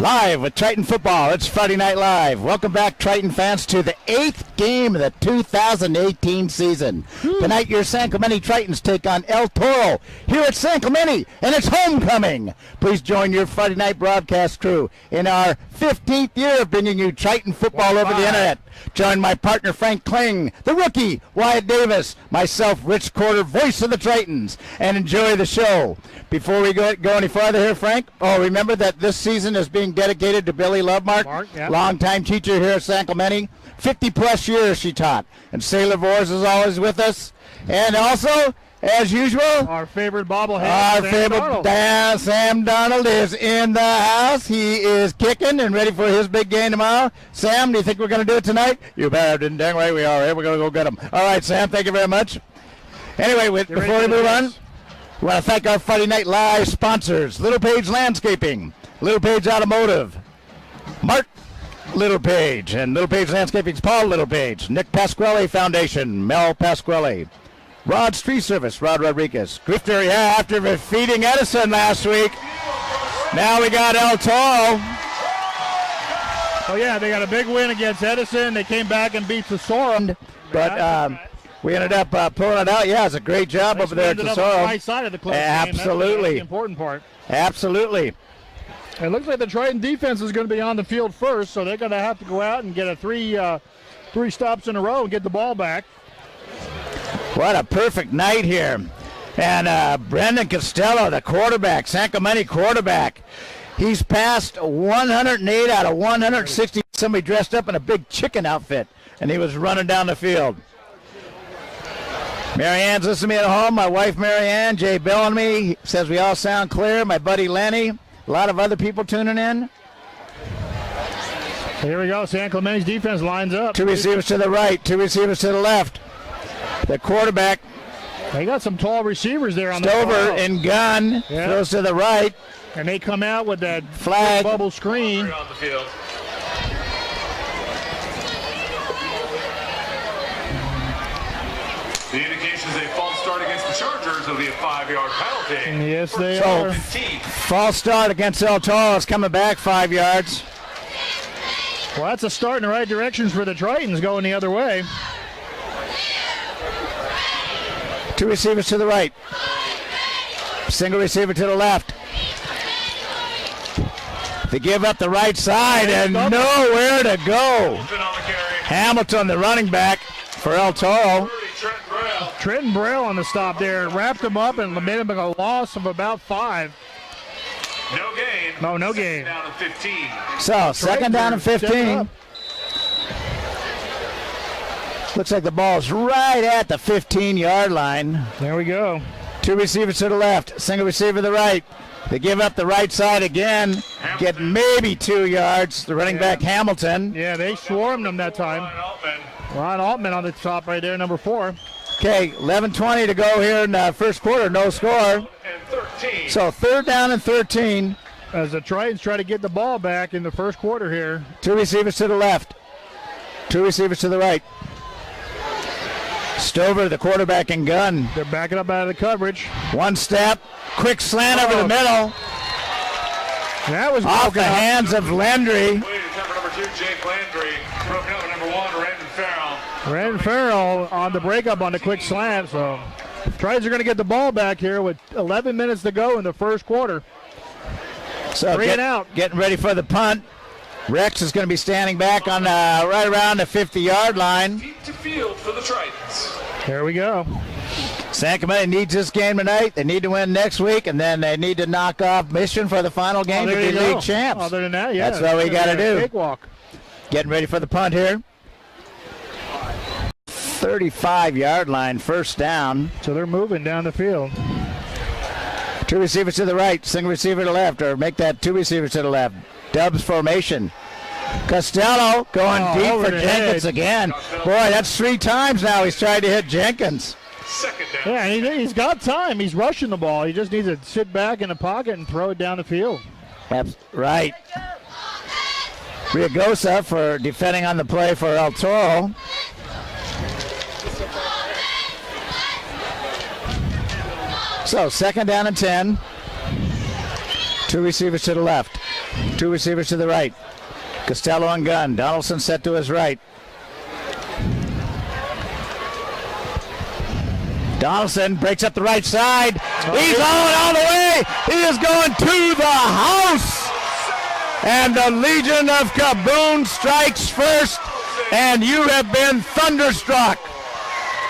Live with Triton Football. It's Friday Night Live. Welcome back, Triton fans, to the 8th game of the 2018 season. Tonight, your San Clemente Tritons take on El Toro here at San Clemente, and it's homecoming. Please join your Friday night broadcast crew in our 15th year of bringing you Triton football over the internet. Join my partner, Frank Kling, the rookie, Wyatt Davis, myself, Rich Corder, voice of the Tritons, and enjoy the show. Before we go any farther here, Frank, remember that this season is being dedicated to Billy Lovemark, longtime teacher here at San Clemente. 50-plus years she taught. And Sailor Vors is always with us. And also, as usual, our favorite bobblehead, Sam Darnold is in the house. He is kicking and ready for his big game tomorrow. Sam, do you think we're going to do it tonight? You better, dang right we are. We're going to go get him. All right, Sam, thank you very much. Anyway, before we move on, we want to thank our Friday Night Live sponsors, Little Page Landscaping, Little Page Automotive, Mark Little Page, and Little Page Landscaping's Paul Little Page, Nick Pasquale Foundation, Mel Pasquale, Rod's Tree Service, Rod Rodriguez, Grifter, after defeating Edison last week, now we got El Toro. Oh, yeah, they got a big win against Edison. They came back and beat Tesoro. But we ended up pulling it out. Yeah, it's a great job over there at Tesoro. On the right side of the close game. Absolutely. That's the important part. Absolutely. It looks like the Triton defense is going to be on the field first, so they're going to have to go out and get a three stops in a row and get the ball back. What a perfect night here. And Brendan Costello, the quarterback, San Clemente quarterback, he's passed 108 out of 160. Somebody dressed up in a big chicken outfit, and he was running down the field. Marianne's listening to me at home. My wife, Marianne, Jay Bellamy, says we all sound clear. My buddy Lenny, a lot of other people tuning in. Here we go. San Clemente's defense lines up. Two receivers to the right, two receivers to the left. The quarterback. They got some tall receivers there on the Stover and Gunn throws to the right. And they come out with that flag bubble screen. On the field. The indication is a false start against the Chargers. It'll be a 5-yard penalty. Yes, they are. False start against El Toro. It's coming back 5 yards. Well, that's a start in the right directions for the Tritons going the other way. Two receivers to the right. Single receiver to the left. They give up the right side and nowhere to go. Hamilton, the running back for El Toro. Trenton Braille on the stop there. Wrapped him up and made him a loss of about 5. No gain. No gain. Down to 15. So, second down and 15. Looks like the ball's right at the 15-yard line. There we go. Two receivers to the left, single receiver to the right. They give up the right side again, get maybe 2 yards. The running back, Hamilton. Yeah, they swarmed him that time. Ron Altman on the top right there, number 4. Okay, 11:20 to go here in the first quarter, no score. So third down and 13. As the Tritons try to get the ball back in the first quarter here. Two receivers to the left, two receivers to the right. Stover, the quarterback, and Gunn. They're backing up out of the coverage. One step, quick slant over the middle. That was off the hands of Landry. Number 2, Jake Landry. Broken up with number 1, Brandon Farrell. Brandon Farrell on the breakup on the quick slant. So Tritons are going to get the ball back here with 11 minutes to go in the first quarter. So getting ready for the punt. Rex is going to be standing back on right around the 50-yard line. Feet to field for the Tritons. Here we go. San Clemente needs this game tonight. They need to win next week, and then they need to knock off Mission for the final game to be league champs. Other than that, that's what we got to do. Cakewalk. Getting ready for the punt here. 35-yard line, first down. So they're moving down the field. Two receivers to the right, single receiver to the left, or make that two receivers to the left. Dubs formation. Costello going deep for Jenkins again. Boy, that's 3 times now he's tried to hit Jenkins. Second down. Yeah, he's got time. He's rushing the ball. He just needs to sit back in the pocket and throw it down the field. Right. Riagosa for defending on the play for El Toro. So, second down and 10. 2 receivers to the left. 2 receivers to the right. Costello on gun. Donaldson set to his right. Donaldson breaks up the right side. He's on all the way. He is going to the house. And the Legion of Kaboom strikes first. And you have been thunderstruck.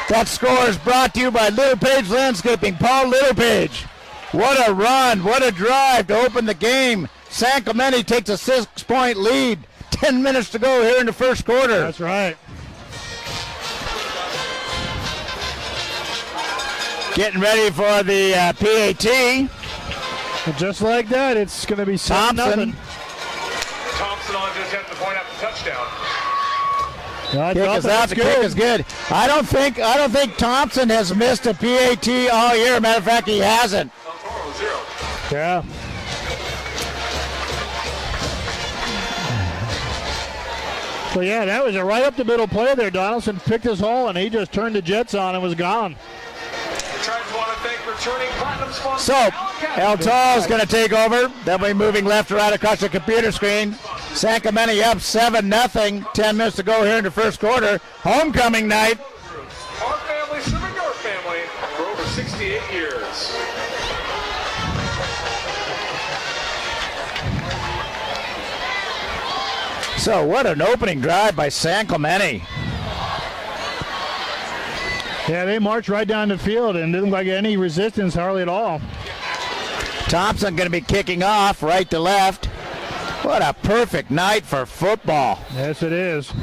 That score is brought to you by Little Page Landscaping. Paul Little Page. What a run. What a drive to open the game. San Clemente takes a 6-point lead. 10 minutes to go here in the first quarter. That's right. Getting ready for the PAT. And just like that, it's going to be 7-0. Thompson on just had to point out the touchdown. The kick is good. I don't think Thompson has missed a PAT all year. Matter of fact, he hasn't. Toro 0. Yeah. So yeah, that was a right up the middle play there. Donaldson picked his hole and he just turned the Jets on and was gone. Tribes want to thank returning platinum sponsor. So, El Toro is going to take over. They'll be moving left to right across the computer screen. San Clemente up 7-0. 10 minutes to go here in the first quarter. Homecoming night. Our family serving your family for over 68 years. So, what an opening drive by San Clemente. Yeah, they marched right down the field and didn't look like any resistance hardly at all. Thompson going to be kicking off right to left. What a perfect night for football. Yes, it is.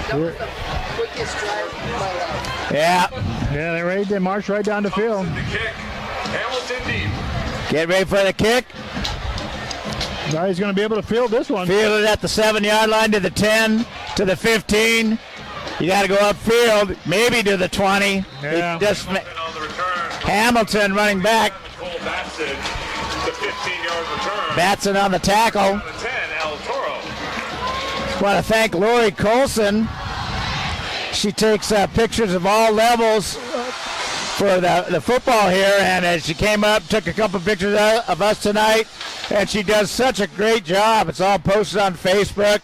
That was the quickest drive of my life. Yeah. Yeah, they marched right down the field. The kick. Hamilton deep. Get ready for the kick. Now he's going to be able to field this one. Field it at the 7-yard line to the 10, to the 15. You got to go upfield, maybe to the 20. Yeah. On the return. Hamilton running back. Cole Batson, the 15-yard return. Batson on the tackle. The 10, El Toro. Want to thank Lori Colson. She takes pictures of all levels for the football here, and as she came up, took a couple pictures of us tonight, and she does such a great job. It's all posted on Facebook.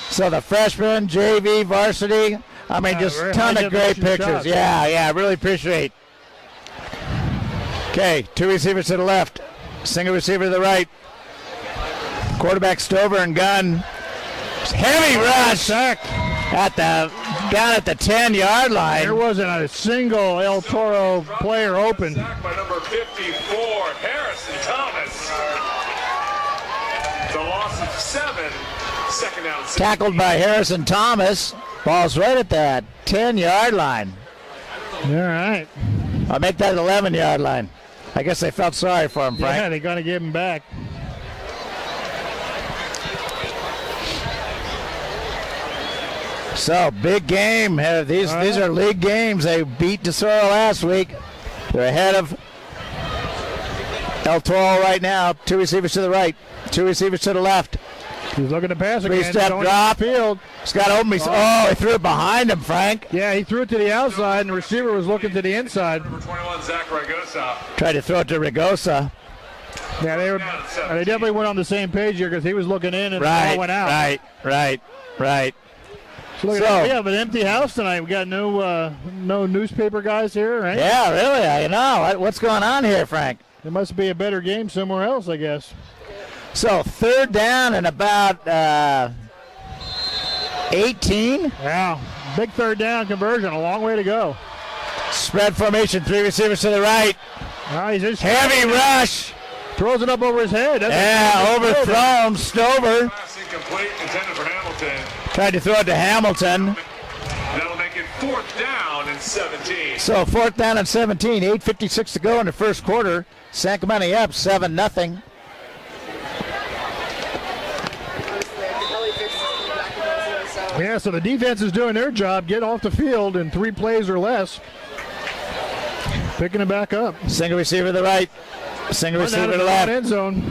So the freshmen, JV, varsity, I mean, just a ton of great pictures. Shots. Yeah, really appreciate. Okay, 2 receivers to the left, single receiver to the right. Quarterback Stover and gun. Heavy rush down at the 10-yard line. There wasn't a single El Toro player open. Sacked by number 54, Harrison Thomas. The loss of 7. Second down. Tackled by Harrison Thomas. Ball's right at that 10-yard line. All right. I'll make that 11-yard line. I guess they felt sorry for him, Frank. Yeah, they're going to give him back. So, big game. These are league games. They beat DeSoro last week. They're ahead of El Toro right now. 2 receivers to the right. 2 receivers to the left. He's looking to pass again. 3-step drop. Field. Scott open. He threw it behind him, Frank. Yeah, he threw it to the outside, and the receiver was looking to the inside. Number 21, Zach Ragosa. Tried to throw it to Rigosa. Yeah, they definitely went on the same page here because he was looking in and the ball went out. Right. So look at that. We have an empty house tonight. We got no newspaper guys here, right? Yeah, really. I know. What's going on here, Frank? There must be a better game somewhere else, I guess. So, third down and about 18. Yeah, big third down conversion. A long way to go. Spread formation. 3 receivers to the right. He's just Heavy rush. throws it up over his head. Overthrown. Stover Pass incomplete, intended for Hamilton. tried to throw it to Hamilton. That'll make it 4th down and 17. So, 4th down and 17. 8:56 to go in the first quarter. San Clemente up 7-0. Yeah, so the defense is doing their job. Get off the field in 3 plays or less. Picking it back up. Single receiver to the right. Single receiver to the left. End zone.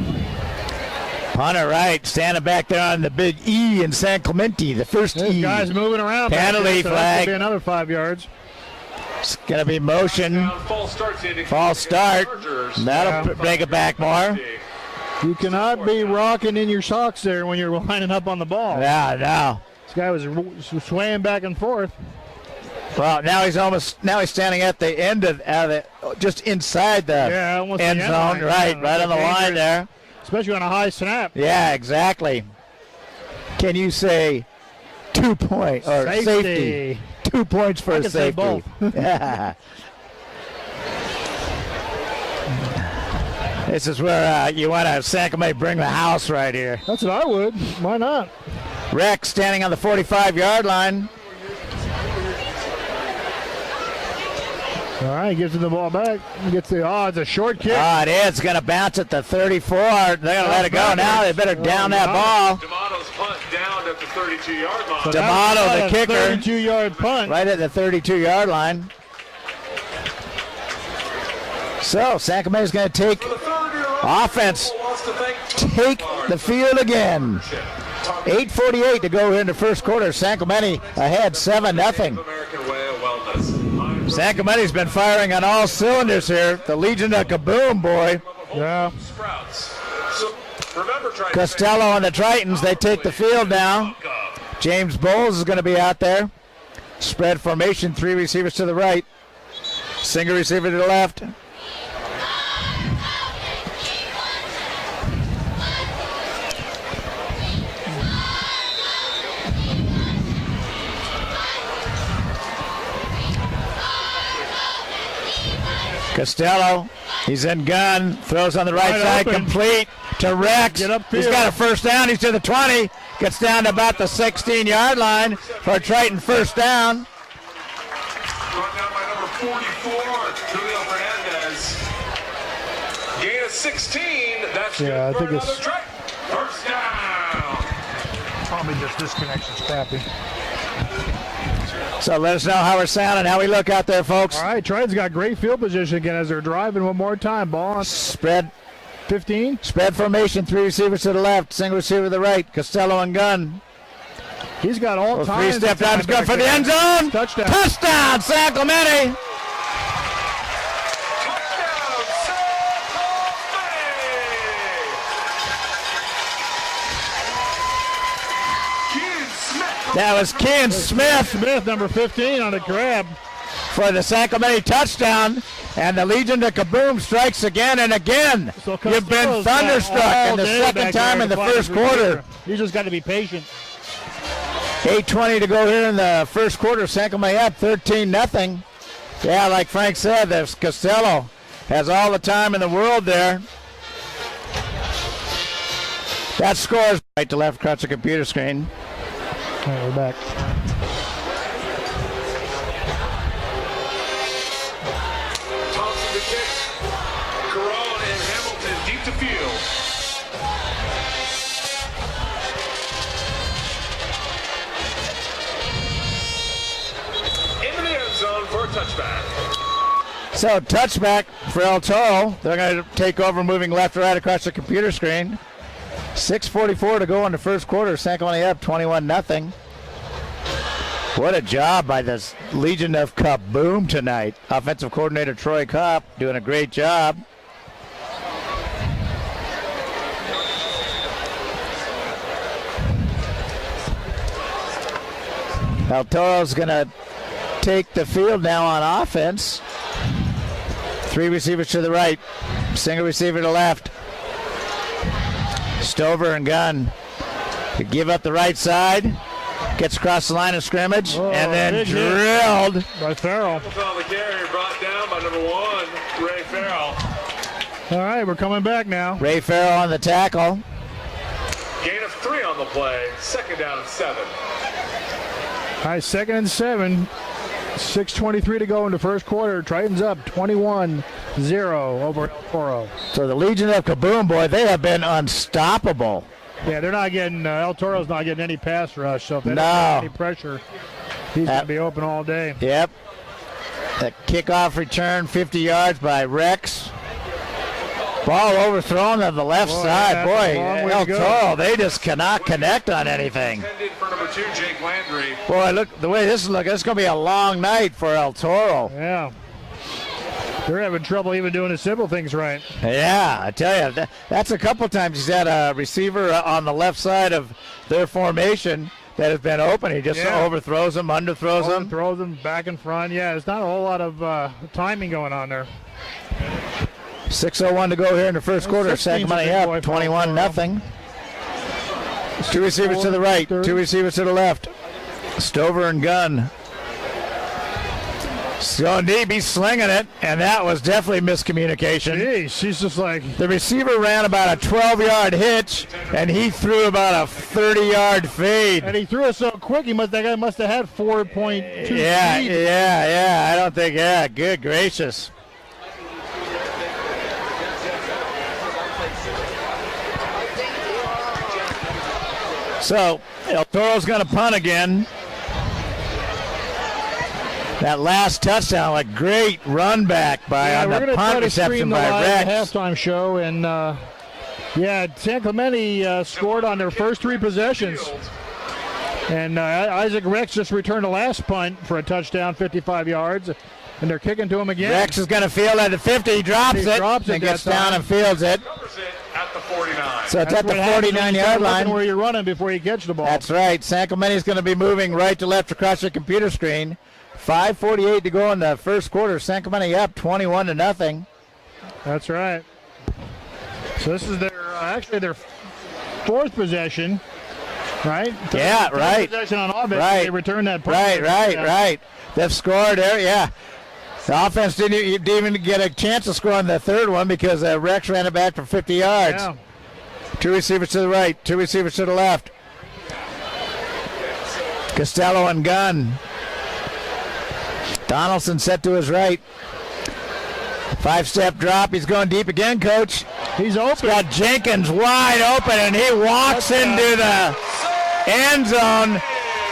Punter right. Standing back there on the big E in San Clemente. The first This E. guy's moving around. Penalty back there, so that flag. could be another 5 yards. It's going to be motion. False start. False start. That'll bring it back more. You cannot be rocking in your socks there when you're lining up on the ball. Yeah, no. This guy was swaying back and forth. Well, now he's standing at the end of it, just inside the almost end the zone. line. Right on the dangerous. line there. Especially on a high snap. Yeah, exactly. Can you say 2 point or safety? 2 points for I a can safety. say both. Yeah. This is where you want to San Clemente bring the house right here. That's what I would. Why not? Rex standing on the 45-yard line. All right, gives him the ball back. It's a short kick. Oh, it is. Going to bounce at the 34. They're going to let it go now. They better down that ball. D'Amato's punt down at the 32-yard line. So D'Amato, the kicker. 32-yard punt. Right at the 32-yard line. So, San Clemente's going to take offense. Take the field again. 8:48 to go into first quarter. San Clemente ahead 7-0. American way of wellness. San Clemente's been firing on all cylinders here. The Legion of Kaboom, boy. Yeah. Sprouts. So remember, Costello and the Tritons, they take the field now. James Bowles is going to be out there. Spread formation, 3 receivers to the right. Single receiver to the left. Costello, he's in gun, throws on the right side, open. complete to Rex. Get upfield. He's got a first down, he's to the 20, gets down to about the 16-yard line for a Triton first down. Brought down by number 44, Julio Fernandez. Gain of 16. That's Yeah, good I think for it's- another Triton. First down. Probably just disconnection's crappy. So let us know how we're sounding, how we look out there, folks. All right, Triton's got great field position again as they're driving one more time. Ball on Spread 15. Spread formation, 3 receivers to the left, single receiver to the right. Costello and gun. He's got all time. 3-step down, good for the end zone. Touchdown. Touchdown, San Clemente. Touchdown, San Clemente. Keaton Smith. That was Ken Smith Smith, number 15, on a grab. for the San Clemente touchdown. And the Legion of Kaboom strikes again and again. So You've been Costello's got thunderstruck all in the day second back time there in the to find first his receiver. quarter. You just got to be patient. 8:20 to go here in the first quarter. San Clemente up 13-0. Yeah, like Frank said, there's Costello has all the time in the world there. That scores right to left across the computer screen. All right, we're back. Thompson to kick. Caron and Hamilton deep to field. Into the end zone for a touchback. So touchback for El Toro. They're going to take over, moving left or right across the computer screen. 6:44 to go in the first quarter. San Clemente up 21-0. What a job by this Legion of Kaboom tonight. Offensive coordinator Troy Kopp doing a great job. El Toro's going to take the field now on offense. 3 receivers to the right, single receiver to the left. Stover and gun. To give up the right side. Gets across the line of scrimmage and then big hit. drilled. By Farrell. Hamilton on the carry, brought down by number 1, Ray Farrell. All right, we're coming back now. Ray Farrell on the tackle. Gain of 3 on the play, second down and 7. All right, 2nd and 7. 6:23 to go in the first quarter. Tritons up 21-0 over El Toro. So the Legion of Kaboom, boy, they have been unstoppable. Yeah, they're not getting, El Toro's not getting any pass rush, so if they don't No. have any pressure, he's going to be open all day. Yep. The kickoff return, 50 yards by Rex. Ball overthrown on the left Boy, side. that's a long Boy, way El to go. Toro, they just cannot connect on anything. Intended for number 2, Jake Landry. Boy, look the way this is looking. It's going to be a long night for El Toro. Yeah. They're having trouble even doing the simple things right. Yeah, I tell you, that's a couple times he's had a receiver on the left side of their formation that has been open. He just overthrows them, underthrows them. Throws them back and front. Yeah, there's not a whole lot of timing going on there. 6:01 to go here in the first quarter. Sacramento up 21-0. 2 receivers to the right, 2 receivers to the left. Stover and Gunn. So deep, he's slinging it, and that was definitely miscommunication. Jeez, she's just like... The receiver ran about a 12-yard hitch, and he threw about a 30-yard fade. And he threw it so quick, that guy must have had 4.2 speed. Yeah. I don't think, good gracious. So, El Toro's going to punt again. That last touchdown, a great run back by on the punt reception by Rex. Halftime show, and San Clemente scored on their first 3 possessions. And Isaac Rex just returned the last punt for a touchdown, 55 yards, and they're kicking to him again. Rex is going to field at the 50. He drops it and gets down and fields it. At the 49. So it's at the 49-yard line. Where you're running before you catch the ball. That's right. San Clemente is going to be moving right to left across the computer screen. 5:48 to go in the first quarter. San Clemente up 21-0. That's right. So this is their 4th possession, right? Right. Possession on offense. Right. They return that punt. Right. They've scored there. Yeah. The offense didn't even get a chance to score on the third one because Rex ran it back for 50 yards. Yeah. 2 receivers to the right, 2 receivers to the left. Costello and Gunn. Donaldson set to his right. 5-step drop. He's going deep again, Coach. He's open. He's got Jenkins wide open, and he walks into the end zone.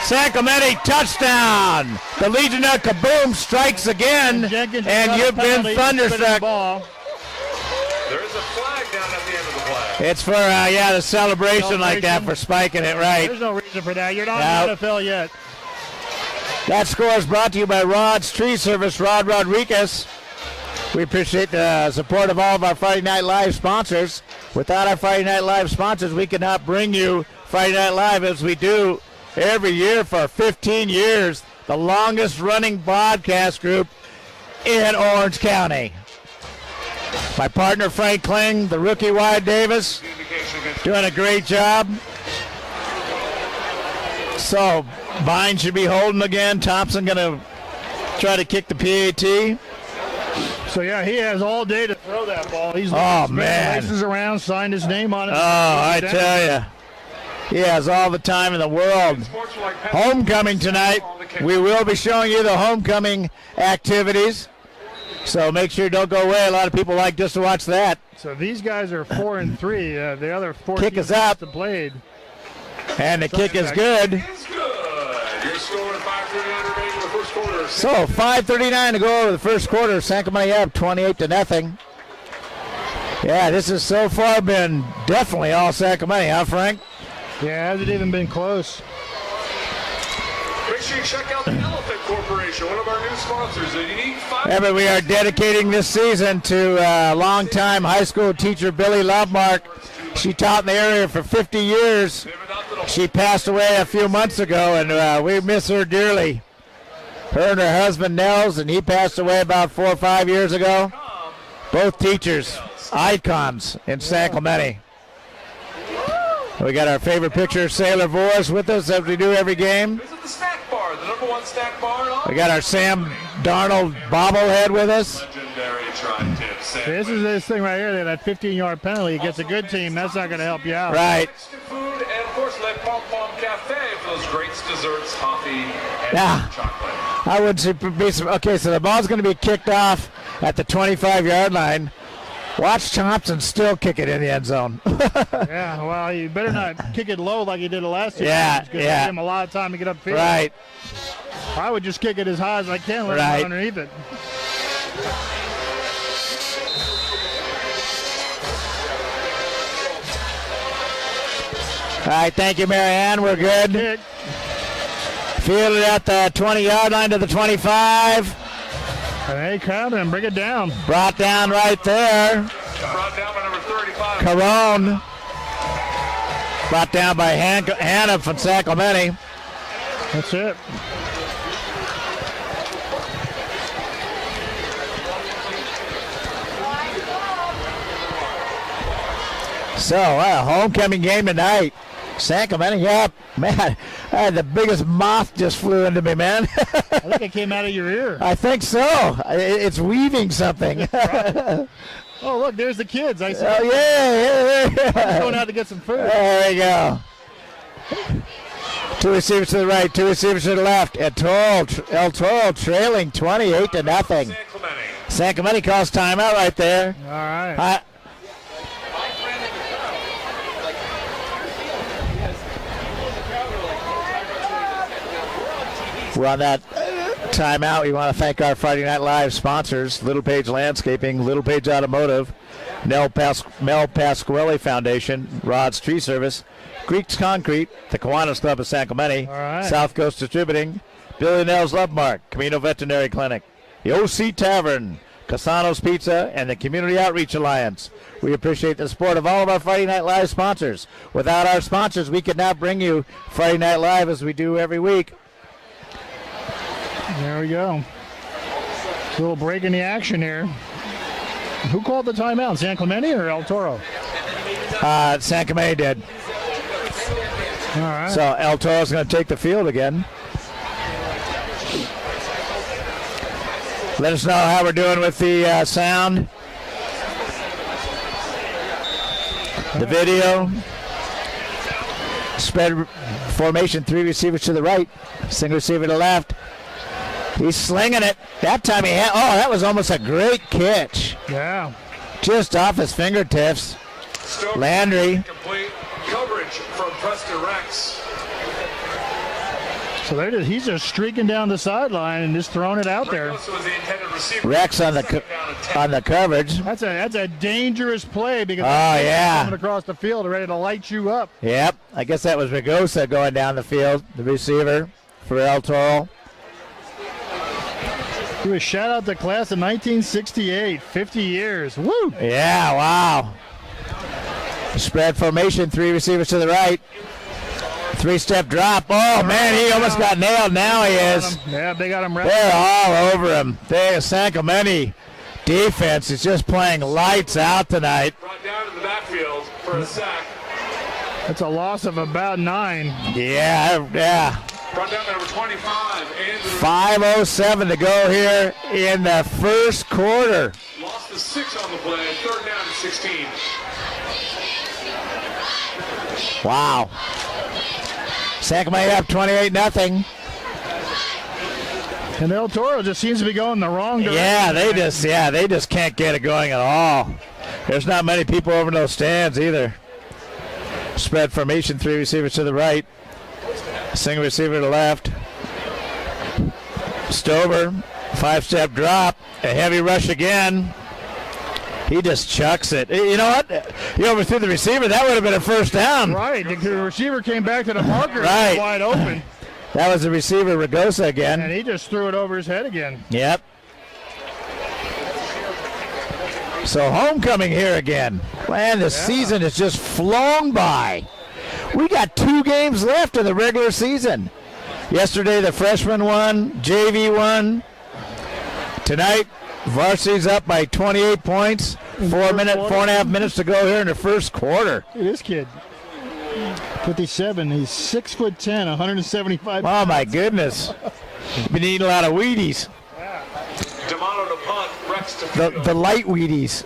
San Clemente touchdown. The Legion of Kaboom strikes again, and you've been thunderstruck. There is a flag down at the end of the play. It's for, the celebration like that for spiking it right. There's no reason for that. You're not in the NFL yet. That score is brought to you by Rod's Tree Service, Rod Rodriguez. We appreciate the support of all of our Friday Night Live sponsors. Without our Friday Night Live sponsors, we could not bring you Friday Night Live as we do every year for 15 years, the longest running broadcast group in Orange County. My partner Frank Kling, the rookie Wyatt Davis, doing a great job. So Vine should be holding again. Thompson going to try to kick the PAT. So, he has all day to throw that ball. He's laces around, signed his name on it. I tell you. He has all the time in the world. Homecoming tonight. We will be showing you the homecoming activities. So make sure you don't go away. A lot of people like just to watch that. So these guys are 4-3. The other 4 kick is up. Played. And the kick is good. It's good. You're scoring 5:39 remaining in the first quarter. So 5:39 to go over the first quarter. San Clemente up 28-0. Yeah, this has so far been definitely all San Clemente, huh, Frank? Yeah, hasn't even been close. Make sure you check out the Elephant Corporation, one of our new sponsors. A unique But we are dedicating this season to longtime high school teacher Billy Lovemark. She taught in the area for 50 years. She passed away a few months ago, and we miss her dearly. Her and her husband, Nels, and he passed away about 4 or 5 years ago. Both teachers, icons in San Clemente. We got our favorite pitcher, Sailor Voris, with us as we do every game. Visit the snack bar, the #1 snack bar. We got our Sam Darnold bobblehead with us. Legendary tri-tip sandwich. This is this thing right here, that 15-yard penalty against a good team. That's not going to help you out. Right. Mexican food, and of course, Le Pom Pom Cafe for those great desserts, coffee, and Yeah. chocolate. I would be okay. So the ball's going to be kicked off at the 25-yard line. Watch Thompson still kick it in the end zone. Yeah, well, you better not kick it low like you did the last 2 times. Because give him a lot of time to get upfield. Right. I would just kick it as high as I can, let it underneath it. right, thank you, Marianne. We're good. Kick. Fielded at the 20-yard line to the 25. And they come and bring it down. Brought down right there. Brought down by number 35. Carone. Brought down by Hannah from San Clemente. That's it. So, homecoming game tonight. San Clemente, yeah, man, the biggest moth just flew into me, man. I think it came out of your ear. I think so. It's weaving something. Oh, look, there's the kids. I see. Oh, yeah. I'm going out to get some food. There you go. Two receivers to the right, two receivers to the left. El Toro trailing 28-0. San Clemente. San Clemente calls timeout right there. All right. We're on that timeout. We want to thank our Friday Night Live sponsors, Little Page Landscaping, Little Page Automotive, Mel Pasquale Foundation, Rod's Tree Service, Greeks Concrete, the Kiwanis Club of San Clemente, All right. South Coast Distributing, Billy Nell's Love Mark, Camino Veterinary Clinic, the OC Tavern, Casano's Pizza, and the Community Outreach Alliance. We appreciate the support of all of our Friday Night Live sponsors. Without our sponsors, we could not bring you Friday Night Live as we do every week. There we go. A little break in the action here. Who called the timeout? San Clemente or El Toro? San Clemente did. All right. So El Toro's going to take the field again. Let us know how we're doing with the sound. The video. Spread formation, three receivers to the right, single receiver to the left. He's slinging it. That time he had, that was almost a great catch. Yeah. Just off his fingertips. Landry. Complete coverage from Preston Rex. So he's just streaking down the sideline and just throwing it out there. Was the intended receiver. Rex on the coverage. That's a dangerous play because coming across the field ready to light you up. Yep. I guess that was Ragosa going down the field, the receiver for El Toro. Do a shout out to class of 1968, 50 years. Woo! Yeah, wow. Spread formation, three receivers to the right. Three-step drop. Oh, man, he almost got nailed. Now he is. Yeah, they got him right. They're all over him. San Clemente defense is just playing lights out tonight. Brought down in the backfield for a sack. That's a loss of about 9. Yeah. Brought down by number 25. 5:07 to go here in the first quarter. Lost the 6 on the play. Third down and 16. Wow. San Clemente up 28-0. And El Toro just seems to be going the wrong direction. Yeah, they just can't get it going at all. There's not many people over in those stands either. Spread formation, three receivers to the right. Single receiver to the left. Stover, 5-step drop, a heavy rush again. He just chucks it. You know what? He overthrew the receiver. That would have been a first down. Right. The receiver came back to the marker Right. wide open. That was the receiver, Ragosa, again. And he just threw it over his head again. Yep. So homecoming here again. Man, the season has just flown by. We got 2 games left of the regular season. Yesterday, the freshman won, JV won. Tonight, varsity's up by 28 points. 4.5 minutes to go here in the first quarter. Look at this kid. 57. He's 6'10", 175 Oh, my goodness. Been eating a lot of Wheaties. D'Amato to punt. Rex to field. The light Wheaties.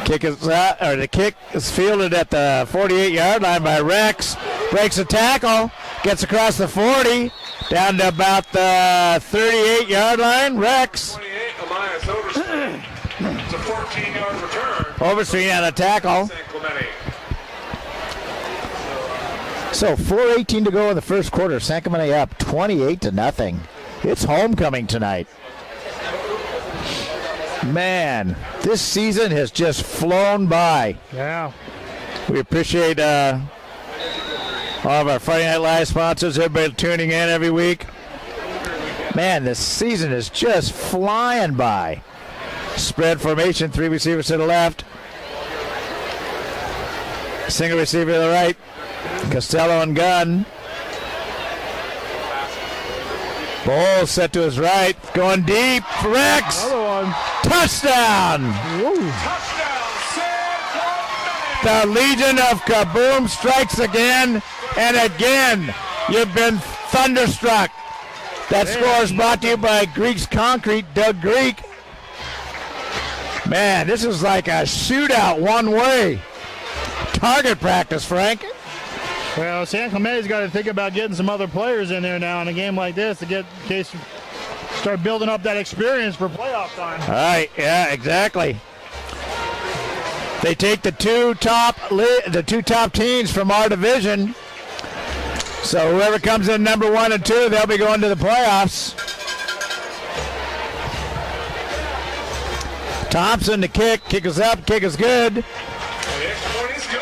The kick is fielded at the 48-yard line by Rex. Breaks a tackle. Gets across the 40. Down to about the 38-yard line. Rex. 28, Elias Overstreet. It's a 14-yard return. Overstreet on a tackle. San Clemente. So 4:18 to go in the first quarter. San Clemente up 28-0. It's homecoming tonight. Man, this season has just flown by. Yeah. We appreciate all of our Friday Night Live sponsors, everybody tuning in every week. Man, this season is just flying by. Spread formation, 3 receivers to the left. Single receiver to the right. Costello and gun. Bowles set to his right. Going deep. Rex. Another one. Touchdown. Woo. The Legion of Kaboom strikes again and again. You've been thunderstruck. That score is brought to you by Greek's Concrete, Doug Greek. Man, this is like a shootout one way. Target practice, Frank. Well, San Clemente's got to think about getting some other players in there now in a game like this to get in case start building up that experience for playoff time. All right, yeah, exactly. They take the two top teams from our division. So whoever comes in number 1 and 2, they'll be going to the playoffs. Thompson to kick. Kick is up. Kick is good.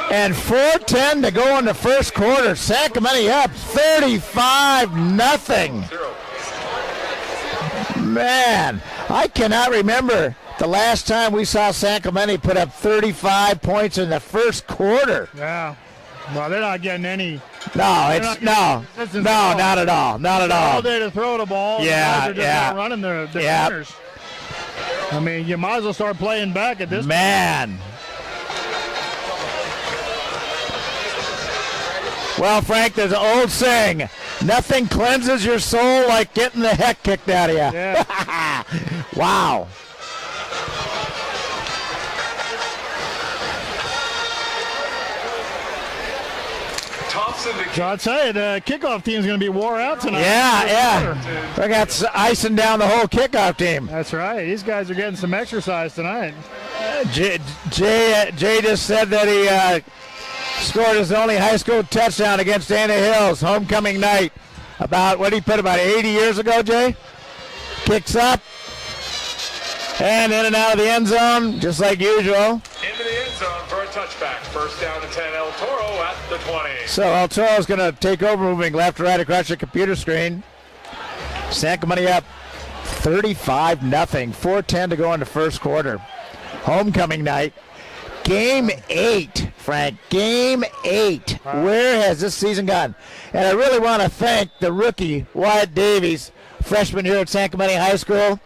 And 4:10 to go in the first quarter. San Clemente up 35-0. Man, I cannot remember the last time we saw San Clemente put up 35 points in the first quarter. Yeah. Well, they're not getting any. No, not at all. Not at all. All day to throw the ball. Yeah, the guys are just not running their corners. I mean, you might as well start playing back at this Man. Well, Frank, there's an old saying, nothing cleanses your soul like getting the heck kicked out of you. Yeah. Wow. So I'd say the kickoff team's going to be wore out tonight. Yeah. They got icing down the whole kickoff team. That's right. These guys are getting some exercise tonight. Jay just said that he scored his only high school touchdown against Dana Hills, homecoming night. About 80 years ago, Jay? Kicks up. And in and out of the end zone, just like usual. Into the end zone for a touchback. First down to 10, El Toro at the 20. So El Toro's going to take over, moving left to right across your computer screen. San Clemente up 35-0. 4:10 to go in the first quarter. Homecoming night. Game 8, Frank. Game 8. Where has this season gone? And I really want to thank the rookie, Wyatt Davies, freshman here at San Clemente High School.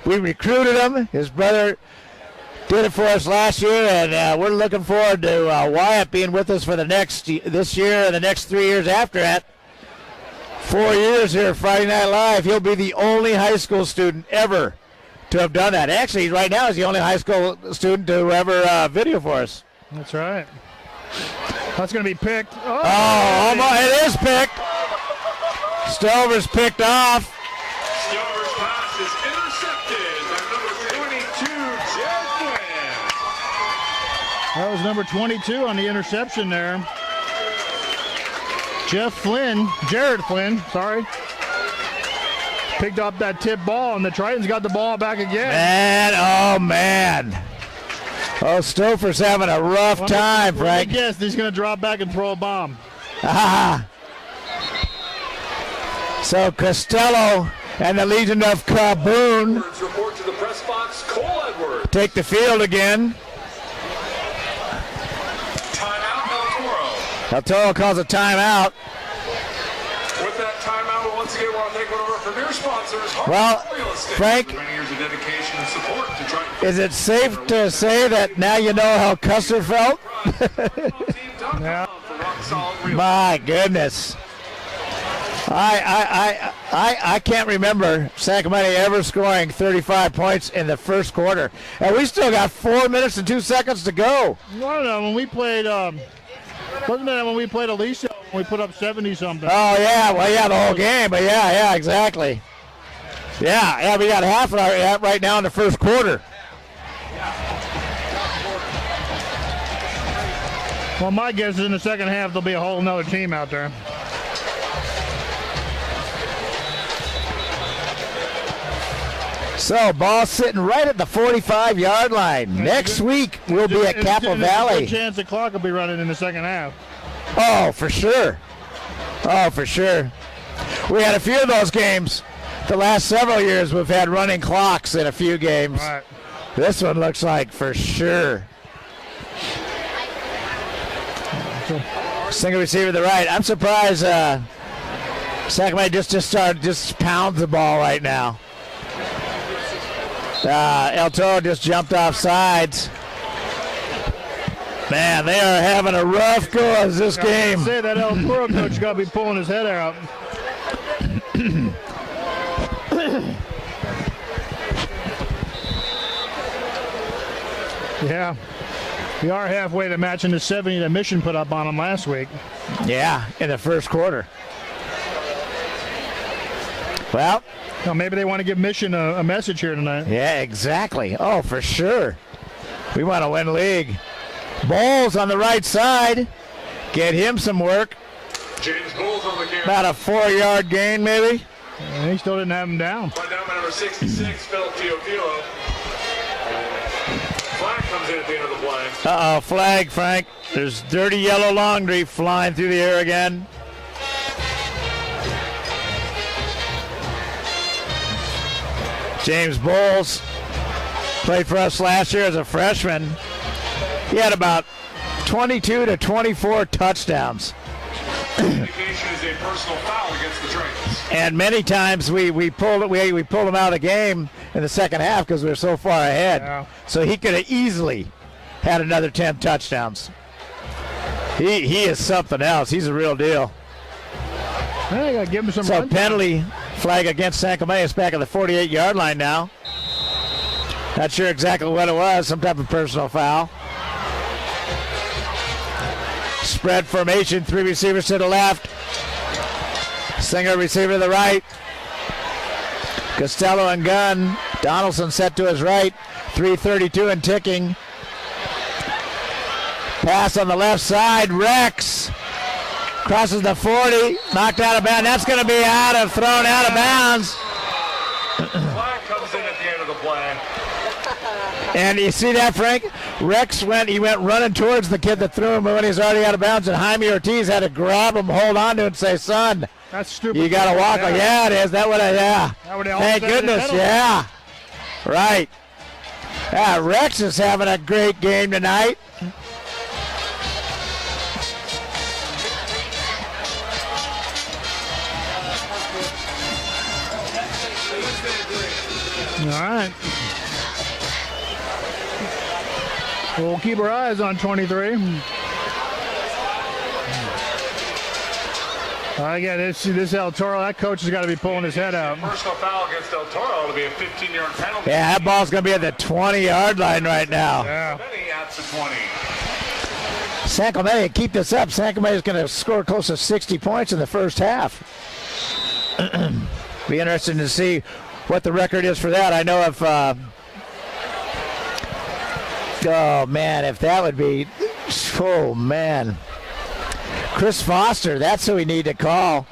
We recruited him. His brother did it for us last year, and we're looking forward to Wyatt being with us for this year and the next 3 years after that. 4 years here at Friday Night Live. He'll be the only high school student ever to have done that. Actually, right now he's the only high school student to ever video for us. That's right. That's going to be picked. It is picked. Stover's picked off. Stover's pass is intercepted by number 22, Jared Flynn. That was number 22 on the interception there. Jared Flynn, sorry. Picked up that tip ball, and the Tritons got the ball back again. Man. Oh, Stover's having a rough time, Frank. I guess he's going to drop back and throw a bomb. So Costello and the Legion of Kaboom Report to the press box, Cole Edwards. take the field again. Timeout, El Toro. El Toro calls a timeout. With that timeout, we'll once again want to thank one of our premier sponsors, Well, Real Estate. Frank, For many years of dedication and support to try to is it safe to say that now you know how Custer felt? Yeah. for rock solid real My goodness. I can't remember San Clemente ever scoring 35 points in the first quarter. And we still got 4 minutes and 2 seconds to go. I don't know, when we played, wasn't that when we played Alicia, when we put up 70-something? Oh, yeah. Well, yeah, the whole game. But, yeah, exactly. Yeah, we got half of our right now in the first quarter. Well, my guess is in the second half there'll be a whole nother team out there. So, ball sitting right at the 45-yard line. Next week, we'll be at Capital Valley. There's a good chance the clock will be running in the second half. Oh, for sure. Oh, for sure. We had a few of those games. The last several years, we've had running clocks in a few games. Right. This one looks like for sure. Single receiver to the right. I'm surprised Sacramento just pounds the ball right now. El Toro just jumped off sides. Man, they are having a rough go as this game. Say that El Toro coach got to be pulling his head out. Yeah, we are halfway to matching the 70 that Mission put up on them last week. Yeah, in the first quarter. Well, maybe they want to give Mission a message here tonight. Yeah, exactly. Oh, for sure. We want to win league. Bowles on the right side. Get him some work. James Bowles on the carry. About a 4-yard gain, maybe. And he still didn't have him down. By down by number 66, Phil Teofilo. Flag comes in at the end of the play. Uh-oh, flag, Frank. There's dirty yellow laundry flying through the air again. James Bowles played for us last year as a freshman. He had about 22 to 24 touchdowns. Indication is a personal foul against the Trojans. And many times we pulled him out of the game in the second half because we were so far ahead. Yeah. So he could have easily had another 10 touchdowns. He is something else. He's a real deal. Yeah, you got to give him some So run. penalty flag against San Clemente. It's back at the 48-yard line now. Not sure exactly what it was. Some type of personal foul. Spread formation. 3 receivers to the left. Single receiver to the right. Costello and gun. Donaldson set to his right. 3:32 and ticking. Pass on the left side. Rex crosses the 40. Knocked out of bounds. That's going to be thrown out of bounds. Flag comes in at the end of the play. And you see that, Frank? Rex went running towards the kid that threw him when he's already out of bounds, and Jaime Ortiz had to grab him, hold on to it, and say, son, That's stupid. you got to walk. Yeah, it is. That would Thank goodness, yeah. Right. Yeah, Rex is having a great game tonight. All right. We'll keep our eyes on 23. Again, this El Toro, that coach has got to be pulling his head out. Personal foul against El Toro. It'll be a 15-yard penalty. Yeah, that ball's going to be at the 20-yard line right now. Yeah. Clemente at the 20. San Clemente, keep this up. San Clemente is going to score close to 60 points in the first half. Be interesting to see what the record is for that. I know if, oh man, if that would be, oh man. Chris Foster, that's who we need to call.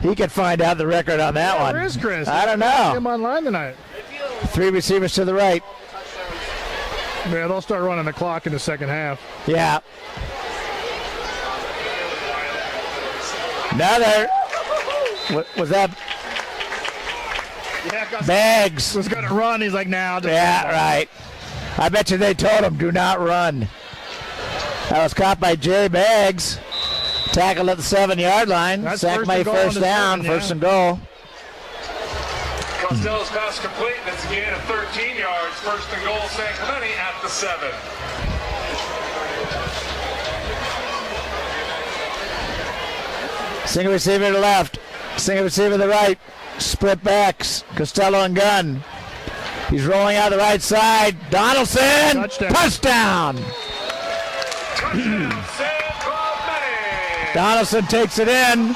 He could find out the record on that one. Where is Chris? I don't know. Him online tonight. 3 receivers to the right. Yeah, they'll start running the clock in the second half. Yeah. Another. What was that? Yeah, Bags. was going to run. He's like, now. Yeah, right. I bet you they told him, do not run. That was caught by Jay Baggs. Tackled at the 7-yard line. That's Sack first my and goal first on the down. 7, First and goal. Costello's pass complete, and it's a gain of 13 yards. First and goal, San Clemente at the 7. Single receiver to the left. Single receiver to the right. Split backs. Costello and gun. He's rolling out the right side. Donaldson. Touchdown. Touchdown. Touchdown, San Clemente. Donaldson takes it in.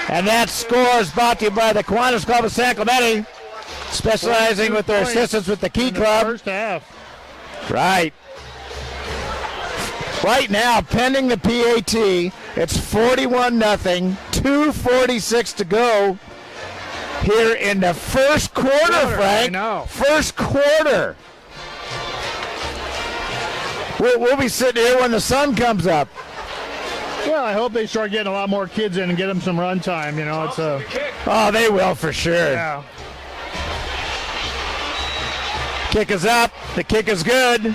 And that score is brought to you by the Kiwanis Club of San Clemente, specializing with their assistance with the Key Club. First half. Right. Right now, pending the PAT, it's 41-0, 2:46 to go. here in the first quarter, Frank. I know. First quarter. We'll be sitting here when the sun comes up. Well, I hope they start getting a lot more kids in and get them some run time. You know, it's a Oh, they will for sure. yeah. Kick is up. The kick is good.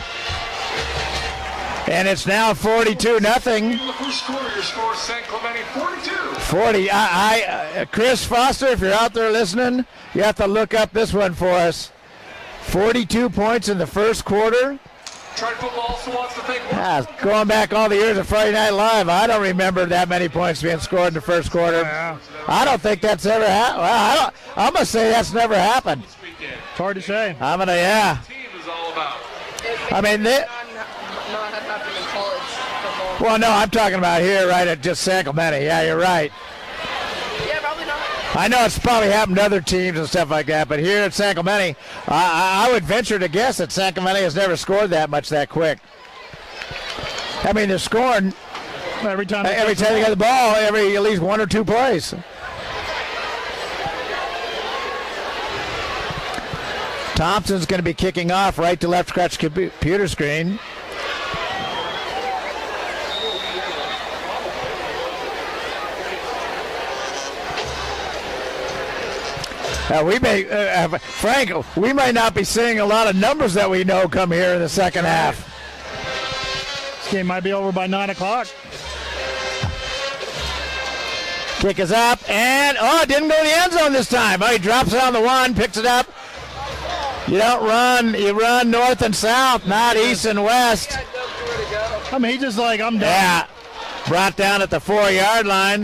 And it's now 42-0. In the first quarter, your score is San Clemente 42. 40. Chris Foster, if you're out there listening, you have to look up this one for us. 42 points in the first quarter. Triton football also wants to thank Going back all the years of Friday Night Live, I don't remember that many points being scored in the first quarter. Yeah. I don't think that's ever happened. Well, I'm going to say that's never happened. this weekend. It's hard to say. Yeah. Team is all about. I mean, not have happened in college football. well, no, I'm talking about here, right at just San Clemente. Yeah, you're right. Yeah, probably not. I know it's probably happened to other teams and stuff like that, but here at San Clemente, I would venture to guess that San Clemente has never scored that much that quick. I mean, they're scoring Every time they get the ball, every at least one or two plays. Thompson's going to be kicking off right to left scratch computer screen. Frank, we might not be seeing a lot of numbers that we know come here in the second half. This game might be over by 9 o'clock. Kick is up, and it didn't go in the end zone this time. He drops it on the one, picks it up. You don't run, you run north and south, not east and west. I mean, he's just like, I'm done. Yeah, brought down at the 4-yard line.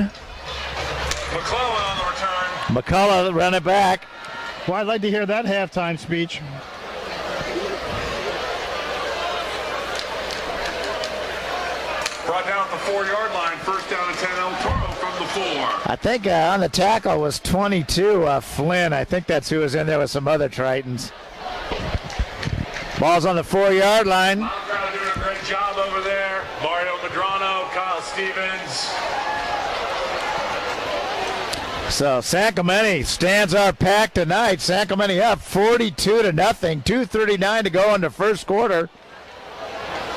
McClellan on the return. McCullough run it back. Well, I'd like to hear that halftime speech. Brought down at the 4-yard line. First down and 10. El Toro from the 4. I think on the tackle was 22, Flynn. I think that's who was in there with some other Tritons. Ball's on the 4-yard line. Crowd doing a great job over there. Mario Madrano, Kyle Stevens. So San Clemente stands our pack tonight. San Clemente up 42-0. 2:39 to go in the first quarter.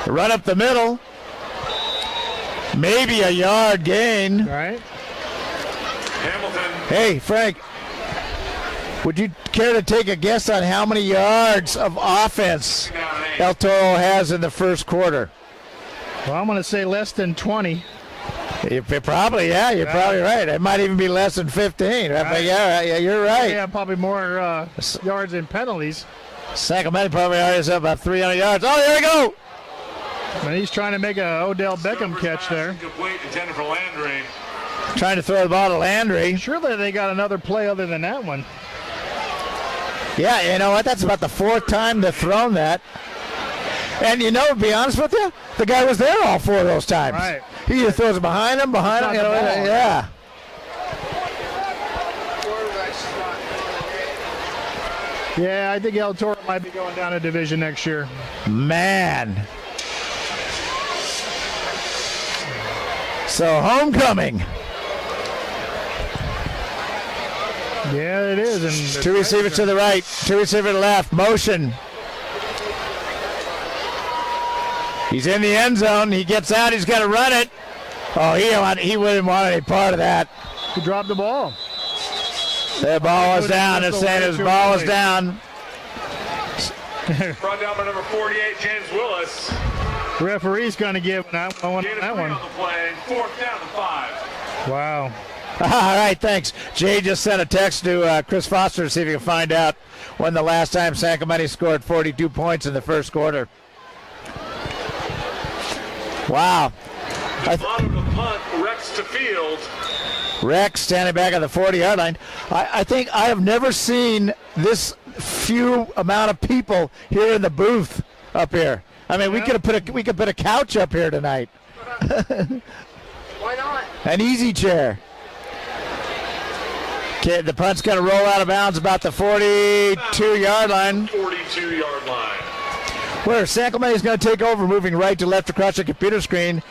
Run up the middle. Maybe a yard gain. Right? Hamilton. Hey, Frank, would you care to take a guess on how many yards of offense El Toro has in the first quarter? Well, I'm going to say less than 20. You're probably right. It might even be less than 15. Right. Yeah, you're right. Yeah, probably more yards and penalties. San Clemente probably already has about 300 yards. Oh, there we go. And he's trying to make a Odell Beckham catch there. Complete to Jennifer Landry. Trying to throw the ball to Landry. Surely they got another play other than that one. Yeah, you know what? That's about the fourth time they've thrown that. And, to be honest with you, the guy was there all four of those times. Right. He either throws it behind him. It's not the ball. Yeah. Yeah, I think El Toro might be going down a division next year. Man. So, homecoming. Yeah, it is. And Two receivers to the right, two receivers to the left. Motion. He's in the end zone. He gets out. He's got to run it. Oh, he wouldn't want any part of that. He dropped the ball. The ball was down. They're saying his ball was down. Brought down by number 48, James Willis. Referee's going to give that one. Gain of That 3 one. on the play. 4th down and 5. Wow. All right, thanks. Jay just sent a text to Chris Foster to see if he can find out when the last time San Clemente scored 42 points in the first quarter. Wow. Bottom of the punt, Rex to field. Rex standing back on the 40-yard line. I think I have never seen this few amount of people here in the booth up here. I mean, we could put a couch up here tonight. Why not? An easy chair. Okay, the punt's going to roll out of bounds about the 42-yard line. 42-yard line. Where San Clemente is going to take over, moving right to left across the computer screen.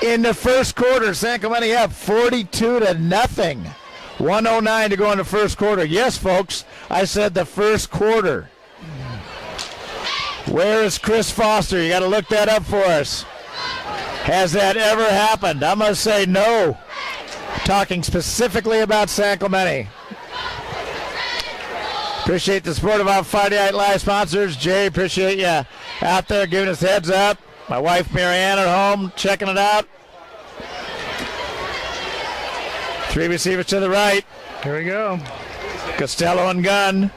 In the first quarter, San Clemente up 42-0. 1:09 to go in the first quarter. Yes, folks, I said the first quarter. Where is Chris Foster? You got to look that up for us. Has that ever happened? I'm going to say no. Talking specifically about San Clemente. Appreciate the support of our Friday Night Live sponsors. Jay, appreciate you out there giving us heads up. My wife Marianne at home checking it out. 3 receivers to the right. Here we go. Costello and gun.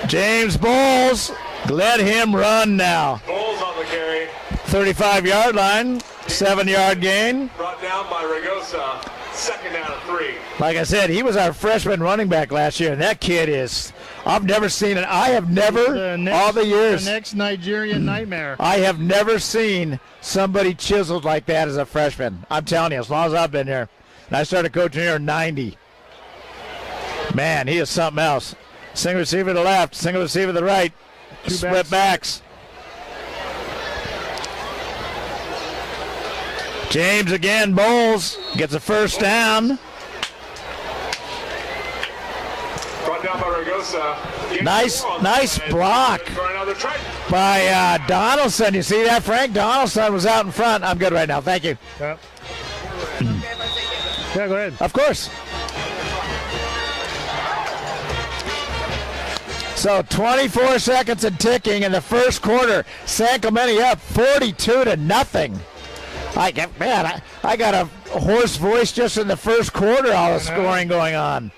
James Bowles, let him run now. Bowles on the carry. 35-yard line, 7-yard gain. Brought down by Ragosa. Second down and 3. Like I said, he was our freshman running back last year, and that kid is, I've never seen it. I have never, all the years. The next Nigerian nightmare. I have never seen somebody chiseled like that as a freshman. I'm telling you, as long as I've been here. And I started coaching here in 90. Man, he is something else. Single receiver to the left, single receiver to the right. Split backs. James again, Bowles gets a first down. Brought down by Ragosa. Nice block by Donaldson. You see that, Frank? Donaldson was out in front. I'm good right now. Thank you. Yep. Yeah, go ahead. Of course. So 24 seconds and ticking in the first quarter. San Clemente up 42-0. I got a hoarse voice just in the first quarter. All the scoring going on.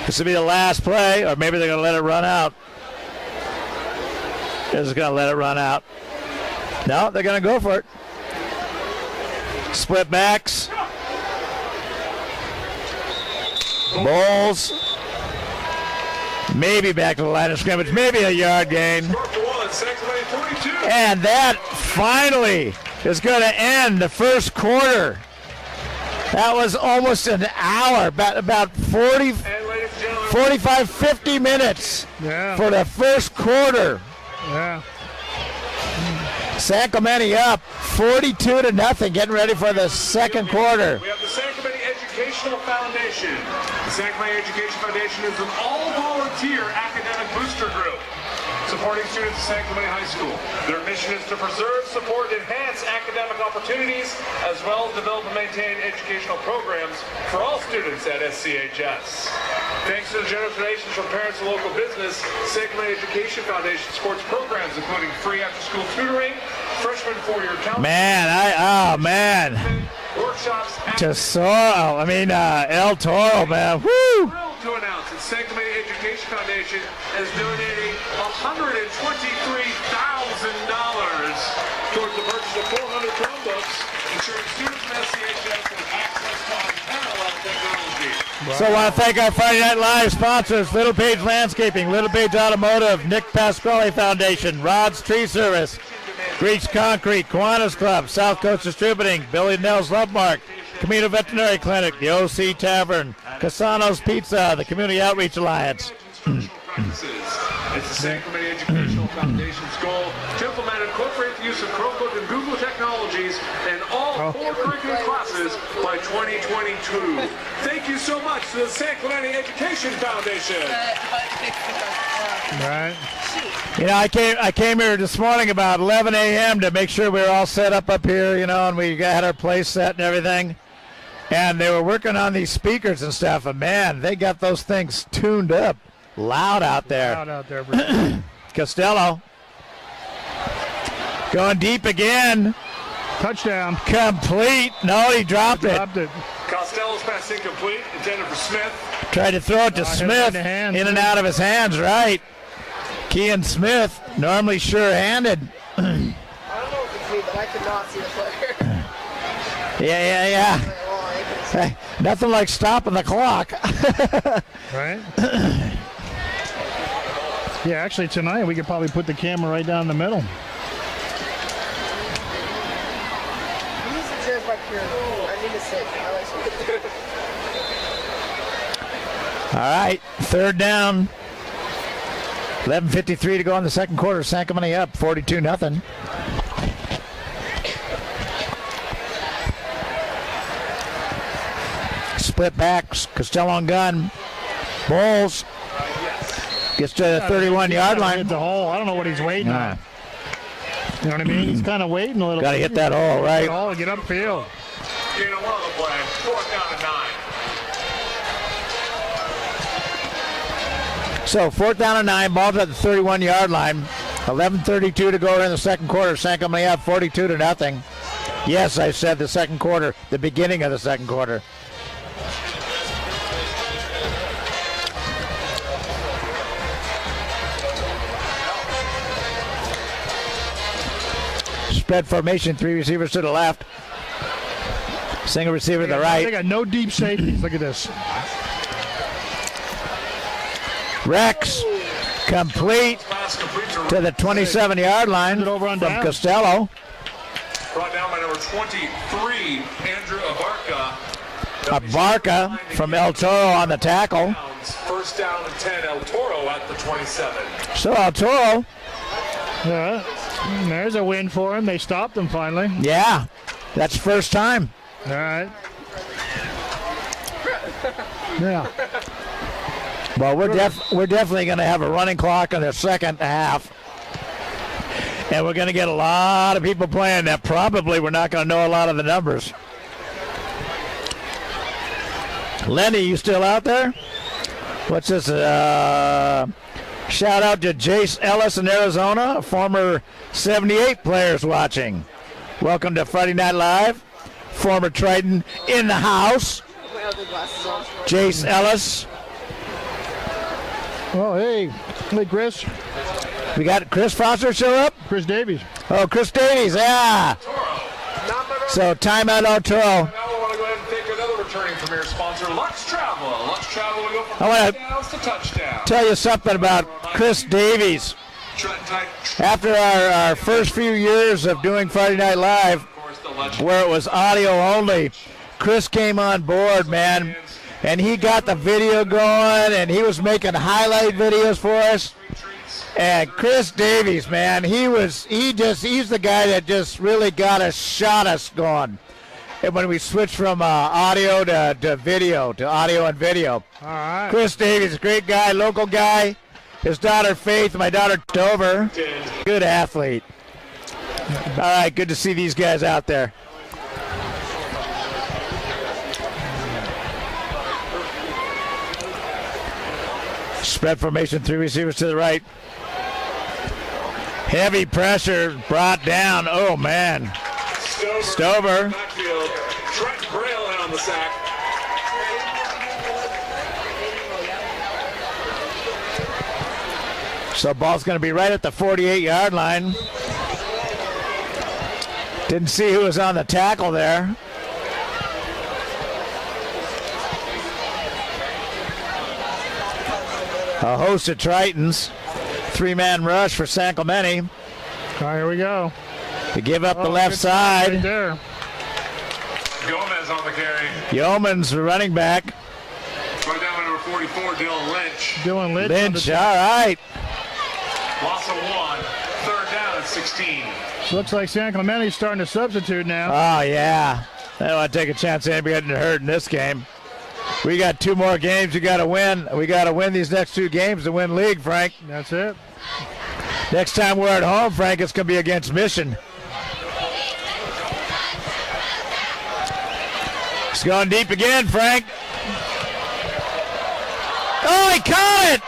This will be the last play, or maybe they're going to let it run out. They're just going to let it run out. No, they're going to go for it. Split backs. Bowles. Maybe back to the line of scrimmage. Maybe a yard gain. And that finally is going to end the first quarter. That was almost an hour, about 45, 50 minutes for the first quarter. Yeah. San Clemente up 42-0, getting ready for the second quarter. We have the San Clemente Educational Foundation. The San Clemente Education Foundation is an all-volunteer academic booster group supporting students at San Clemente High School. Their mission is to preserve, support, and enhance academic opportunities, as well as develop and maintain educational programs for all students at SCHS. Thanks to the generous donations from parents and local business, San Clemente Education Foundation supports programs including free after-school tutoring, freshman 4-year counseling, workshops, Tesoro, El Toro, man. Woo! Thrilled to announce that San Clemente Education Foundation is donating $123,000 towards the purchase of 400 Chromebooks, ensuring students from SCHS have access to unparalleled technology. So I want to thank our Friday Night Live sponsors, Little Page Landscaping, Little Page Automotive, Nick Pasquale Foundation, Rod's Tree Service, Breach Concrete, Kiwanis Club, South Coast Distributing, Billy Nell's Love Mark, Camino Veterinary Clinic, the OC Tavern, Casano's Pizza, the Community Outreach Alliance. It's the San Clemente Educational Foundation's goal to implement and incorporate the use of Chromebook and Google technologies in all core curriculum classes by 2022. Thank you so much to the San Clemente Education Foundation. Right. You know, I came here this morning about 11 a.m. to make sure we were all set up here, and we had our place set and everything. And they were working on these speakers and stuff, and man, they got those things tuned up. Loud out there. Loud out there, bro. Costello. Going deep again. Touchdown. Complete. No, he dropped it. Costello's pass incomplete, intended for Smith. Tried to throw it to Smith. In and out of his hands, right. Kean Smith, normally sure-handed. I don't know if it's me, but I could not see the player. Yeah. Hey, nothing like stopping the clock. Right? Yeah, actually tonight we could probably put the camera right down the middle. Use the chair back here. I need to sit. All right, third down. 11:53 to go in the second quarter. San Clemente up 42-0. split backs. Costello on gun. Bowles gets to the 31-yard line. Hit the hole. I don't know what he's waiting on. You know what I mean? He's kind of waiting a little bit. Got to hit that hole, right? Get upfield. Gain of 1 on the play. 4th down and 9. So 4th down and 9, ball's at the 31-yard line. 11:32 to go in the second quarter. San Clemente up 42-0. Yes, I said the second quarter, the beginning of the second quarter. Spread formation, 3 receivers to the left. Single receiver to the right. They got no deep safeties. Look at this. Rex complete to the 27-yard line from Costello. Brought down by number 23, Andrew Abarca. Abarca from El Toro on the tackle. 1st down and 10, El Toro at the 27. So El Toro. Yeah, there's a win for him. They stopped him finally. Yeah, that's first time. All right. Yeah. Well, we're definitely going to have a running clock in the second half. And we're going to get a lot of people playing that probably we're not going to know a lot of the numbers. Lenny, you still out there? What's this? Shout out to Jace Ellis in Arizona, a former 78 players watching. Welcome to Friday Night Live. Former Triton in the house. Jace Ellis. Oh, hey, Chris. We got Chris Foster show up? Chris Davies. Oh, Chris Davies, yeah. So timeout on Toro. Now we want to go ahead and take another returning premier sponsor, Lux Travel. Lux Travel will go from touchdowns to touchdown. Tell you something about Chris Davies. After our first few years of doing Friday Night Live, where it was audio only, Chris came on board, man, and he got the video going, and he was making highlight videos for us. And Chris Davies, man, he's the guy that just really got us going. And when we switched from audio to video, to audio and video. All right. Chris Davies, great guy, local guy. His daughter Faith, my daughter Dover, good athlete. All right, good to see these guys out there. Spread formation, 3 receivers to the right. Heavy pressure brought down. Oh, man. Stover. Trent Braille in on the sack. So ball's going to be right at the 48-yard line. Didn't see who was on the tackle there. A host of Tritons. 3-man rush for San Clemente. All right, here we go. To give up the left side. Right there. Gomez on the carry. Yeoman's running back. Right down by number 44, Dylan Lynch. Dylan Lynch. Lynch, all right. Loss of 1. 3rd down and 16. Looks like San Clemente's starting to substitute now. Oh, yeah. I don't want to take a chance of anybody getting hurt in this game. We got 2 more games we got to win. We got to win these next 2 games to win league, Frank. That's it. Next time we're at home, Frank, it's going to be against Mission. It's going deep again, Frank. Oh, he caught it!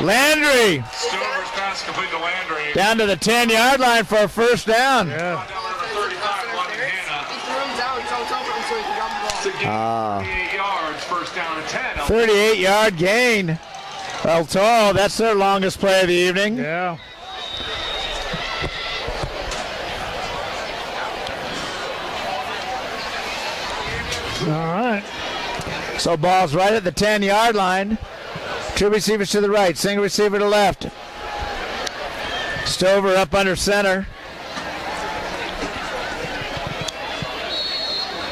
Landry. Stover's pass complete to Landry. Down to the 10-yard line for a first down. Yeah. Down by number 35, London Hannah. He threw him down, so it's over, so he can grab the ball. To gain 38 yards, 1st down and 10. 38-yard gain. El Toro, that's their longest play of the evening. Yeah. All right. So ball's right at the 10-yard line. 2 receivers to the right, single receiver to left. Stover up under center.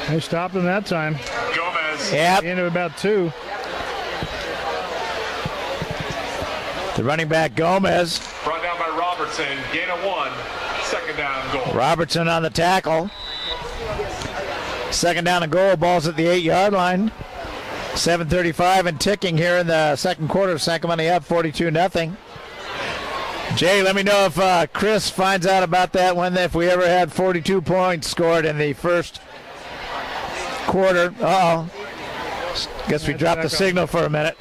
They stopped him that time. Gomez. Yep. Into about 2. The running back Gomez. Brought down by Robertson. Gain of 1. 2nd down and goal. Robertson on the tackle. Second down and goal. Ball's at the 8-yard line. 7:35 and ticking here in the second quarter. Sacramento up 42-0. Jay, let me know if Chris finds out about that one, if we ever had 42 points scored in the first quarter. Uh-oh. Guess we dropped the signal for a minute.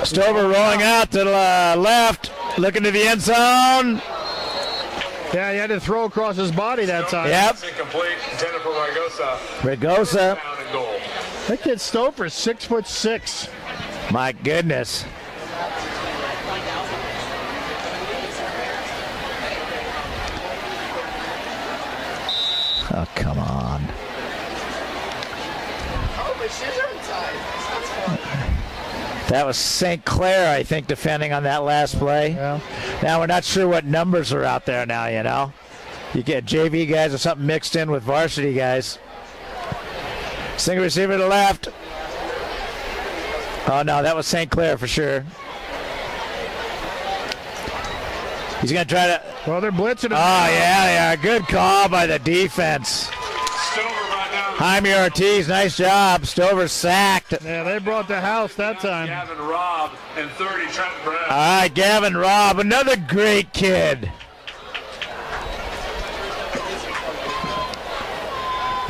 Stover rolling out to the left, looking to the end zone. Yeah, he had to throw across his body that time. Yep. Incomplete, intended for Ragosa. Ragosa. Down and goal. That kid Stover's 6'6". My goodness. Oh, come on. Oh, but she's inside. That's fine. That was St. Clair, I think, defending on that last play. Yeah. Now we're not sure what numbers are out there now, you know. You get JV guys or something mixed in with varsity guys. Single receiver to the left. Oh, no, that was St. Clair for sure. He's going to try to... Well, they're blitzing him. Oh, yeah, they are. Good call by the defense. Stover brought down. Jaime Ortiz, nice job. Stover sacked. Yeah, they brought the house that time. Gavin Robb and 30 Trent Brown. All right, Gavin Robb, another great kid.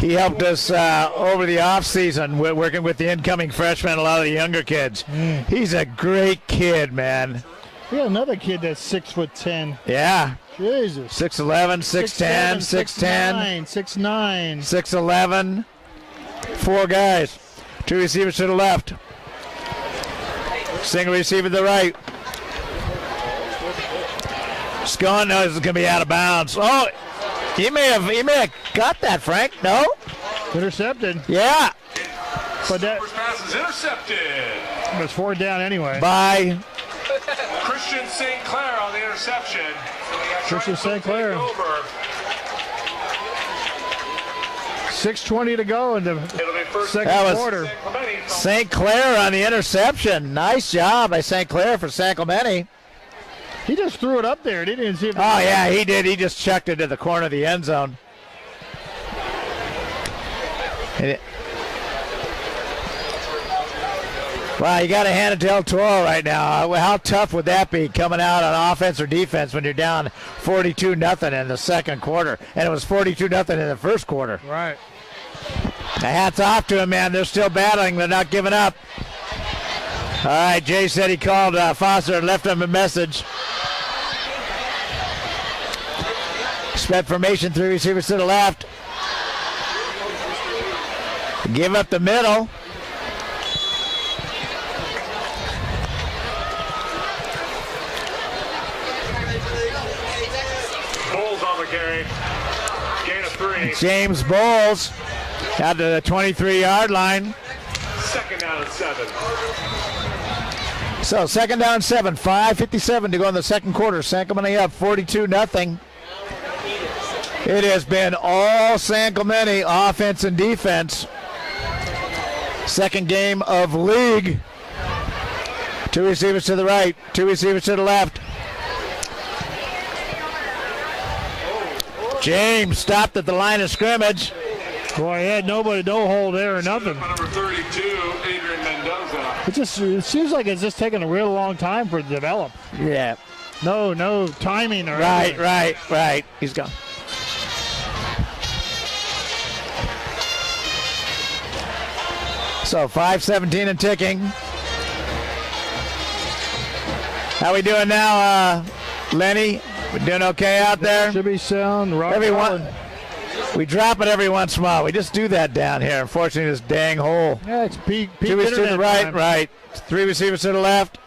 He helped us over the offseason working with the incoming freshmen, a lot of the younger kids. He's a great kid, man. We got another kid that's 6'10". Yeah. Jesus. 6'11", 6'10", 6'10", 6'9". 6'11". Four guys. Two receivers to the left. Single receiver to the right. Scone knows it's going to be out of bounds. Oh, he may have got that, Frank. No? Intercepted. Yeah. But that First pass is intercepted. was 4 down anyway. By Christian St. Clair on the interception. Christian St. Clair. Over. 6:20 to go in the It'll be first second That was- quarter. St. Clair on the interception. Nice job by St. Clair for San Clemente. He just threw it up there. He didn't even see if Oh, yeah, he did. He just chucked it to the corner of the end zone. Wow, you got to hand it to El Toro right now. How tough would that be coming out on offense or defense when you're down 42-0 in the second quarter? And it was 42-0 in the first quarter. Right. Hats off to him, man. They're still battling. They're not giving up. All right, Jay said he called Foster and left him a message. Spread formation, three receivers to the left. Give up the middle. Bowles on the carry. Gain of 3. James Bowles out to the 23-yard line. Second down and 7. So second down 7, 5:57 to go in the second quarter. San Clemente up 42-0. It has been all San Clemente offense and defense. Second game of league. Two receivers to the right, two receivers to the left. James stopped at the line of scrimmage. Boy, he had no hold there or nothing. Number 32, Adrian Mendoza. It seems like it's just taking a real long time for it to develop. Yeah. No timing or Right, anything. right. He's gone. So 5:17 and ticking. How we doing now, Lenny? We doing okay out there? Should be sound. Rock Everyone, solid. we drop it every once in a while. We just do that down here. Unfortunately, this dang hole. Yeah, it's peak Two receivers to the internet right, time. right. Three receivers to the left.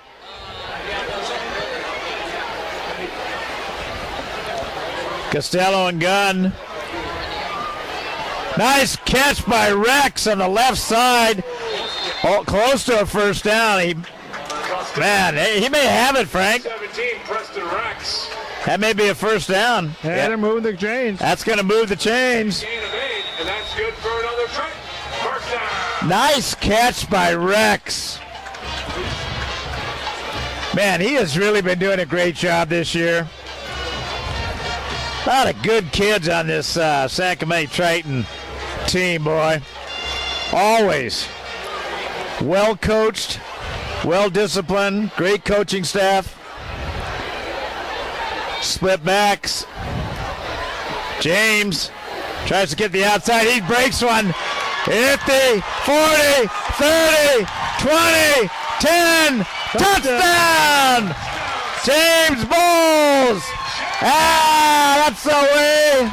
Costello and Gunn. Nice catch by Rex on the left side. Oh, close to a first down. He may have it, Frank. 17, Preston Rex. That may be a first down. Yeah, they're moving the chains. That's going to move the chains. Gain of 8, and that's good for another try. First down. Nice catch by Rex. Man, he has really been doing a great job this year. A lot of good kids on this San Clemente Triton team, boy. Always. Well coached, well disciplined, great coaching staff. Split backs. James tries to get the outside. He breaks one. 50, 40, 30, 20, 10. Touchdown! James Bowles. That's the way.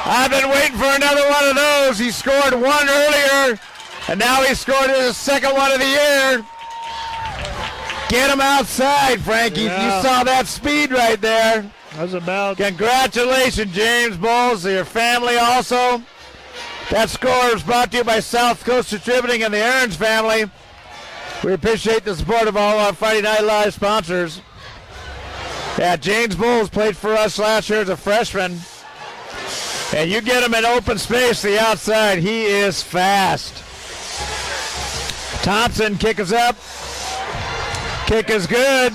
I've been waiting for another one of those. He scored one earlier, and now he scored his second one of the year. Get him outside, Frankie. Yeah. You saw that speed right there. That's about. Congratulations, James Bowles, to your family also. That score is brought to you by South Coast Distributing and the Aarons family. We appreciate the support of all our Friday Night Live sponsors. Yeah, James Bowles played for us last year as a freshman. And you get him in open space to the outside. He is fast. Thompson, kick is up. Kick is good.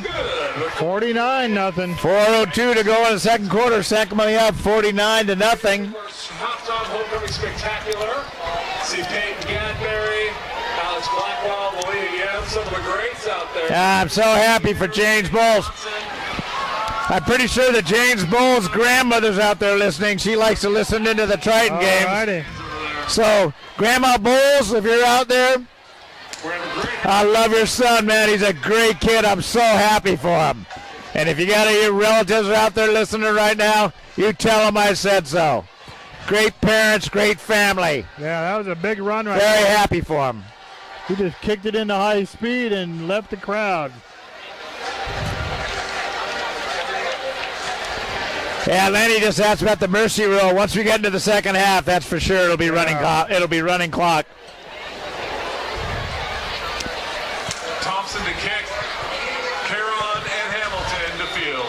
49-0. 4:02 to go in the second quarter. Sacramento up 49-0. Halftime homecoming spectacular. See Peyton Gadberry, Alex Blackwell, Malia Yem, some of the greats out there. I'm so happy for James Bowles. I'm pretty sure that James Bowles' grandmother's out there listening. She likes to listen into the Triton games. Alrighty. So, Grandma Bowles, if you're out there, I love your son, man. He's a great kid. I'm so happy for him. And if you got any relatives out there listening right now, you tell them I said so. Great parents, great family. Yeah, that was a big run right Very there. happy for him. He just kicked it into high speed and left the crowd. Yeah, Lenny just asked about the mercy rule. Once we get into the second half, that's for sure. It'll be running. It'll be running clock. Thompson to kick. Caron and Hamilton to field.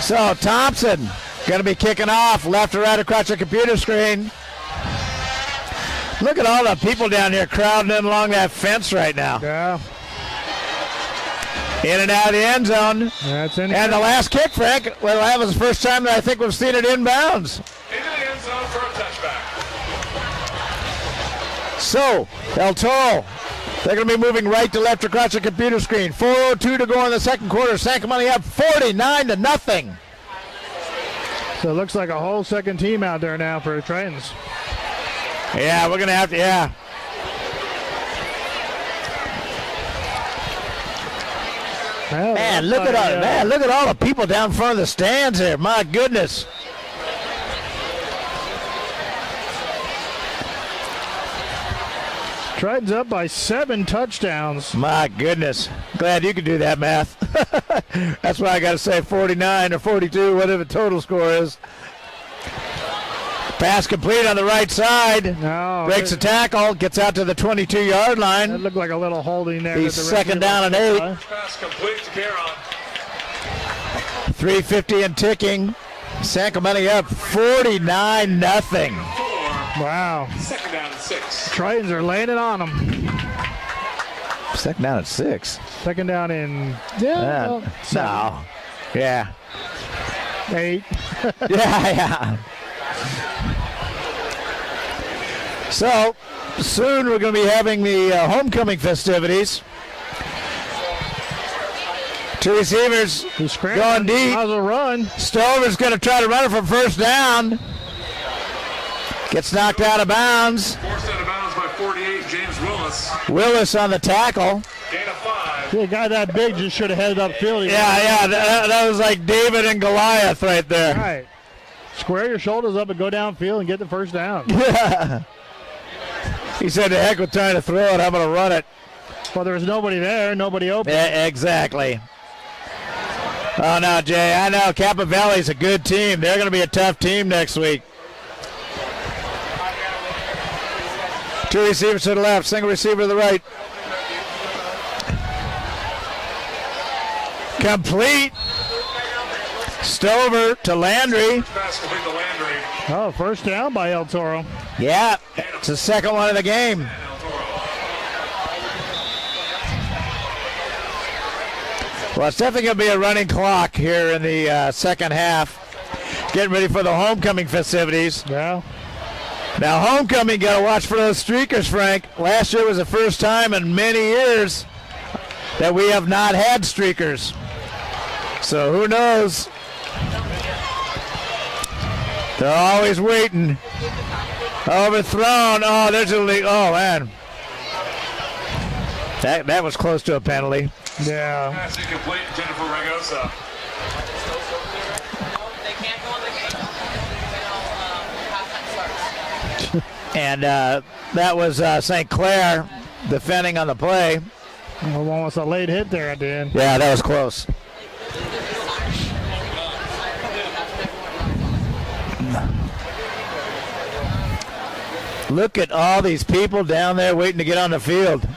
So Thompson going to be kicking off left or right across the computer screen. Look at all the people down here crowding in along that fence right now. Yeah. In and out of the end zone. That's in. And the last kick, Frank, well, that was the first time that I think we've seen it inbounds. Into the end zone for a touchback. So, El Toro, they're going to be moving right to left across the computer screen. 4:02 to go in the second quarter. Sacramento up 49-0. So it looks like a whole second team out there now for the Tritons. Yeah, we're going to have to, yeah. Well, Man, look at all the people down front of the stands here. My goodness. Tritons up by 7 touchdowns. My goodness. Glad you could do that math. That's why I got to say 49 or 42, whatever the total score is. Pass complete on the right side. No, Breaks the tackle, gets out to the 22-yard That line. looked like a little holding there. He's that the second ref down and gave 8. us. Pass complete to Caron. 3:50 and ticking. Sacramento up 49-0. Wow. Second down and 6. Tritons are laying it on them. Second down at 6. Second down in No. Yeah. 8. Yeah. So, soon we're going to be having the homecoming festivities. Two receivers He's going deep. How's a run? Stover's going to try to run it for first down. Gets knocked out of bounds. Forced out of bounds by 48, James Willis. Willis on the tackle. Gain of 5. Yeah, a guy that big just should have headed upfield. Yeah, that was like David and Goliath right there. Right. Square your shoulders up and go downfield and get the first down. Yeah. He said, "The heck with trying to throw it, I'm going to run it." Well, there was nobody there, nobody open. Yeah, exactly. Oh, no, Jay, I know Kappa Valley's a good team. They're going to be a tough team next week. Two receivers to the left, single receiver to the right. Complete. Stover to Landry. Pass complete to Landry. Oh, first down by El Toro. Yeah, it's the second one of the game. Well, it's definitely going to be a running clock here in the second half. getting ready for the homecoming festivities. Yeah. Now, homecoming, got to watch for those streakers, Frank. Last year was the first time in many years that we have not had streakers. So who knows? They're always waiting. Overthrown. Oh, there's a leak. Oh, man. That was close to a penalty. Yeah. Pass incomplete, Jennifer Ragosa. They can't go in the game until halftime starts. And that was St. Clair defending on the play. Almost a late hit there at the end. Yeah, that was close. Look at all these people down there waiting to get on the field.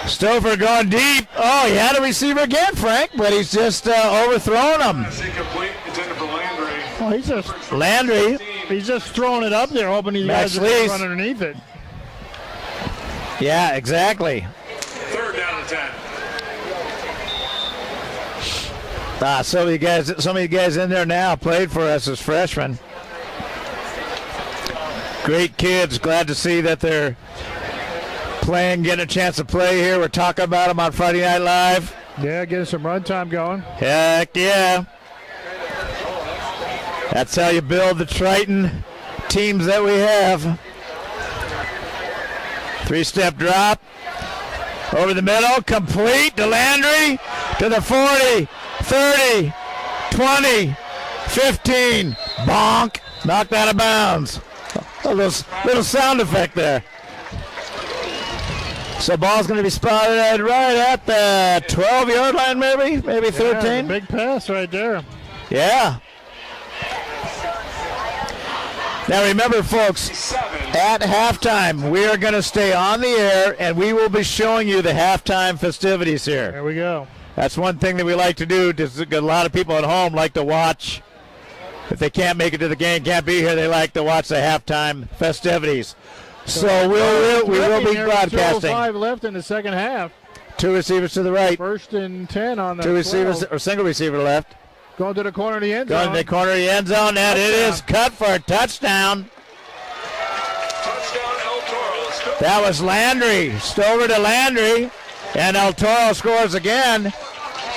Stover going deep. Oh, he had a receiver again, Frank, but he's just overthrown him. Pass incomplete, Jennifer Landry. Well, he's Landry. just throwing it up there, hoping these Max guys are Lees. run underneath it. Yeah, exactly. 3rd down and 10. Some of you guys in there now played for us as freshmen. Great kids. Glad to see that they're playing, getting a chance to play here. We're talking about them on Friday Night Live. Yeah, getting some run time going. Heck yeah. That's how you build the Triton teams that we have. 3-step drop. Over the middle. Complete to Landry. To the 40. 30. 20. 15. Bonk. Knocked out of bounds. A little sound effect there. So ball's going to be spotted right at the 12-yard line, maybe 13. Yeah, big pass right there. Yeah. Now remember, folks, at halftime, we are going to stay on the air, and we will be showing you the halftime festivities here. There we go. That's one thing that we like to do. A lot of people at home like to watch. If they can't make it to the game, can't be here, they like to watch the halftime festivities. So we will be broadcasting. 2:05 left in the second half. 2 receivers to the right. 1st and 10 on the 2 receivers 12. or single receiver left. Going to the corner of the end Going zone. to the corner of the end zone, and it is cut for a touchdown. Touchdown, El Toro. That was Landry. Stover to Landry, and El Toro scores again.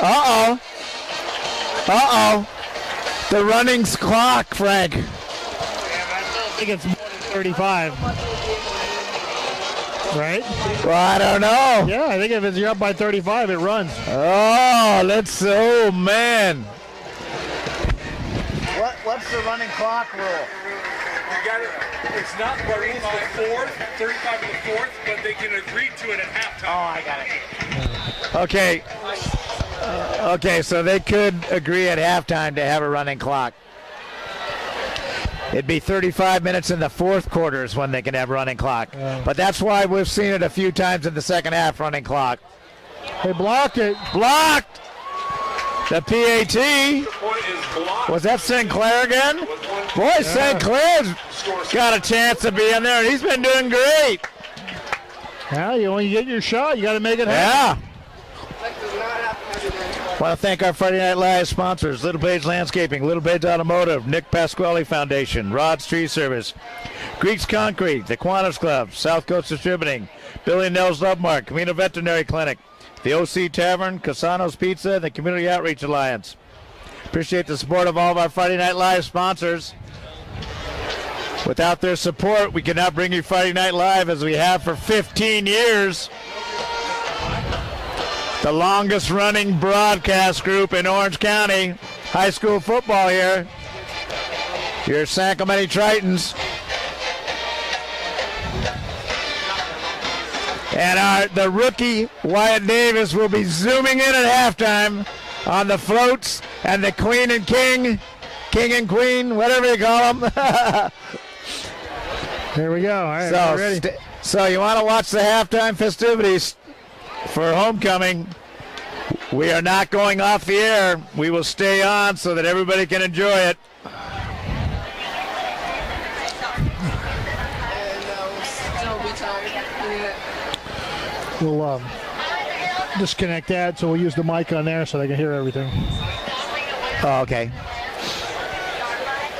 Uh-oh. The running clock, Frank. I think it's more than 35. Right? Well, I don't know. Yeah, I think if you're up by 35, it runs. Oh, man. What's the running clock rule? You got it. It's not the rules the 4th, 35 to the 4th, but they can agree to it at halftime. Oh, I got it. Okay, so they could agree at halftime to have a running clock. It'd be 35 minutes in the fourth quarters when they can have running clock. But that's why we've seen it a few times in the second half, running clock. They blocked it. Blocked! The PAT. Point is blocked. Was that Sinclair again? Boy, Sinclair's got a chance to be in there, and he's been doing great. Yeah, when you get your shot, you got to make it happen. Yeah. Want to thank our Friday Night Live sponsors, Little Page Landscaping, Little Page Automotive, Nick Pasquale Foundation, Rod's Tree Service, Greeks Concrete, the Kiwanis Club, South Coast Distributing, Billy and Nell's Love Mart, Camino Veterinary Clinic, the OC Tavern, Casano's Pizza, and the Community Outreach Alliance. Appreciate the support of all of our Friday Night Live sponsors. Without their support, we cannot bring you Friday Night Live as we have for 15 years. The longest running broadcast group in Orange County. High school football here. Your San Clemente Tritons. And the rookie, Wyatt Davis, will be zooming in at halftime on the floats and the Queen and King, King and Queen, whatever you call them. Here we go. All right, we're ready. So you want to watch the halftime festivities for homecoming. We are not going off the air. We will stay on so that everybody can enjoy it. We'll disconnect that, so we'll use the mic on there so they can hear everything. Oh, okay.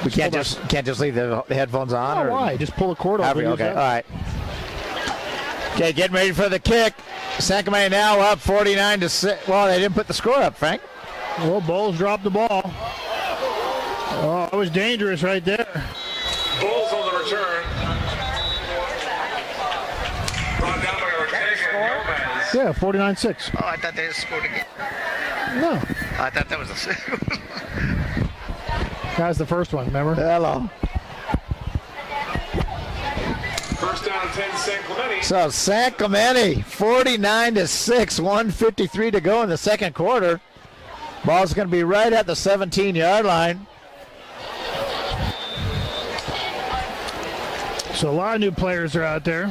We can't just leave the headphones on. Oh, or why? Just pull the cord over. Okay, all right. Okay, getting ready for the kick. San Clemente now up 49-6. Well, they didn't put the score up, Frank. Well, Bowles dropped the ball. Oh, it was dangerous right there. Bulls on the return. Brought down by Ortega Gomez. Yeah, 49-6. Oh, I thought they just scored again. No, I thought that was a that's the first one, remember? Hello. First down and 10, San Clemente. So San Clemente, 49-6, 1:53 to go in the second quarter. Ball's going to be right at the 17-yard line. So a lot of new players are out there.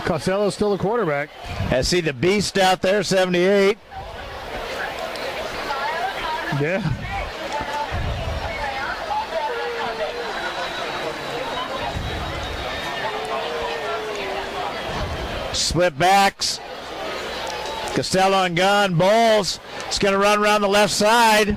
Costello's still the quarterback. I see the Beast out there, 78. Yeah. Split backs. Costello and gun. Bowles. It's going to run around the left side.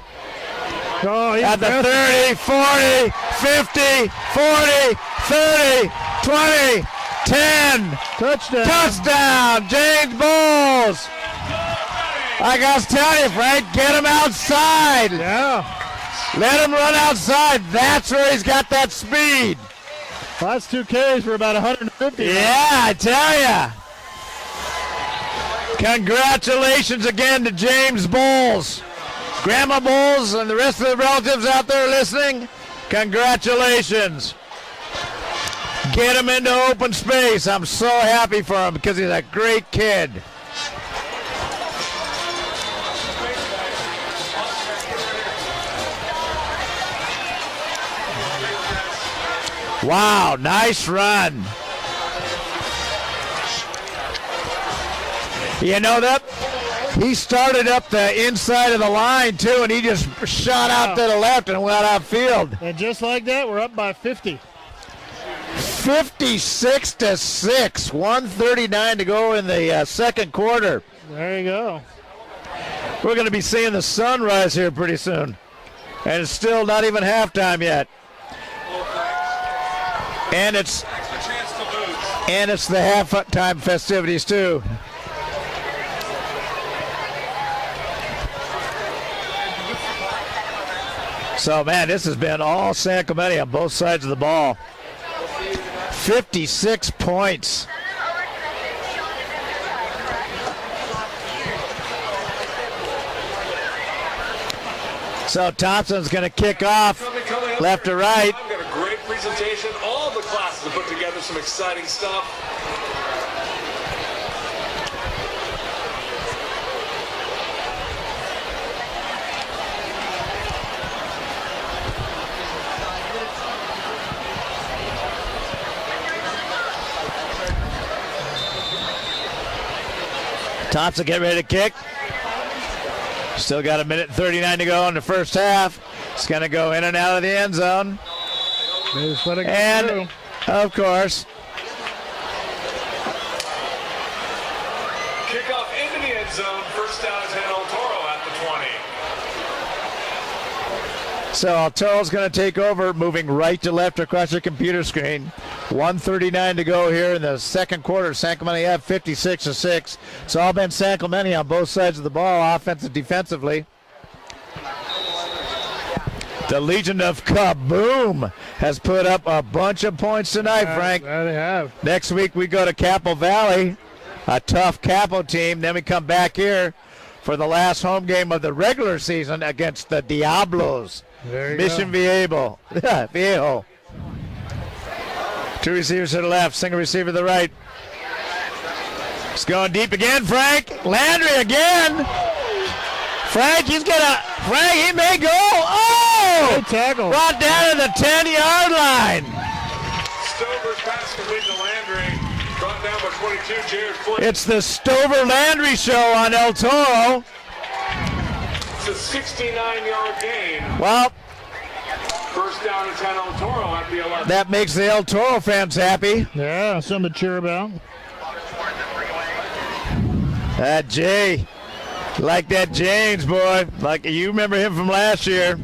Oh, he's At the 30, 40, 50, 40, 30, 20, 10. touchdown. Touchdown, James Bowles. I got to tell you, Frank, get him outside. Yeah. Let him run outside. That's where he's got that speed. Well, that's 2 Ks for about 150. Yeah, I tell ya. Congratulations again to James Bowles. Grandma Bowles and the rest of the relatives out there listening, congratulations. Get him into open space. I'm so happy for him because he's a great kid. Wow, nice run. You know that? He started up the inside of the line, too, and he just shot out to the left and went outfield. And just like that, we're up by 50. 56-6, 1:39 to go in the second quarter. There you go. We're going to be seeing the sunrise here pretty soon. And it's still not even halftime yet. And it's the halftime festivities, too. So, man, this has been all San Clemente on both sides of the ball. 56 points. So Thompson's going to kick off left to right. I've got a great presentation. All the classes have put together some exciting stuff. Thompson get ready to kick. Still got 1:39 to go in the first half. It's going to go in and out of the end zone. Just let it go And, through. of course, Kickoff into the end zone. First down is El Toro at the 20. so El Toro's going to take over, moving right to left across your computer screen. 1:39 to go here in the second quarter. San Clemente have 56-6. It's all been San Clemente on both sides of the ball, offense and defensively. The Legion of Kaboom has put up a bunch of points tonight, Frank. There they have. Next week we go to Capo Valley, a tough Capo team. Then we come back here for the last home game of the regular season against the Diablos. There you Mission go. Viejo. Two receivers to the left, single receiver to the right. It's going deep again, Frank. Landry again. Frank, he may go. Oh! Good tackle. Brought down to the 10-yard line. Stover's pass complete to Landry. Brought down by 22, Jared Foote. It's the Stover Landry show on El Toro. It's a 69-yard gain. Well, First down and 10, El Toro at the 11. that makes the El Toro fans happy. Yeah, something to cheer about. That Jay. Like that James, boy. Like you remember him from last year.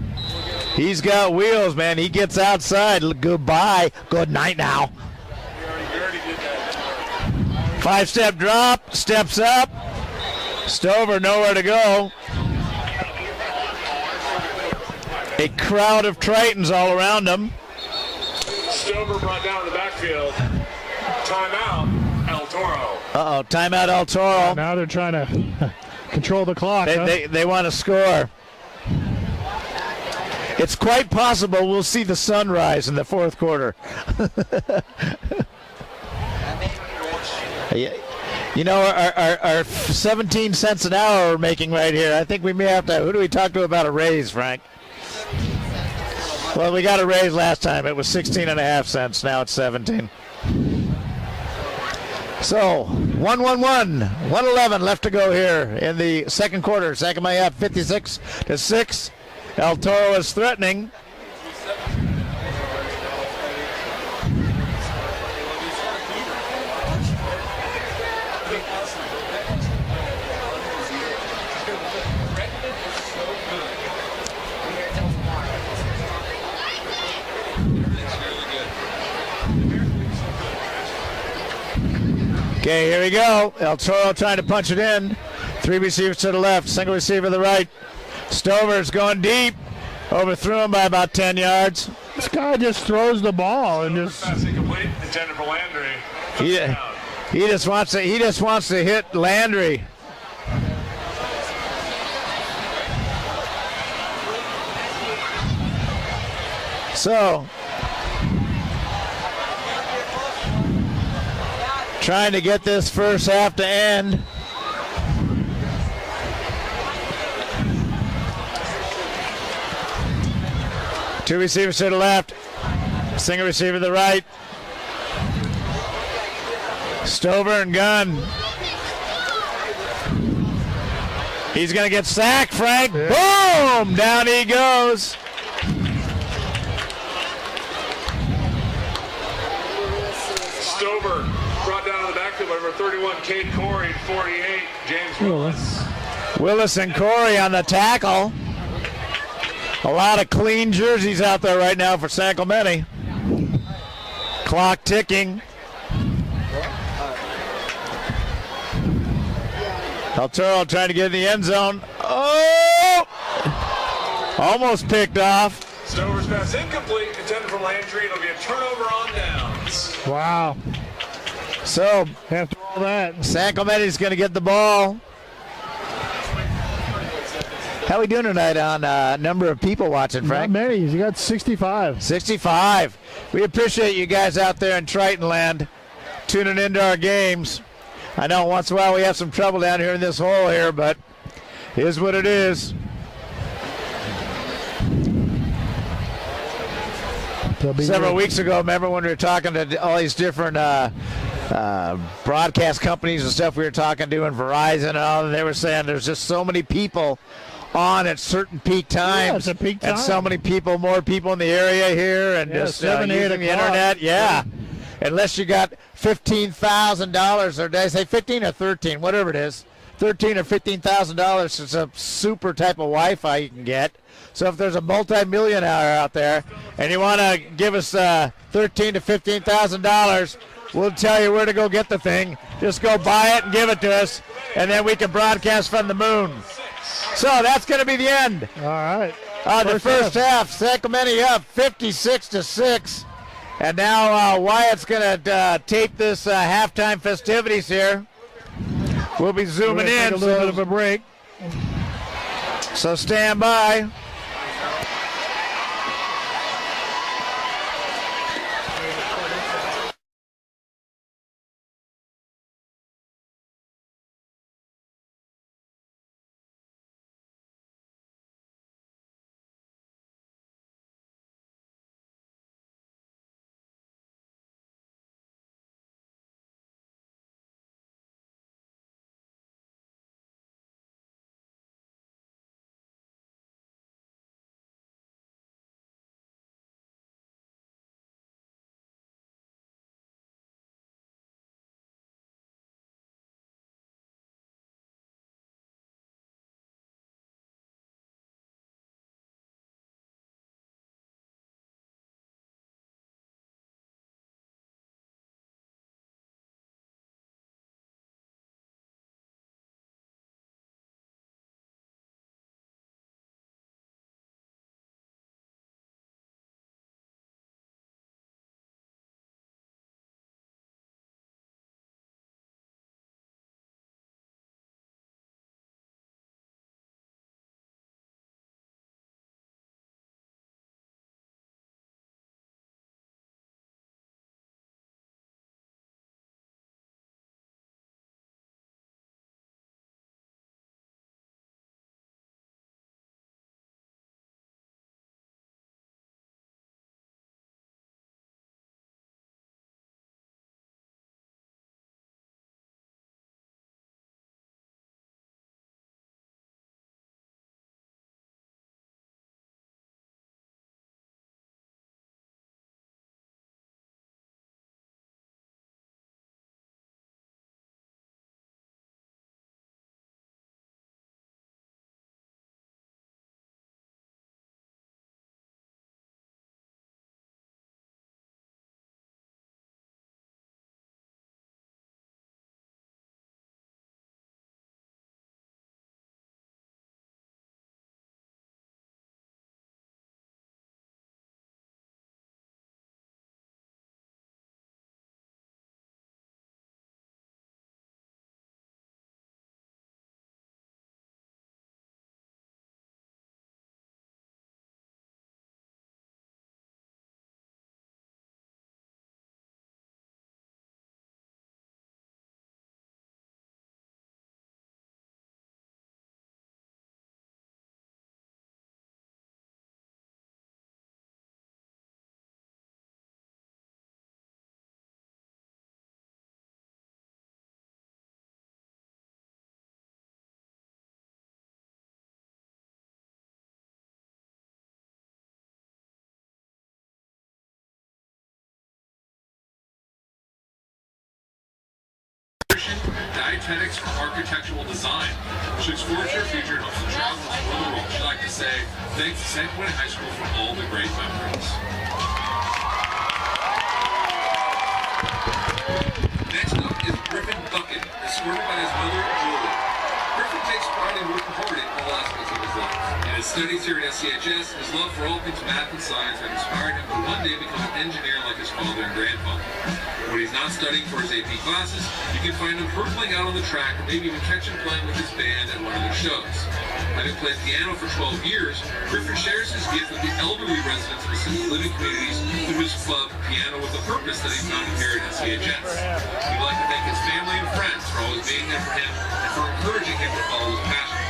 He's got wheels, man. He gets outside. Goodbye. Good night now. 5-step drop. Steps up. Stover nowhere to go. A crowd of Tritons all around him. Stover brought down the backfield. Timeout, El Toro. Uh-oh, timeout El Toro. Now they're trying to control the clock. They want to score. It's quite possible we'll see the sunrise in the fourth quarter. You know, our 17 cents an hour we're making right here. I think we may have to. Who do we talk to about a raise, Frank? Well, we got a raise last time. It was 16.5 cents. Now it's 17. So, 1-1-1. 11 left to go here in the second quarter. Sacramento up 56-6. El Toro is threatening. Okay, here we go. El Toro trying to punch it in. 3 receivers to the left, single receiver to the right. Stover's going deep. Overthrew him by about 10 yards. This guy just throws the ball and just. Pass incomplete. Intended for Landry. He just wants to hit Landry. So, trying to get this first half to end. Two receivers to the left, single receiver to the right. Stover and gun. He's going to get sacked, Frank. Yeah. Boom! Down he goes. Stover brought down to the backfield by number 31, Cade Corey, 48, James Willis. Willis and Corey on the tackle. A lot of clean jerseys out there right now for San Clemente. Clock ticking. El Toro trying to get in the end zone. Oh! Almost picked off. Stover's pass incomplete, intended for Landry. It'll be a turnover on downs. Wow. So, After all that. San Clemente's going to get the ball. How we doing tonight on number of people watching, Frank? Not many. You got 65. 65. We appreciate you guys out there in Triton land tuning into our games. I know once in a while we have some trouble down here in this hole here, but it is what it is. Several weeks ago, remember when we were talking to all these different broadcast companies and stuff we were talking to, and Verizon and all, and they were saying there's just so many people on at certain peak times. Yeah, it's a peak time. And so many people, more people in the area here, and just 7, 8 using the o'clock. internet. Yeah. Unless you got $15,000, or did I say 15 or 13, whatever it is, $13,000 or $15,000 is a super type of Wi-Fi you can get. So if there's a multi-millionaire out there and you want to give us $13,000 to $15,000, we'll tell you where to go get the thing. Just go buy it and give it to us, and then we can broadcast from the moon. So that's going to be the end. All right. The first half, San Clemente up 56-6. And now Wyatt's going to tape this halftime festivities here. We'll be zooming in. Take a little bit of a break. So stand by. geotechnics for architectural design. She explores her future and hopes to travel around the world. She'd like to say thanks to San Clemente High School for all the great memories. Next up is Griffin Bucket, escorted by his mother, Julie. Griffin takes pride in working hard in all aspects of his life. In his studies here at SCHS, his love for all things math and science had inspired him to one day become an engineer like his father and grandfather. When he's not studying for his AP classes, you can find him hurtling out on the track or maybe even catch him playing with his band at one of their shows. Having played piano for 12 years, Griffin shares his gift with the elderly residents of assisted living communities through his club, Piano with a Purpose, that he founded here at SCHS. He'd like to thank his family and friends for always being there for him and for encouraging him to follow his passions.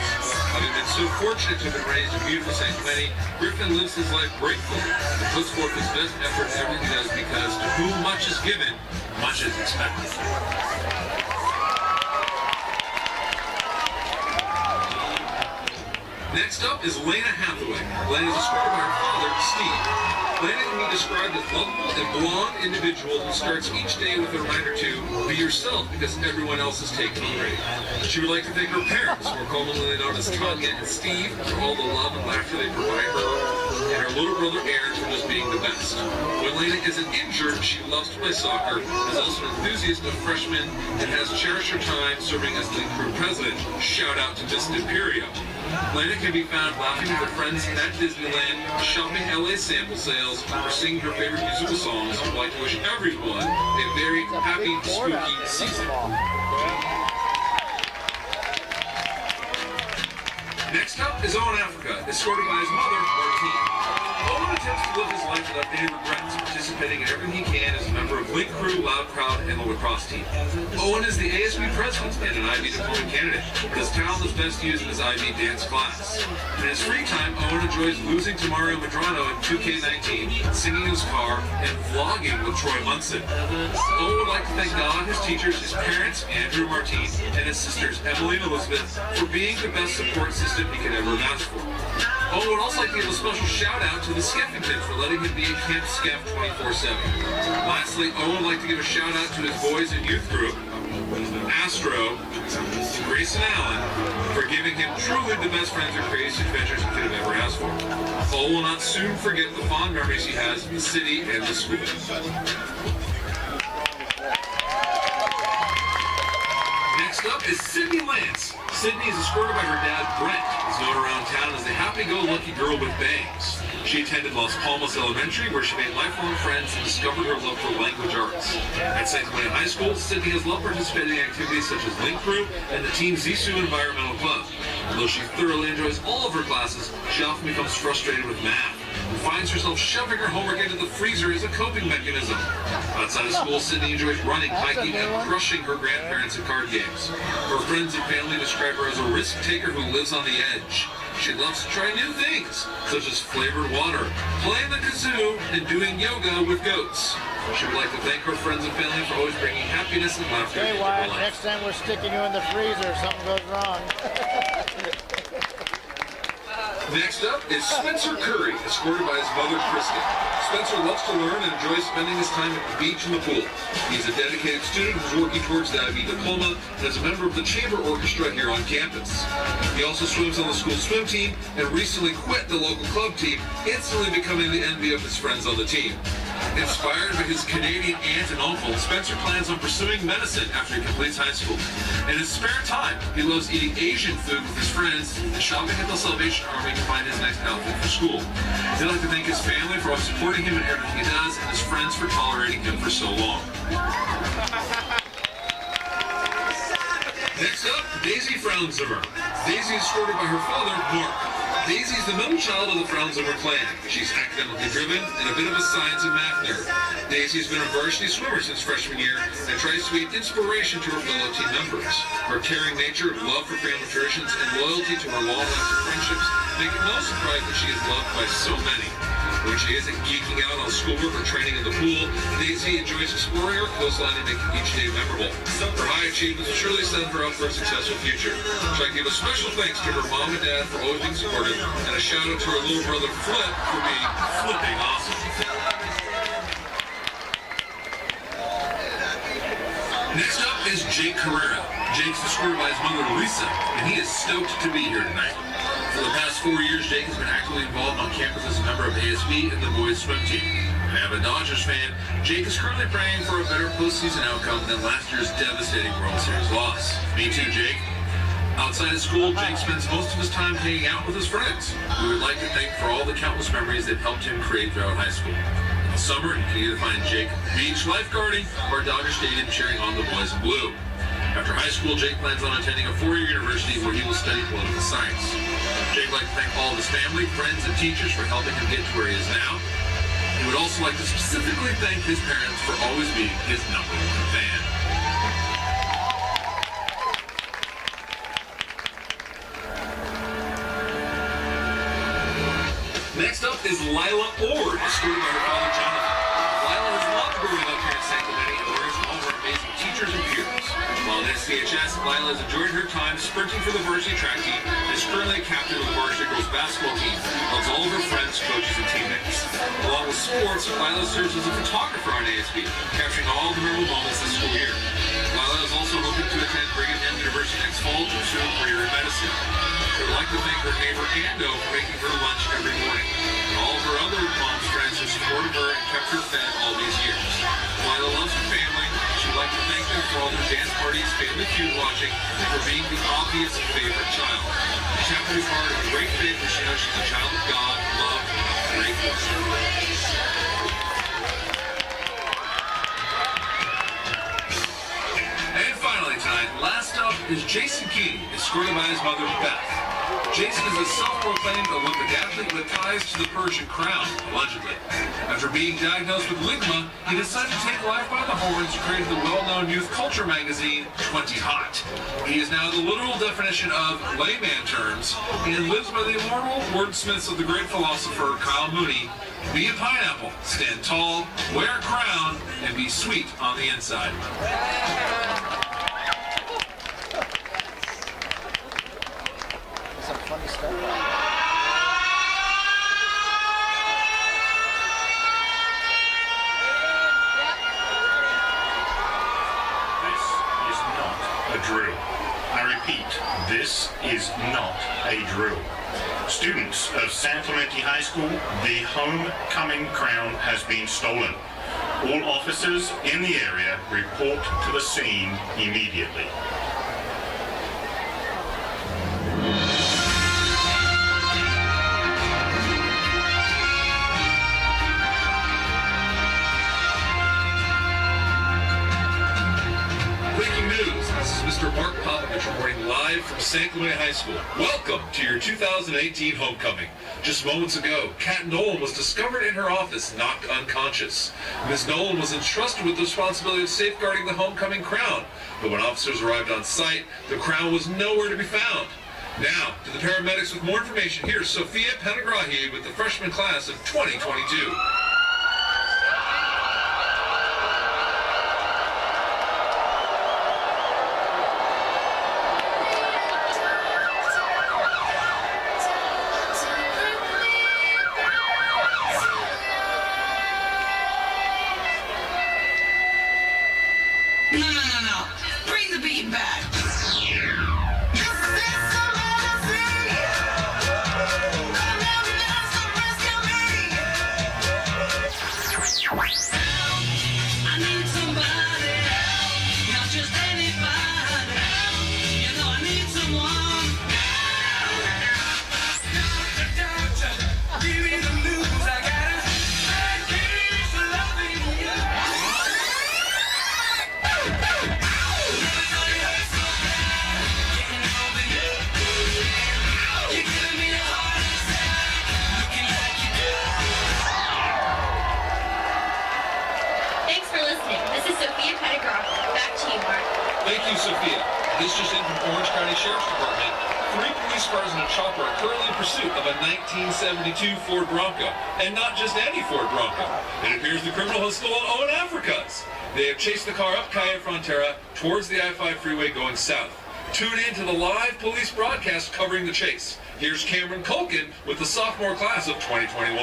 Having been so fortunate to have been raised in beautiful San Clemente, Griffin lives his life gratefully and puts forth his best effort in everything he does because to whom much is given, much is expected. Next up is Lena Hathaway. Lena is escorted by her father, Steve. Lena can be described as lovable and blonde individual who starts each day with a reminder to be yourself because everyone else is taken already. She would like to thank her parents, more commonly known as Tanya and Steve, for all the love and laughter they provide her, and her little brother Aaron for just being the best. When Lena isn't injured, she loves to play soccer, is also an enthusiast of freshmen, and has cherished her time serving as the crew president. Shout out to Miss Imperio. Lena can be found laughing with her friends at Disneyland, shopping LA sample sales, or singing her favorite musical songs. We'd like to wish everyone a very happy, spooky season. Next up is Owen Africa, escorted by his mother, Martine. Owen attempts to live his life without any regrets, participating in everything he can as a member of Link Crew, Loud Crowd, and the lacrosse team. Owen is the ASB president and an IB diploma candidate, but his talent is best used in his IB dance class. In his free time, Owen enjoys losing to Mario Madrano in 2K19, singing in his car, and vlogging with Troy Munson. Owen would like to thank God, his teachers, his parents, Andrew Martine, and his sisters, Emily and Elizabeth, for being the best support system he could ever have asked for. Owen would also like to give a special shout out to the Skeffington for letting him be at Camp Skeff 24/7. Lastly, Owen would like to give a shout out to his boys and youth group, Astro, Grayson Allen, for giving him truly the best friends or crazy adventures he could have ever asked for. Owen will not soon forget the fond memories he has of the city and the school. Next up is Sydney Lance. Sydney is escorted by her dad, Brent, who's known around town as the happy-go-lucky girl with bangs. She attended Las Palmas Elementary, where she made lifelong friends and discovered her love for language arts. At San Clemente High School, Sydney has loved participating in activities such as Link Crew and the Team Zissou Environmental Club. Although she thoroughly enjoys all of her classes, she often becomes frustrated with math and finds herself shoving her homework into the freezer as a coping mechanism. Outside of school, Sydney enjoys running, hiking, and crushing her grandparents at card games. Her friends and family describe her as a risk-taker who lives on the edge. She loves to try new things, such as flavored water, playing the kazoo, and doing yoga with goats. She would like to thank her friends and family for always bringing happiness and laughter into her life. Next time we're sticking you in the freezer, something goes wrong. Next up is Spencer Curry, escorted by his mother, Kristen. Spencer loves to learn and enjoys spending his time at the beach and the pool. He's a dedicated student who's working towards the IB diploma and is a member of the chamber orchestra here on campus. He also swims on the school swim team and recently quit the local club team, instantly becoming the envy of his friends on the team. Inspired by his Canadian aunt and uncle, Spencer plans on pursuing medicine after he completes high school. In his spare time, he loves eating Asian food with his friends and shopping at the Salvation Army to find his next outfit for school. He'd like to thank his family for always supporting him in everything he does and his friends for tolerating him for so long. Next up, Daisy Fraunzimmer. Daisy is escorted by her father, Mark. Daisy is the middle child of the Fraunzimmer clan. She's academically driven and a bit of a science and math nerd. Daisy has been a varsity swimmer since freshman year and tries to be an inspiration to her fellow team members. Her caring nature, love for family traditions, and loyalty to her long-lasting friendships make it no surprise that she is loved by so many. When she isn't geeking out on schoolwork or training in the pool, Daisy enjoys exploring her coastline and making each day memorable. Her high achievements will surely set her up for a successful future. She'd like to give a special thanks to her mom and dad for always being supportive, and a shout out to her little brother Flip for being flipping awesome. Next up is Jake Carrera. Jake's escorted by his mother, Lisa, and he is stoked to be here tonight. For the past 4 years, Jake has been actively involved on campus as a member of ASB and the boys' swim team. An avid Dodgers fan, Jake is currently praying for a better postseason outcome than last year's devastating World Series loss. Me too, Jake. Outside of school, Jake spends most of his time hanging out with his friends. We would like to thank for all the countless memories that helped him create throughout high school. In the summer, you can either find Jake at the beach lifeguarding or at Dodger Stadium cheering on the boys in blue. After high school, Jake plans on attending a four-year university where he will study political science. Jake would like to thank all of his family, friends, and teachers for helping him get to where he is now. He would also like to specifically thank his parents for always being his #1 fan. Next up is Lila Ord, escorted by her father, Jonathan. Lila has loved growing up here in San Clemente and learns from all of her amazing teachers and peers. While at SCHS, Lila has enjoyed her time sprinting for the varsity track team and is currently a captain of the varsity girls basketball team, loves all of her friends, coaches, and teammates. Along with sports, Lila serves as a photographer on ASB, capturing all the memorable moments this school year. Lila is also hoping to attend Brigham Young University next fall to pursue a career in medicine. I would like to thank her neighbor Ando for making her lunch every morning, and all of her other mom's friends who supported her and kept her fed all these years. Lila loves her family, and she would like to thank them for all their dance parties, family feud watching, and for being the obvious favorite child. She tapped his heart in great faith as she knows she's a child of God, loved, and great fortune. And finally tonight, last up is Jason King, escorted by his mother, Beth. Jason is a self-proclaimed Olympic athlete with ties to the Persian crown, allegedly. After being diagnosed with ligma, he decided to take life by the horns and created the well-known youth culture magazine, 20 Hot. He is now the literal definition of layman terms and lives by the immortal wordsmiths of the great philosopher Kyle Mooney: be a pineapple, stand tall, wear a crown, and be sweet on the inside. Some funny stuff. This is not a drill. I repeat, this is not a drill. Students of San Clemente High School, the homecoming crown has been stolen. All officers in the area report to the scene immediately. Breaking news, this is Mr. Mark Popovich reporting live from San Clemente High School. Welcome to your 2018 homecoming. Just moments ago, Kat Nolan was discovered in her office, knocked unconscious. Ms. Nolan was entrusted with the responsibility of safeguarding the homecoming crown, but when officers arrived on site, the crown was nowhere to be found. Now, to the paramedics with more information, here's Sophia Panagrahi with the freshman class of 2022. No. Bring the beat back. I need somebody, not just anybody. You know I need someone. Doctor, give me the news. I gotta keep loving you. Everybody hurts so bad, getting over you. You're giving me the heart attack, looking like you do. Thanks for listening. This is Sophia Pettigrew. Back to you, Mark. Thank you, Sophia. This just in from Orange County Sheriff's Department. 3 police cars and a chopper are currently in pursuit of a 1972 Ford Bronco. And not just any Ford Bronco. It appears the criminal has stolen Owen Africa's. They have chased the car up Calle Frontera towards the I-5 freeway going south. Tune in to the live police broadcast covering the chase. Here's Cameron Culkin with the sophomore class of 2021.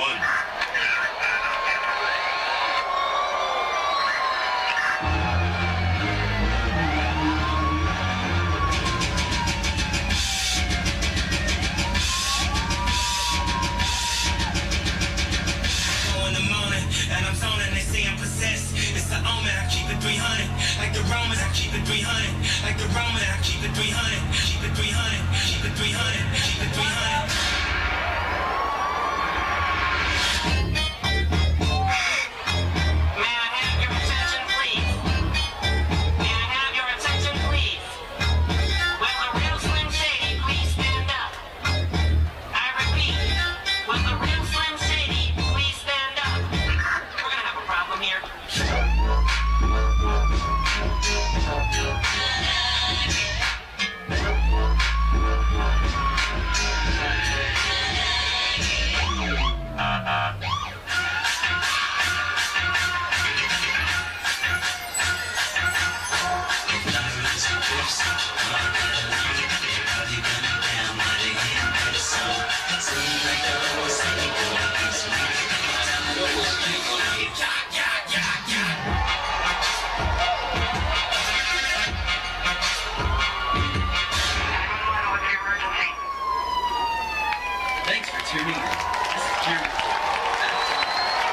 Thanks for tuning in. This is Jeremy.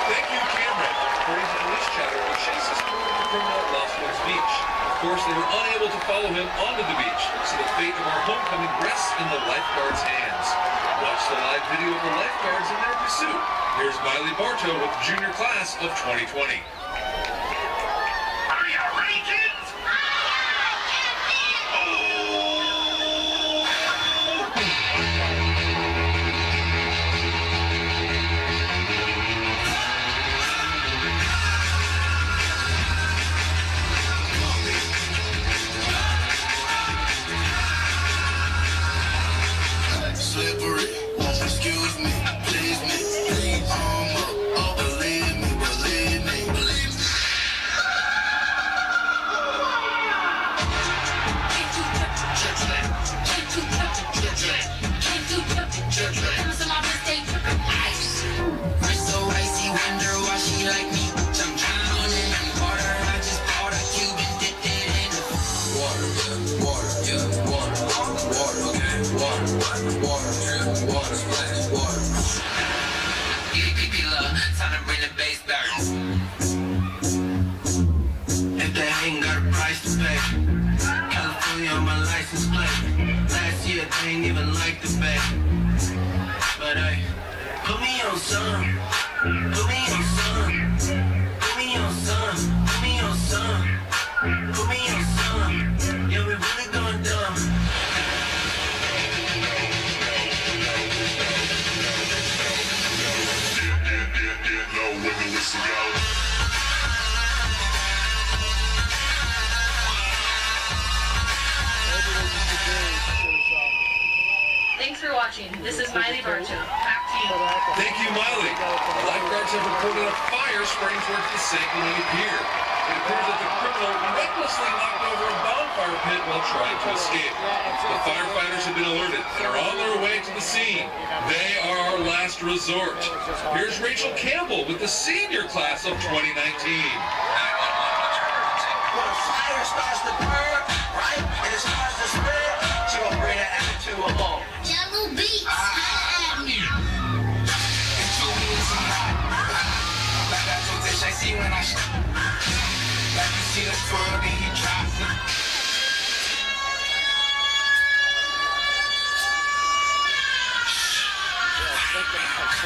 Thank you, Cameron. According to police chatter, the chase is moving the criminal at Las Vegas Beach. Of course, they were unable to follow him onto the beach, so the fate of our homecoming rests in the lifeguards' hands. Watch the live video of the lifeguards in their pursuit. Here's Miley Bartow with the junior class of 2020. Are you ready, kids? Slippery, excuse me, please me, oh, believe me, believe me, believe me. Wrist so icy, wonder why she like me. I'm drowning in water, I just bought a Cuban, dipped it in the water, yeah, water, okay, water, splash, water. Time to bring the bass back. If they ain't got a price to pay, California on my license plate. Last year they ain't even like the bay, but hey, put me on some, put me on some, put me on some, put me on some, put me on some. Yeah, we really going dumb. Thanks for watching. This is Miley Bartow. Back to you. Thank you, Miley. The lifeguards have reported a fire spreading towards the San Clemente Pier. It appears that the criminal recklessly knocked over a bonfire pit while trying to escape. The firefighters have been alerted and are on their way to the scene. They are our last resort. Here's Rachel Campbell with the senior class of 2019. When a fire starts to burn, right, and it starts to spread, she gon' bring that attitude along. Yellow Beats. Like I told Tish, I see when I like you see the twirl, then he drops it.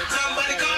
Somebody call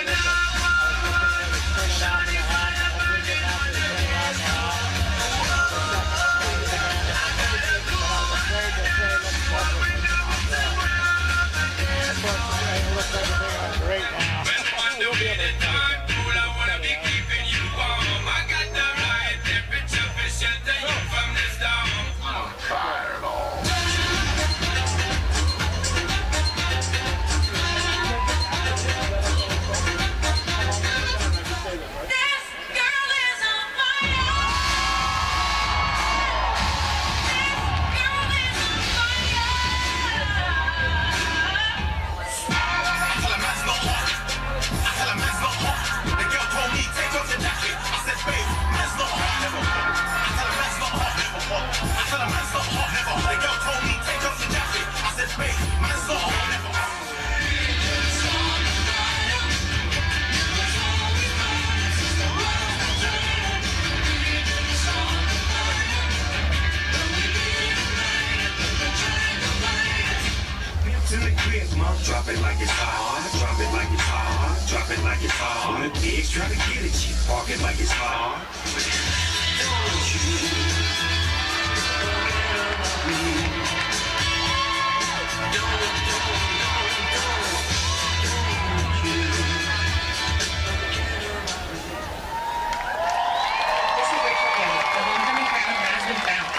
drop it like it's hot, drop it like it's hot, drop it like it's hot. When the pigs try to get at you, park it like it's hot. This is Rachel Campbell. The homecoming crown has been found.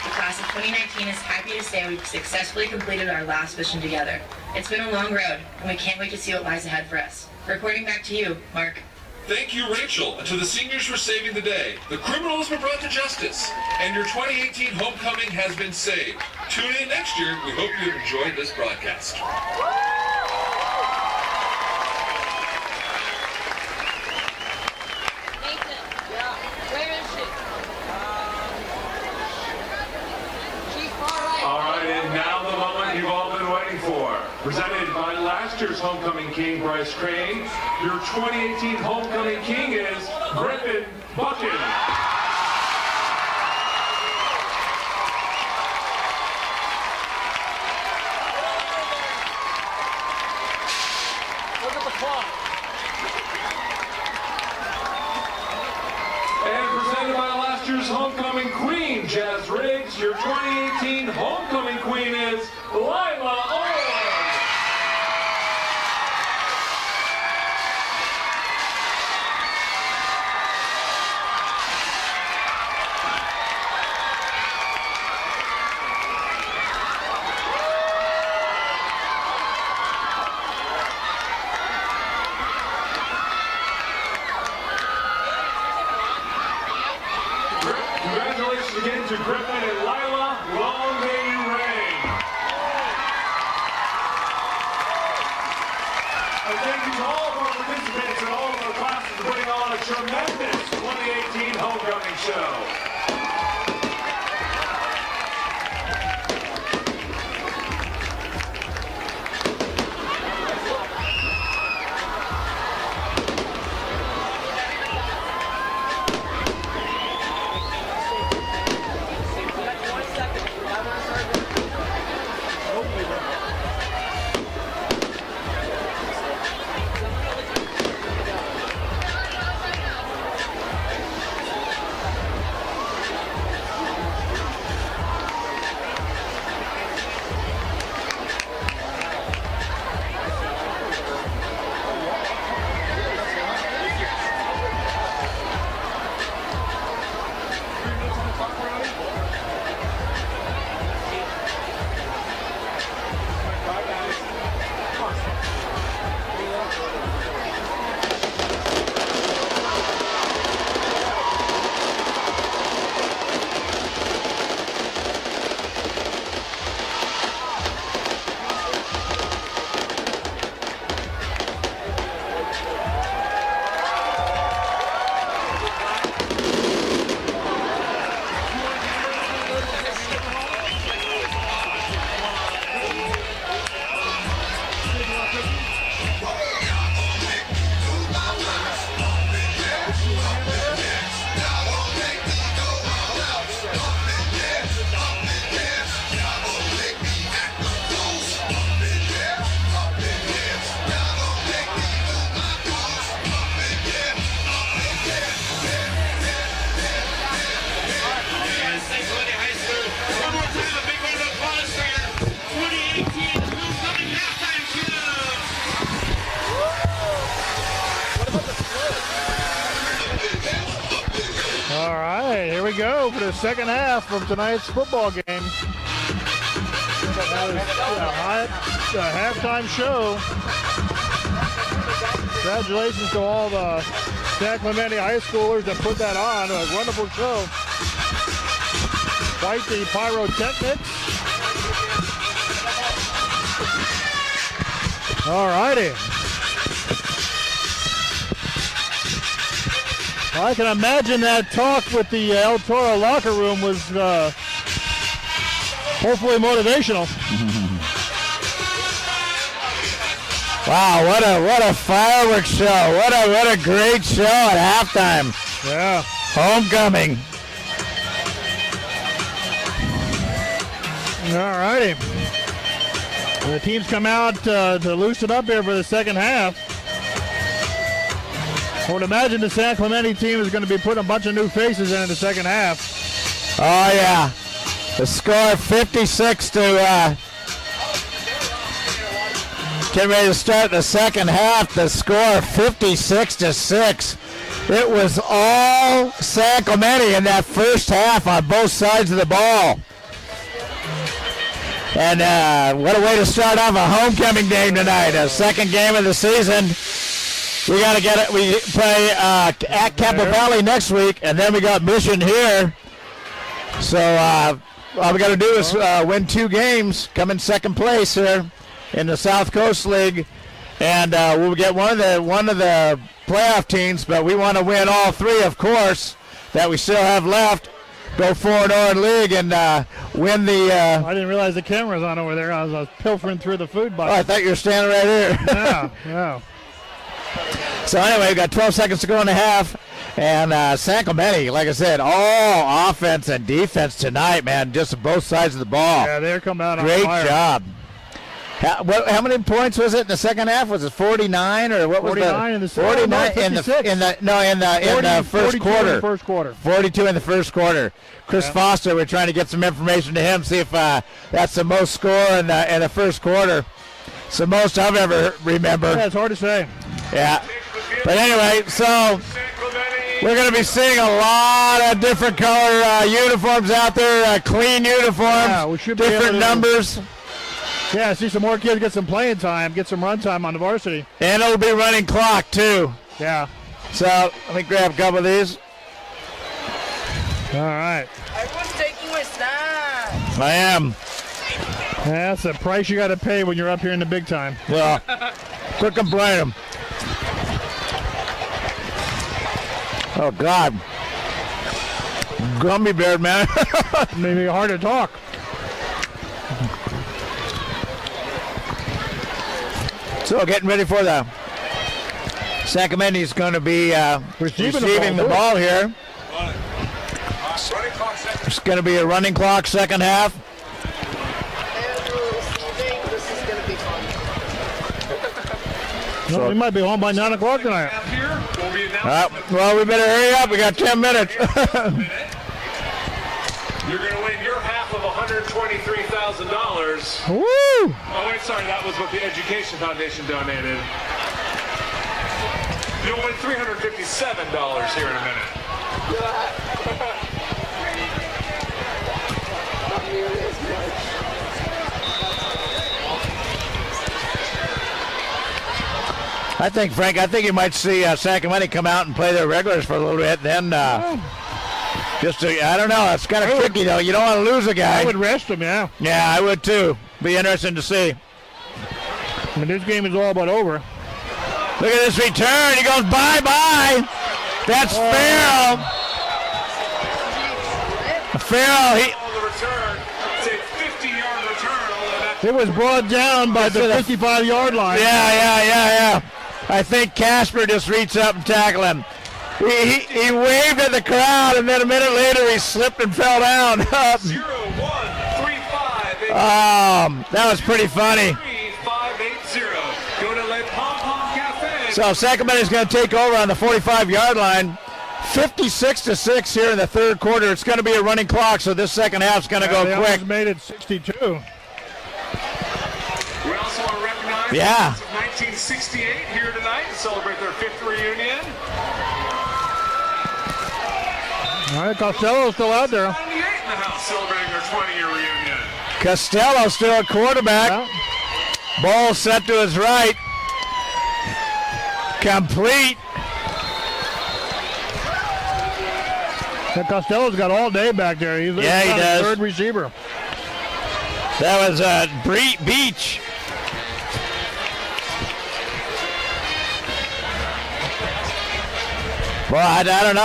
The class of 2019 is happy to say we've successfully completed our last mission together. It's been a long road, and we can't wait to see what lies ahead for us. Reporting back to you, Mark. Thank you, Rachel, and to the seniors for saving the day. The criminal has been brought to justice, and your 2018 homecoming has been saved. Tune in next year. We hope you have enjoyed this broadcast. last year's homecoming king, Bryce Crane. Your 2018 homecoming king is Griffin Buchan. Look at the clock. And presented by last year's homecoming queen, Jazz Riggs. Your 2018 homecoming queen is Lila Owens. Congratulations again to Griffin and Lila. Long may you reign. And thank you to all of our participants and all of our classes for putting on a tremendous 2018 homecoming show. All right, here we go for the second half of tonight's football game. A halftime show. Congratulations to all the San Clemente high schoolers that put that on. A wonderful show. Quite the pyrotechnics. All righty. I can imagine that talk with the El Toro locker room was hopefully motivational. Wow, what a fireworks show. What a great show at halftime. Yeah. Homecoming. All righty. The teams come out to loosen up here for the second half. I would imagine the San Clemente team is going to be putting a bunch of new faces in the second half. Oh, yeah. The score 56 to getting ready to start the second half. The score 56 to 6. It was all San Clemente in that first half on both sides of the ball. And what a way to start off a homecoming game tonight. A second game of the season. We got to get it. We play at Campbell Valley next week, and then we got Mission here. So all we got to do is win 2 games, come in second place here in the South Coast League, and we'll get one of the playoff teams. But we want to win all 3, of course, that we still have left. go 4-0 in league and win the. I didn't realize the camera's on over there. I was pilfering through the food Oh, I bucket. thought you were standing right here. Yeah. So anyway, we've got 12 seconds to go in the half. And San Clemente, like I said, all offense and defense tonight, man, just both sides of the ball. Yeah, they're coming out on Great fire. job. How many points was it in the second half? Was it 49 or what was 49 the in the second. 49 No, in the 56. in the first 42 quarter. in the first quarter. 42 in the first quarter. Chris Yeah. Foster, we're trying to get some information to him, see if that's the most score in the first quarter. It's the most I've ever remember. Yeah, it's hard to say. Yeah. But anyway, so we're going to be seeing a lot of different color uniforms out there, clean uniforms, Yeah, we should be different able to- numbers, Yeah, see some more kids get some playing time, get some run time on the varsity. and it'll be running clock too. Yeah. So let me grab a couple of these. All right. Everyone's taking my snack. I am. That's the price you got to pay when you're up here in the big time. Well, quit complaining. Oh, God. Gummy bear, man. Maybe hard to talk. So getting ready for the Sacramento's going to be receiving the ball here. It's going to be a running clock second half. This is going to be fun. Well, we might be home by 9 o'clock tonight. Here will be announced. Well, we better hurry up. We got 10 minutes. You're going to win your half of $123,000. Woo! Oh, wait, sorry, that was what the Education Foundation donated. You'll win $357 here in a minute. Not nearly as much. I think, Frank, you might see Sacramento come out and play their regulars for a little bit. Then I don't know. It's kind of tricky, though. You don't want to lose a guy. I would rest them, yeah. Yeah, I would, too. Be interesting to see. I mean, this game is all but over. Look at this return. He goes bye-bye. That's Farrell. Farrell, On the return, it's a 50-yard return. Although that It was brought down by the 55-yard line. Yeah. I think Casper just reached up and tackled him. He waved at the crowd, and then a minute later he slipped and fell down. 0-1-3-5. That was pretty funny. 580. Go to Le Pom Pom Cafe. So Sacramento's going to take over on the 45-yard line. 56-6 here in the third quarter. It's going to be a running clock, so this second half's going to They go quick. almost made it 62. We also want to recognize Yeah. the class of 1968 here tonight to celebrate their 5th reunion. All right, Costello's still out there. 98 in the house celebrating their 20-year reunion. Costello still a quarterback. Yeah. Ball set to his right. Complete. And Costello's got all day back there. He's Yeah, he got a does. third receiver. That was Beach. Well, I don't know.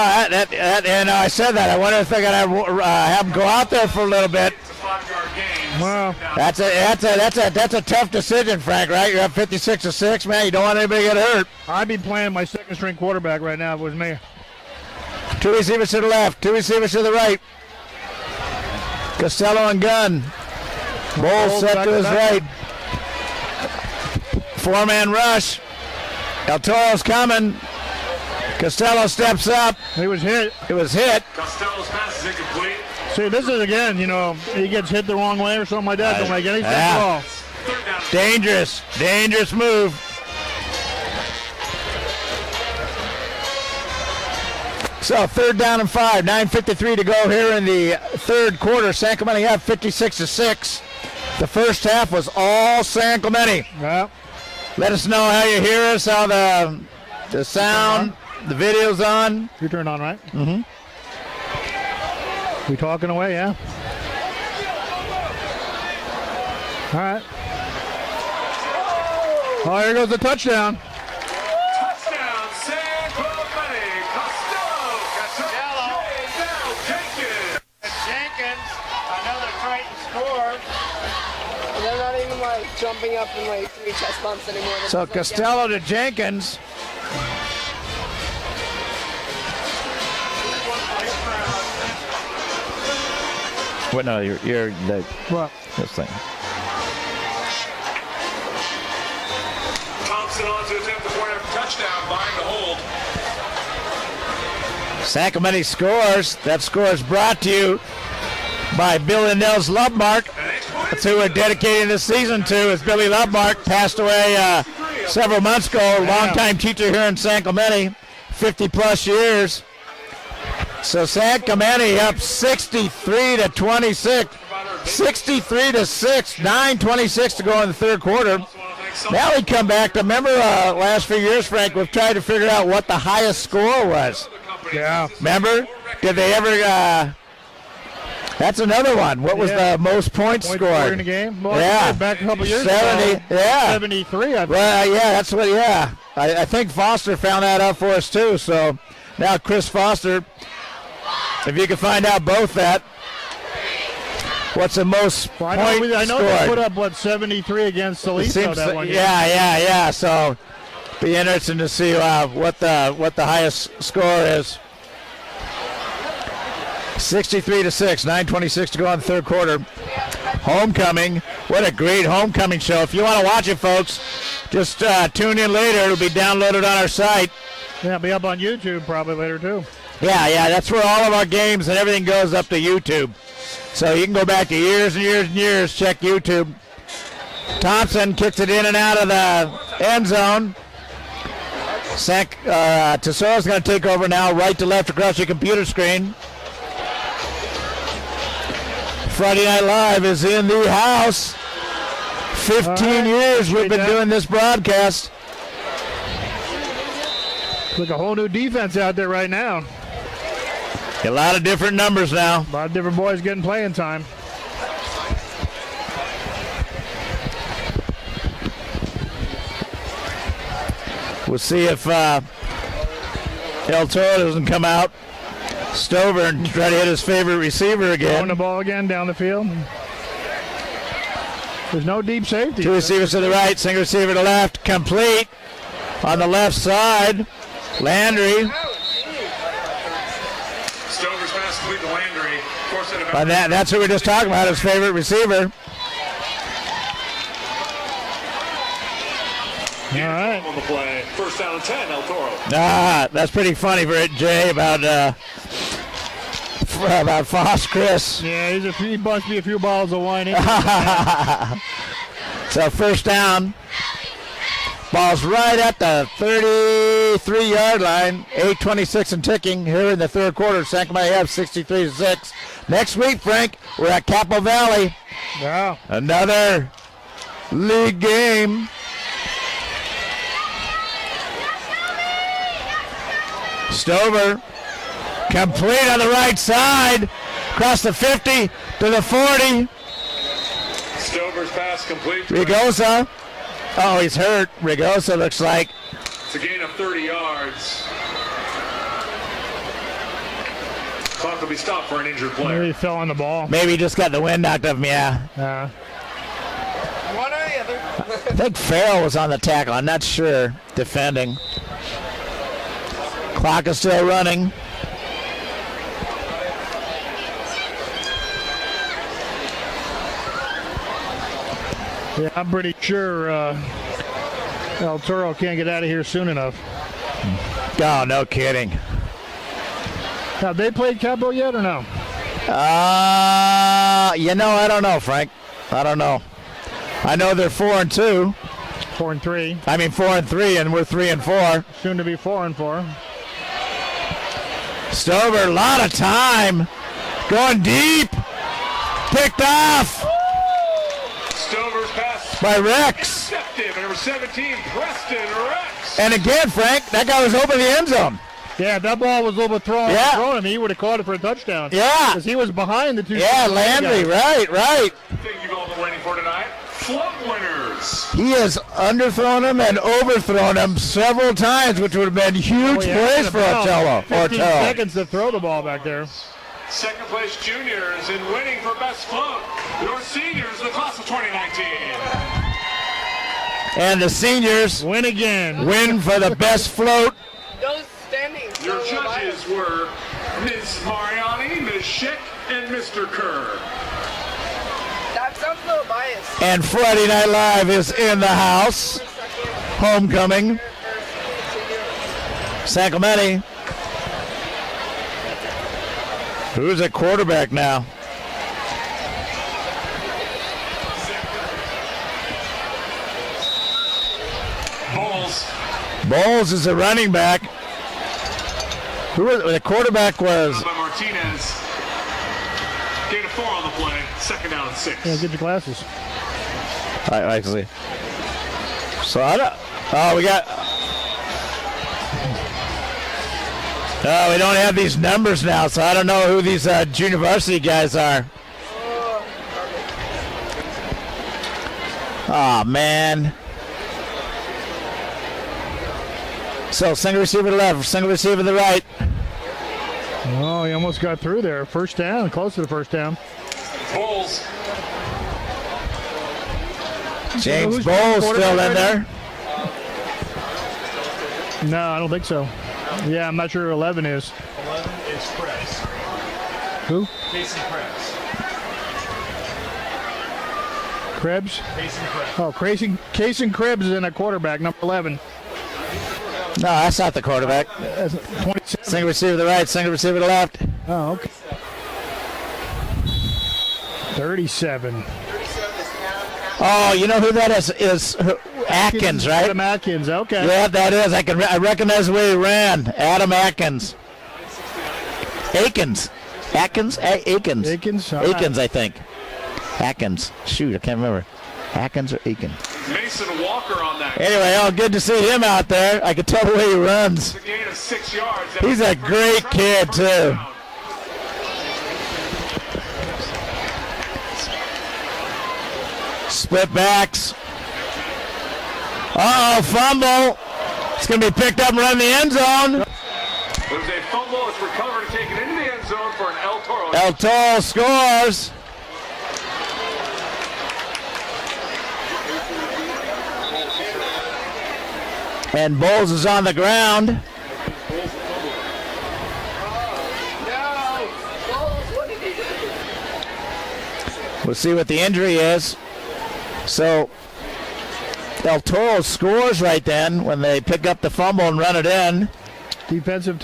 I said that. I wonder if they're gonna have him go out there for a little bit. It's a 5-yard gain. Wow. That's a tough decision, Frank. Right? You're up 56-6, man. You don't want anybody to get hurt. I'd be playing my second-string quarterback right now if it was me. 2 receivers to the left, 2 receivers to the right. Costello and Gunn. Ball set to his right. 4-man rush. El Toro's coming. Costello steps up. He was hit. It was hit. Costello's pass is incomplete. See, this is, again, he gets hit the wrong way or something like that. Don't make any sense at all. Third down. Dangerous move. So 3rd down and 5, 9:53 to go here in the third quarter. San Clemente up 56-6. The first half was all San Clemente. Yeah. Let us know how you hear us, how the sound, the video's on. You turned on, right? Mm-hmm. We talking away, yeah? All right. Oh, here goes the touchdown. Touchdown, San Clemente. Costello. Now Jenkins. jumping up in like 3 chest bumps anymore. They're So just like, Costello to Jenkins. What? No, you're the What? this thing. Thompson on to attempt the point after touchdown, buying the hold. San Clemente scores. That score is brought to you by Bill and Nels Lovemark. That's who we're dedicating this season to. Is Billy Lovemark, passed away several months ago. Longtime teacher here in San Clemente, 50-plus years. So San Clemente up 63 to 26, 63 to 6, 9:26 to go in the third quarter. Now we come back to remember last few years, Frank. We've tried to figure out what the highest score was. Yeah. Remember? Did they ever? That's another one. What was the most points scored in the game? Well, yeah, back a couple years 70. ago. Yeah, 73. I think. well, yeah, that's what. Yeah, I think Foster found that out for us too. So now Chris Foster, if you can find out both that. What's the most Well, points I know scored? they put up 73 against Saliso that one year. Yeah. So be interesting to see what the highest score is. 63 to 6, 9:26 to go in the third quarter. Homecoming. What a great homecoming show. If you want to watch it, folks, just tune in later. It'll be downloaded on our site. Yeah, it'll be up on YouTube probably later too. Yeah, that's where all of our games and everything goes up to YouTube. So you can go back to years and years and years, check YouTube. Thompson kicks it in and out of the end zone. Tesoro's going to take over now, right to left across your computer screen. Friday Night Live is in the house. 15 years we've been doing this broadcast. Look, a whole new defense out there right now. A lot of different numbers now. A lot of different boys getting playing time. We'll see if El Toro doesn't come out. Stover and try to hit his favorite receiver again. Throwing the ball again down the field. There's no deep safety. Two receivers to the right, single receiver to the left, complete on the left side. Landry. Stover's pass complete to Landry. But that's who we're just talking about, his favorite receiver. All right. On the play. First down and 10, El Toro. That's pretty funny for it, Jay, about Foss Chris. Yeah, he must be a few balls of wine in. So first down. Ball's right at the 33-yard line. 8:26 and ticking here in the third quarter. San Clemente have 63-6. Next week, Frank, we're at Capo Valley. Wow. Another league game. Stover, complete on the right side, across the 50 to the 40. Stover's pass complete. Rigosa, oh, he's hurt. Rigosa looks like. It's a gain of 30 yards. Clock will be stopped for an injured player. Maybe he fell on the ball. Maybe he just got the wind knocked off him, yeah. One or the other. I think Farrell was on the tackle. I'm not sure. Defending. Clock is still running. Yeah, I'm pretty sure El Toro can't get out of here soon enough. Oh, no kidding. Have they played Capo yet or no? I don't know, Frank. I don't know. I know they're 4-2. 4-3. I mean 4-3, and we're 3-4. Soon to be 4-4. Stover, a lot of time. Going deep. Picked off Stover's pass by Rex. intercepted. Number 17, Preston Rex. And again, Frank, that guy was open the end zone. Yeah, that ball was a little bit thrown him. He would have caught it for a touchdown. Yeah. Because he was behind the two. Yeah, Landry, right. Thank you all for waiting for tonight. Flub winners. He has underthrown him and overthrown him several times, which would have been huge plays for Otello. 15 seconds to throw the ball back there. Second place juniors in winning for best flub. Your seniors in the class of 2019. And the seniors win again. Win for the best float. Those standings. Your judges were Ms. Mariani, Ms. Schick, and Mr. Kerr. That sounds a little biased. And Friday Night Live is in the house. Homecoming. San Clemente. Who's at quarterback now? Bowles is a running back. The quarterback was? By Martinez. Gain of 4 on the play. Second down and 6. Yeah, get your glasses. I see. So I don't. Oh, we got. Oh, we don't have these numbers now, so I don't know who these junior varsity guys are. Oh man. So single receiver to the left, single receiver to the right. Oh, he almost got through there. First down, close to the first down. Bowles. James Bowles still in there. No, I don't think so. Yeah, I'm not sure who 11 is. 11 is Krebs. Who? Jason Krebs. Krebs? Jason Krebs. Oh, Cason Krebs is in a quarterback, number 11. No, that's not the quarterback. 27. Single receiver to the right, single receiver to the left. Oh, okay. 37. Oh, you know who that is Atkins, right? Adam Atkins, okay. Yeah, that is. I recognize where he ran. Adam Atkins. Akins. Atkins? Akins. Akins? Akins, I think. Atkins. Shoot, I can't remember. Atkins or Akins. Mason Walker on that. Anyway, good to see him out there. I could tell the way he runs. A gain of 6 yards. He's a great kid, too. Split backs. Uh-oh, fumble. It's going to be picked up and run in the end zone. There's a fumble. It's recovered and taken into the end zone for an El Toro. El Toro scores. And Bowles is on the ground. We'll see what the injury is. So El Toro scores right then when they pick up the fumble and run it in. Defensive.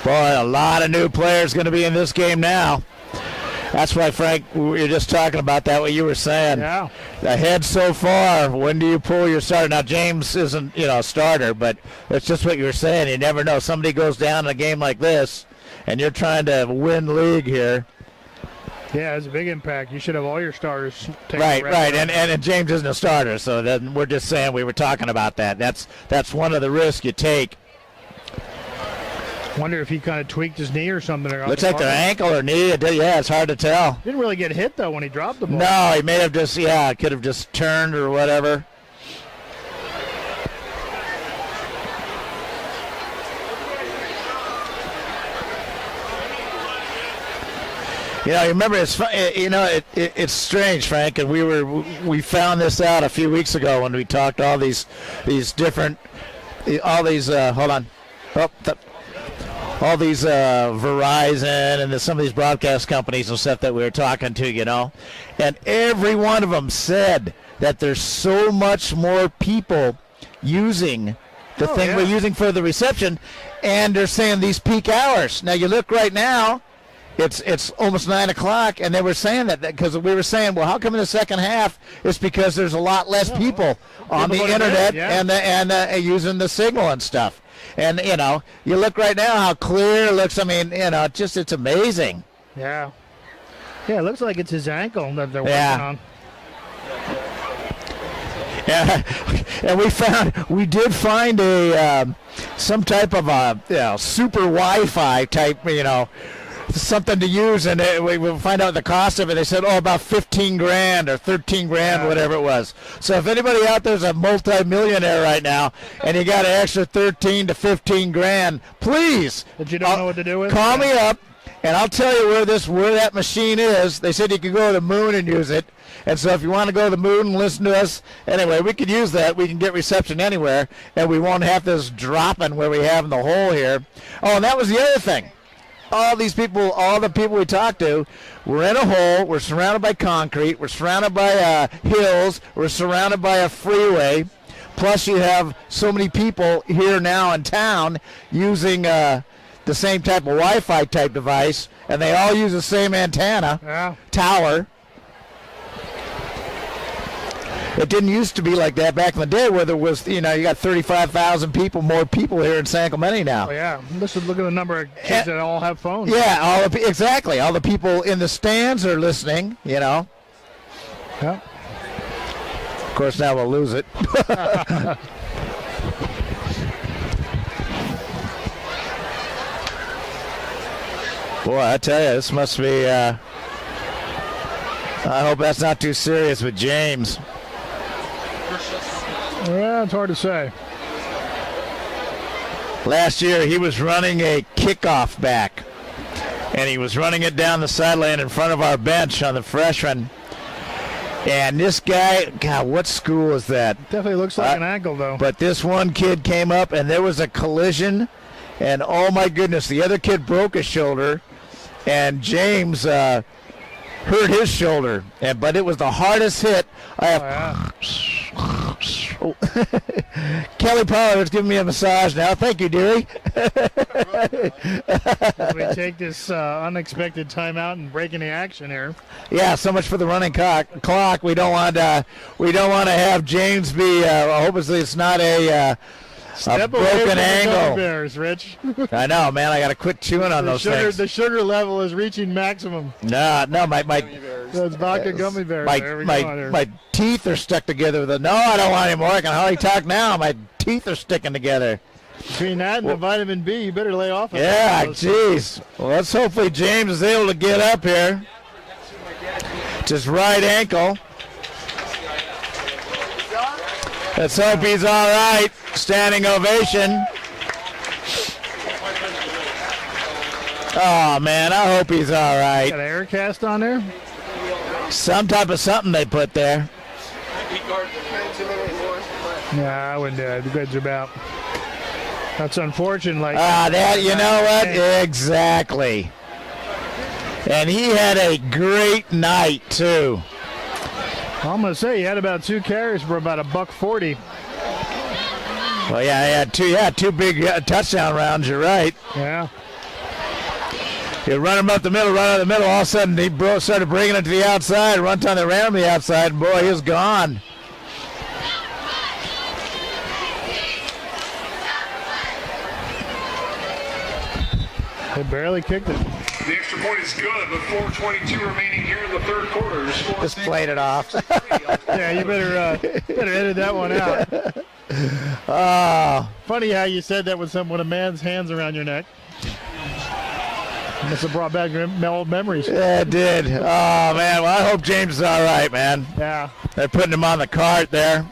Boy, a lot of new players going to be in this game now. That's why, Frank, we were just talking about that, what you were saying. Yeah. Ahead so far, when do you pull your starter? Now, James isn't, a starter, but it's just what you were saying. You never know. Somebody goes down in a game like this, and you're trying to win league here. Yeah, it's a big impact. You should have all your starters. Right. And James isn't a starter, so then we're just saying we were talking about that. That's one of the risks you take. Wonder if he kind of tweaked his knee or something. Looks like their ankle or knee. Yeah, it's hard to tell. Didn't really get hit, though, when he dropped the ball. No, he may have just, could have just turned or whatever. You remember it's strange, Frank, and we found this out a few weeks ago when we talked all these different all these Verizon and some of these broadcast companies and stuff that we were talking to, and every one of them said that there's so much more people using the thing we're using for the reception, and they're saying these peak hours. Now you look right now, it's almost 9 o'clock, and they were saying that because we were saying, well, how come in the second half? It's because there's a lot less people on the internet and using the signal and stuff. And, you look right now how clear it looks. I mean, it's amazing. Yeah. Yeah, it looks like it's his ankle that they're working on. Yeah, and we did find a some type of a super Wi-Fi type, something to use, and we will find out the cost of it. They said, about 15 grand or 13 grand, whatever it was. So if anybody out there's a multi-millionaire right now, and you got an extra 13 to 15 grand, please. That you don't know what to do with? Call me up, and I'll tell you where that machine is. They said you could go to the moon and use it. And so if you want to go to the moon and listen to us, anyway, we could use that. We can get reception anywhere, and we won't have this dropping where we have in the hole here. Oh, and that was the other thing. All the people we talked to, we're in a hole. We're surrounded by concrete. We're surrounded by hills. We're surrounded by a freeway. Plus, you have so many people here now in town using the same type of Wi-Fi type device, and they all use the same antenna, tower. It didn't used to be like that back in the day where there was, you got 35,000 more people here in San Clemente now. Oh, yeah. Look at the number of kids that all have phones. Yeah, exactly. All the people in the stands are listening, Yeah. Of course, now we'll lose it. Boy, I tell you, this must be, I hope that's not too serious with James. Yeah, it's hard to say. Last year, he was running a kickoff back, and he was running it down the sideline in front of our bench on the freshman. And this guy, God, what school is that? Definitely looks like an ankle, though. But this one kid came up, and there was a collision, and oh my goodness, the other kid broke his shoulder, and James hurt his shoulder. But it was the hardest hit I have. Oh. Kelly Pollard is giving me a massage now. Thank you, dearie. We take this unexpected timeout and break in the action here. Yeah, so much for the running clock. We don't want to have James be. Hopefully, it's not a broken ankle. Bears, Rich. I know, man. I got to quit chewing on those things. The sugar level is reaching maximum. No, my That's vodka gummy bears. My teeth are stuck together. No, I don't want any more. I can hardly talk now. My teeth are sticking together. Between that and the vitamin B, you better lay off. Yeah, jeez. Well, let's hopefully James is able to get up here. Just right ankle. Let's hope he's all right. Standing ovation. Oh, man, I hope he's all right. Got an air cast on there? Some type of something they put there. Yeah, I wouldn't do it. The goods about. That's unfortunate. You know what? Exactly. And he had a great night, too. I'm going to say he had about 2 carries for about $140. Well, yeah, he had two big touchdown rounds. You're right. Yeah. You run him up the middle, all of a sudden he started bringing it to the outside. One time they ran him to the outside, and boy, he was gone. They barely kicked it. The extra point is good with 4:22 remaining here in the third quarter. Just played it off. Yeah, you better edit that one out. Funny how you said that with a man's hands around your neck. Must have brought back old memories. Yeah, it did. Oh, man. Well, I hope James is all right, man. Yeah. They're putting him on the cart there.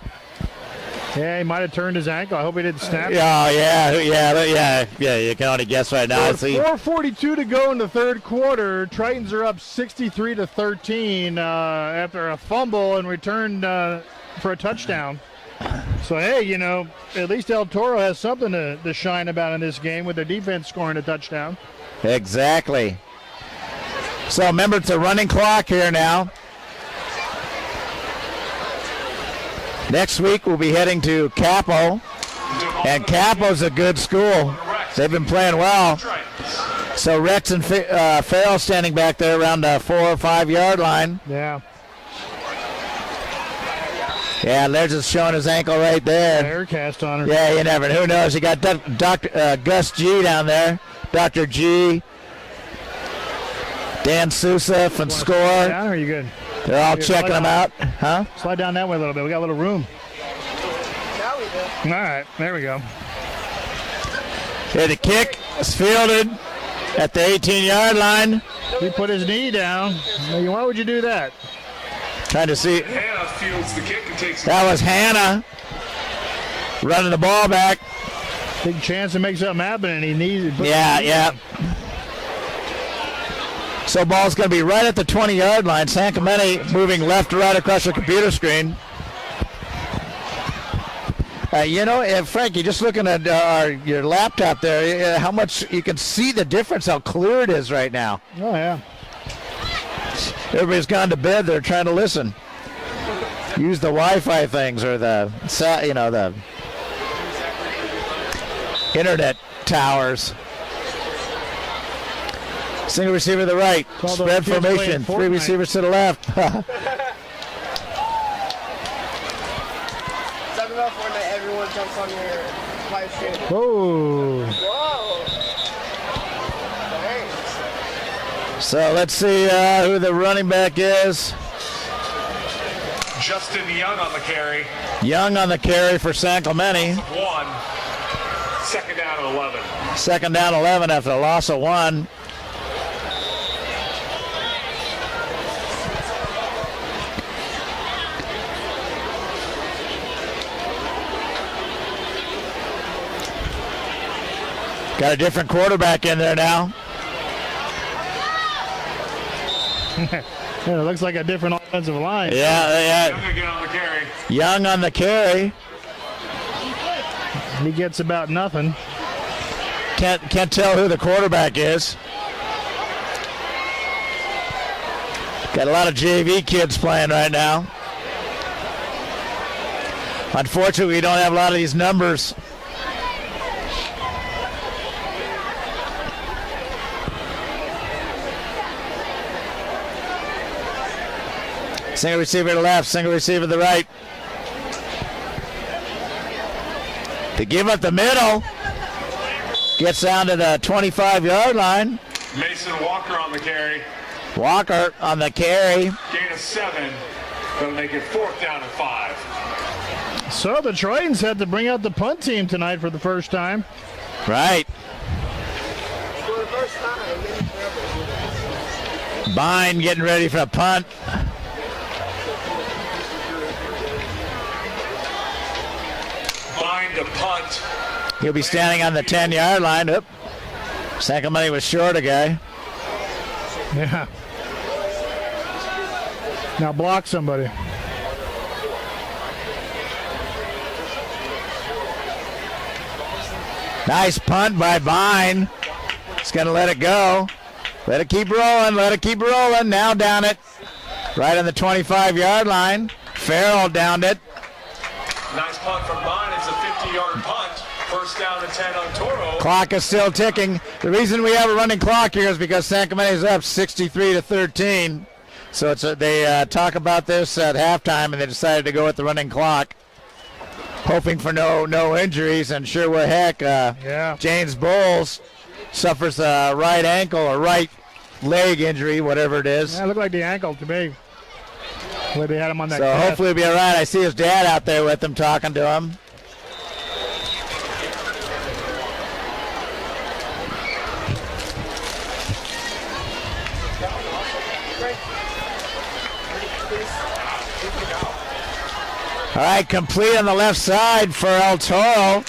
Yeah, he might have turned his ankle. I hope he didn't snap. Yeah. You can only guess right now. 4:42 to go in the third quarter. Tritons are up 63-13 after a fumble and returned for a touchdown. So, hey, at least El Toro has something to shine about in this game with their defense scoring a touchdown. Exactly. So, remember, it's a running clock here now. Next week, we'll be heading to Capo. And Capo's a good school. They've been playing well. So, Rex and Farrell standing back there around the 4 or 5 yard line. Yeah. Yeah, they're just showing his ankle right there. Air cast on her. Yeah, you never know. Who knows? You got Dr. Gus G down there. Dr. G. Dan Sousa from Score. Down, or are you good? They're all checking them out. Huh? Slide down that way a little bit. We got a little room. Now we do. All right, there we go. Here, the kick is fielded. at the 18-yard line. He put his knee down. Why would you do that? Trying to see. Hannah fields the kick and takes it. That was Hannah running the ball back. Big chance to make something happen, and he needs it. Yeah. So ball's going to be right at the 20-yard line. San Clemente moving left to right across the computer screen. Frankie, just looking at your laptop there, how much you can see the difference, how clear it is right now. Oh, yeah. Everybody's gone to bed. They're trying to listen. Use the Wi-Fi things or the internet towers. Single receiver to the right. Spread formation. 3 receivers to the left. Talking about Fortnite, everyone jumps on your live stream. Whoa. Whoa. Thanks. So let's see who the running back is. Justin Young on the carry. Young on the carry for San Clemente. 1. Second down and 11. Second down 11 after a loss of 1. Got a different quarterback in there now. It looks like a different offensive line. Yeah. Young again on the carry. Young on the carry. He gets about nothing. Can't tell who the quarterback is. Got a lot of JV kids playing right now. Unfortunately, we don't have a lot of these numbers. Single receiver to the left, single receiver to the right. To give up the middle. Gets down to the 25-yard line. Mason Walker on the carry. Walker on the carry. Gain of 7. Going to make it 4th down and 5. So the Troyans had to bring out the punt team tonight for the first time. Right. For the first time. Bine getting ready for a punt. Bind to punt. He'll be standing on the 10-yard line. Oop. San Clemente was short a guy. Yeah. Now block somebody. Nice punt by Bine. He's going to let it go. Let it keep rolling. Let it keep rolling. Now down it. Right on the 25-yard line. Farrell downed it. Nice punt from Bond. It's a 50-yard punt. First down and 10 on Toro. Clock is still ticking. The reason we have a running clock here is because San Clemente is up 63-13. So they talk about this at halftime, and they decided to go with the running clock, hoping for no injuries. And sure we're heck, James Bowles suffers a right ankle or right leg injury, whatever it is. Yeah, it looked like the ankle to me. Where they had him on that. So hopefully he'll be all right. I see his dad out there with him, talking to him. All right, complete on the left side for El Toro.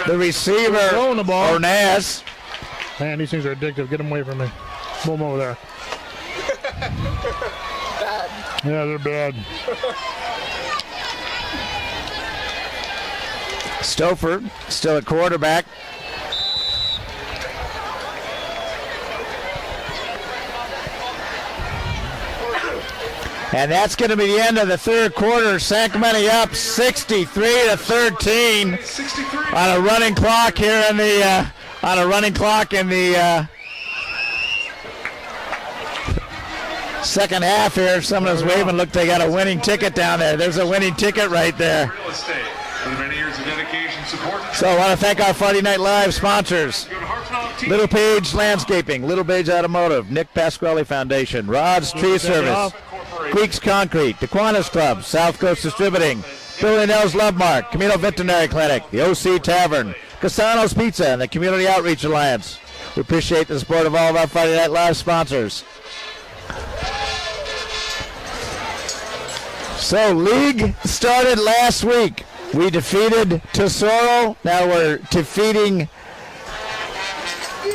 The receiver, throwing the ball. Ornez. Man, these things are addictive. Get them away from me. Move them over there. Yeah, they're bad. Stouffer still at quarterback. And that's going to be the end of the third quarter. San Clemente up 63-13 on a running clock here in the second half here. Someone was waving. Look, they got a winning ticket down there. There's a winning ticket right there. Real estate. With many years of dedication, support. So I want to thank our Friday Night Live sponsors. Little Page Landscaping, Little Page Automotive, Nick Pasquale Foundation, Rod's Tree Service, Creeks Concrete, the Kiwanis Club, South Coast Distributing, Billy Nell's Love Mark, Camino Veterinary Clinic, the OC Tavern, Casano's Pizza, and the Community Outreach Alliance. We appreciate the support of all of our Friday Night Live sponsors. So, league started last week. We defeated Tesoro. Now we're defeating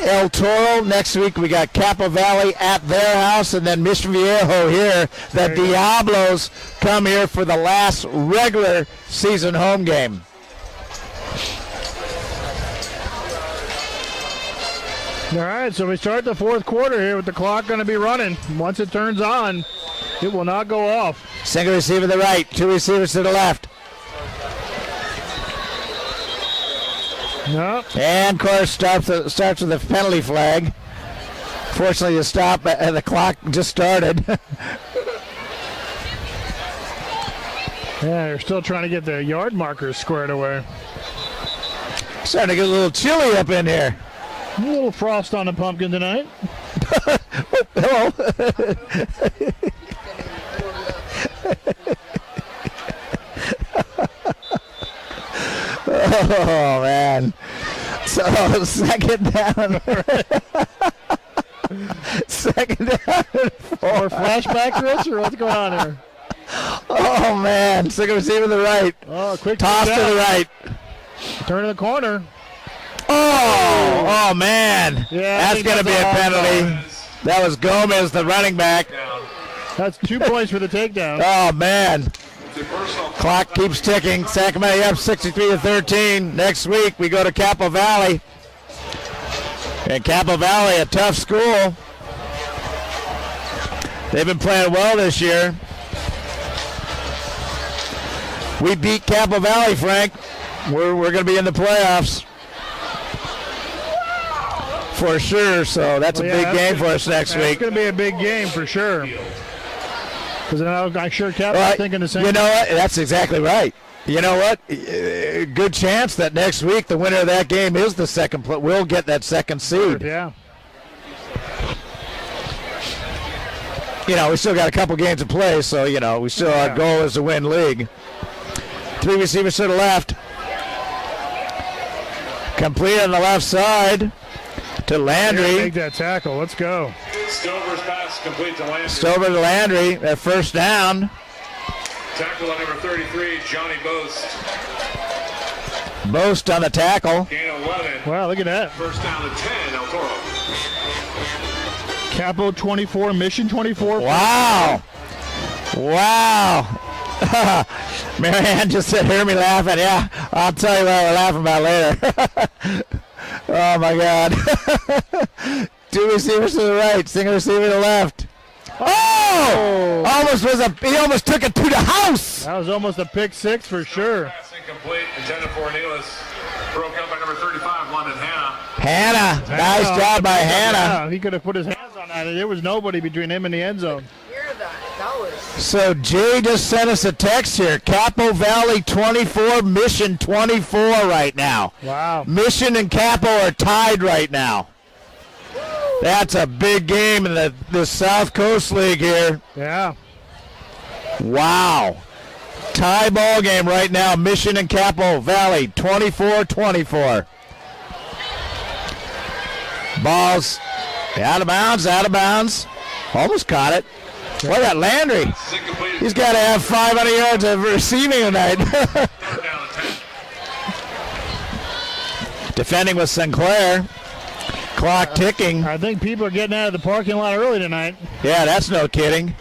El Toro. Next week we got Capo Valley at their house, and then Mission Viejo here. The Diablos come here for the last regular season home game. All right, so we start the fourth quarter here with the clock going to be running. Once it turns on, it will not go off. Single receiver to the right, two receivers to the left. No. And, of course, starts with a penalty flag. Fortunately, the stop and the clock just started. Yeah, they're still trying to get the yard markers squared away. Starting to get a little chilly up in here. A little frost on the pumpkin tonight. Hello. Oh, man. So, second down. Second down. Or flashback, Rich, or what's going on here? Oh, man. Second receiver to the right. Oh, quick toss to the right. Turn in the corner. Oh, man. Yeah, that's going to be a penalty. That was Gomez, the running back. That's 2 points for the takedown. Oh, man. Clock keeps ticking. Sacramento up 63-13. Next week we go to Capo Valley. And Capo Valley, a tough school. They've been playing well this year. We beat Capo Valley, Frank. We're going to be in the playoffs. For sure, so that's a big game for us next week. It's going to be a big game for sure. Because I'm sure Cap's thinking the same. You know what? That's exactly right. You know what? Good chance that next week the winner of that game is the second. We'll get that second seed. Yeah. You know, we still got a couple games to play, so, you know, we still our goal is to win league. Three receivers to the left. Complete on the left side to Landry. Make that tackle. Let's go. Stover's pass complete to Landry. Stover to Landry. That first down. Tackle on number 33, Johnny Boast. Boast on the tackle. Gain 11. Wow, look at that. First down to 10, El Toro. Capo 24, Mission 24. Wow. Wow. Marianne just said, hear me laughing. Yeah, I'll tell you what we're laughing about later. Oh, my God. Two receivers to the right, single receiver to the left. Oh! He almost took it to the house. That was almost a pick six for sure. Pass incomplete, intended for Nealis. Broke up by number 35, London Hannah. Hannah. Nice job by Hannah. Yeah, he could have put his hands on that. There was nobody between him and the end zone. So Jay just sent us a text here. Capo Valley 24, Mission 24 right now. Wow. Mission and Capo are tied right now. That's a big game in the South Coast League here. Yeah. Wow. Tie ball game right now. Mission and Capo Valley 24-24. Ball's out of bounds. Almost caught it. Boy, that Landry. He's got to have 500 yards of receiving tonight. Defending with Sinclair. Clock ticking. I think people are getting out of the parking lot early tonight. Yeah, that's no kidding.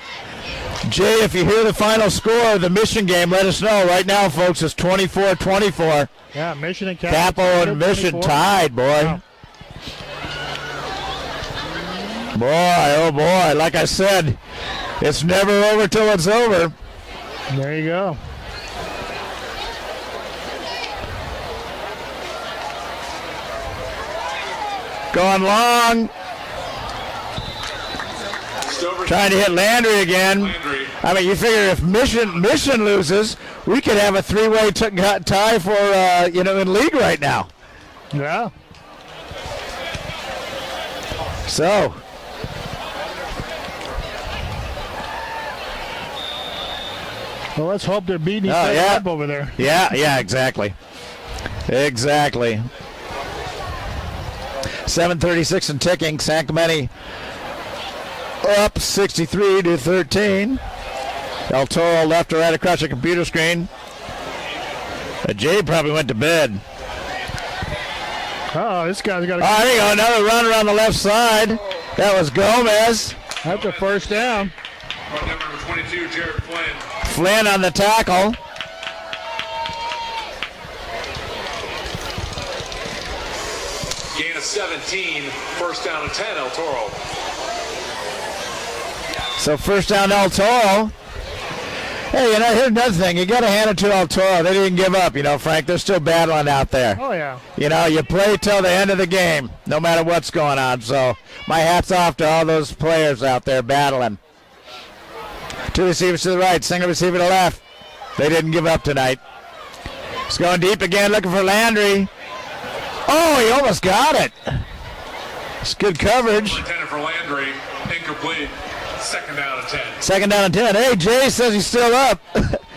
Jay, if you hear the final score of the Mission game, let us know. Right now, folks, it's 24-24. Yeah, Mission and Capo and Mission 24. tied, boy. Wow. Boy, oh boy, like I said, it's never over till it's over. There you go. Going long. Trying to hit Landry again. I mean, you figure if Mission loses, we could have a three-way tie for, in league right now. Yeah. So. Well, let's hope they're beating each other up over there. Yeah, exactly. Exactly. 7:36 and ticking. San Clemente up 63-13. El Toro left or right across the computer screen. Jay probably went to bed. Oh, this guy's got Oh, there you go. Another run around the left side. That was Gomez. That's a first down. Number 22, Jared Flynn. Flynn on the tackle. Gain of 17, first down and 10, El Toro. So first down El Toro. Hey, here's another thing. You got to hand it to El Toro. They didn't give up, Frank. They're still battling out there. Oh, yeah. You play till the end of the game, no matter what's going on. So my hat's off to all those players out there battling. 2 receivers to the right, single receiver to the left. They didn't give up tonight. He's going deep again, looking for Landry. Oh, he almost got it. It's good coverage. Intended for Landry, incomplete. Second down and 10. Second down and 10. Hey, Jay says he's still up.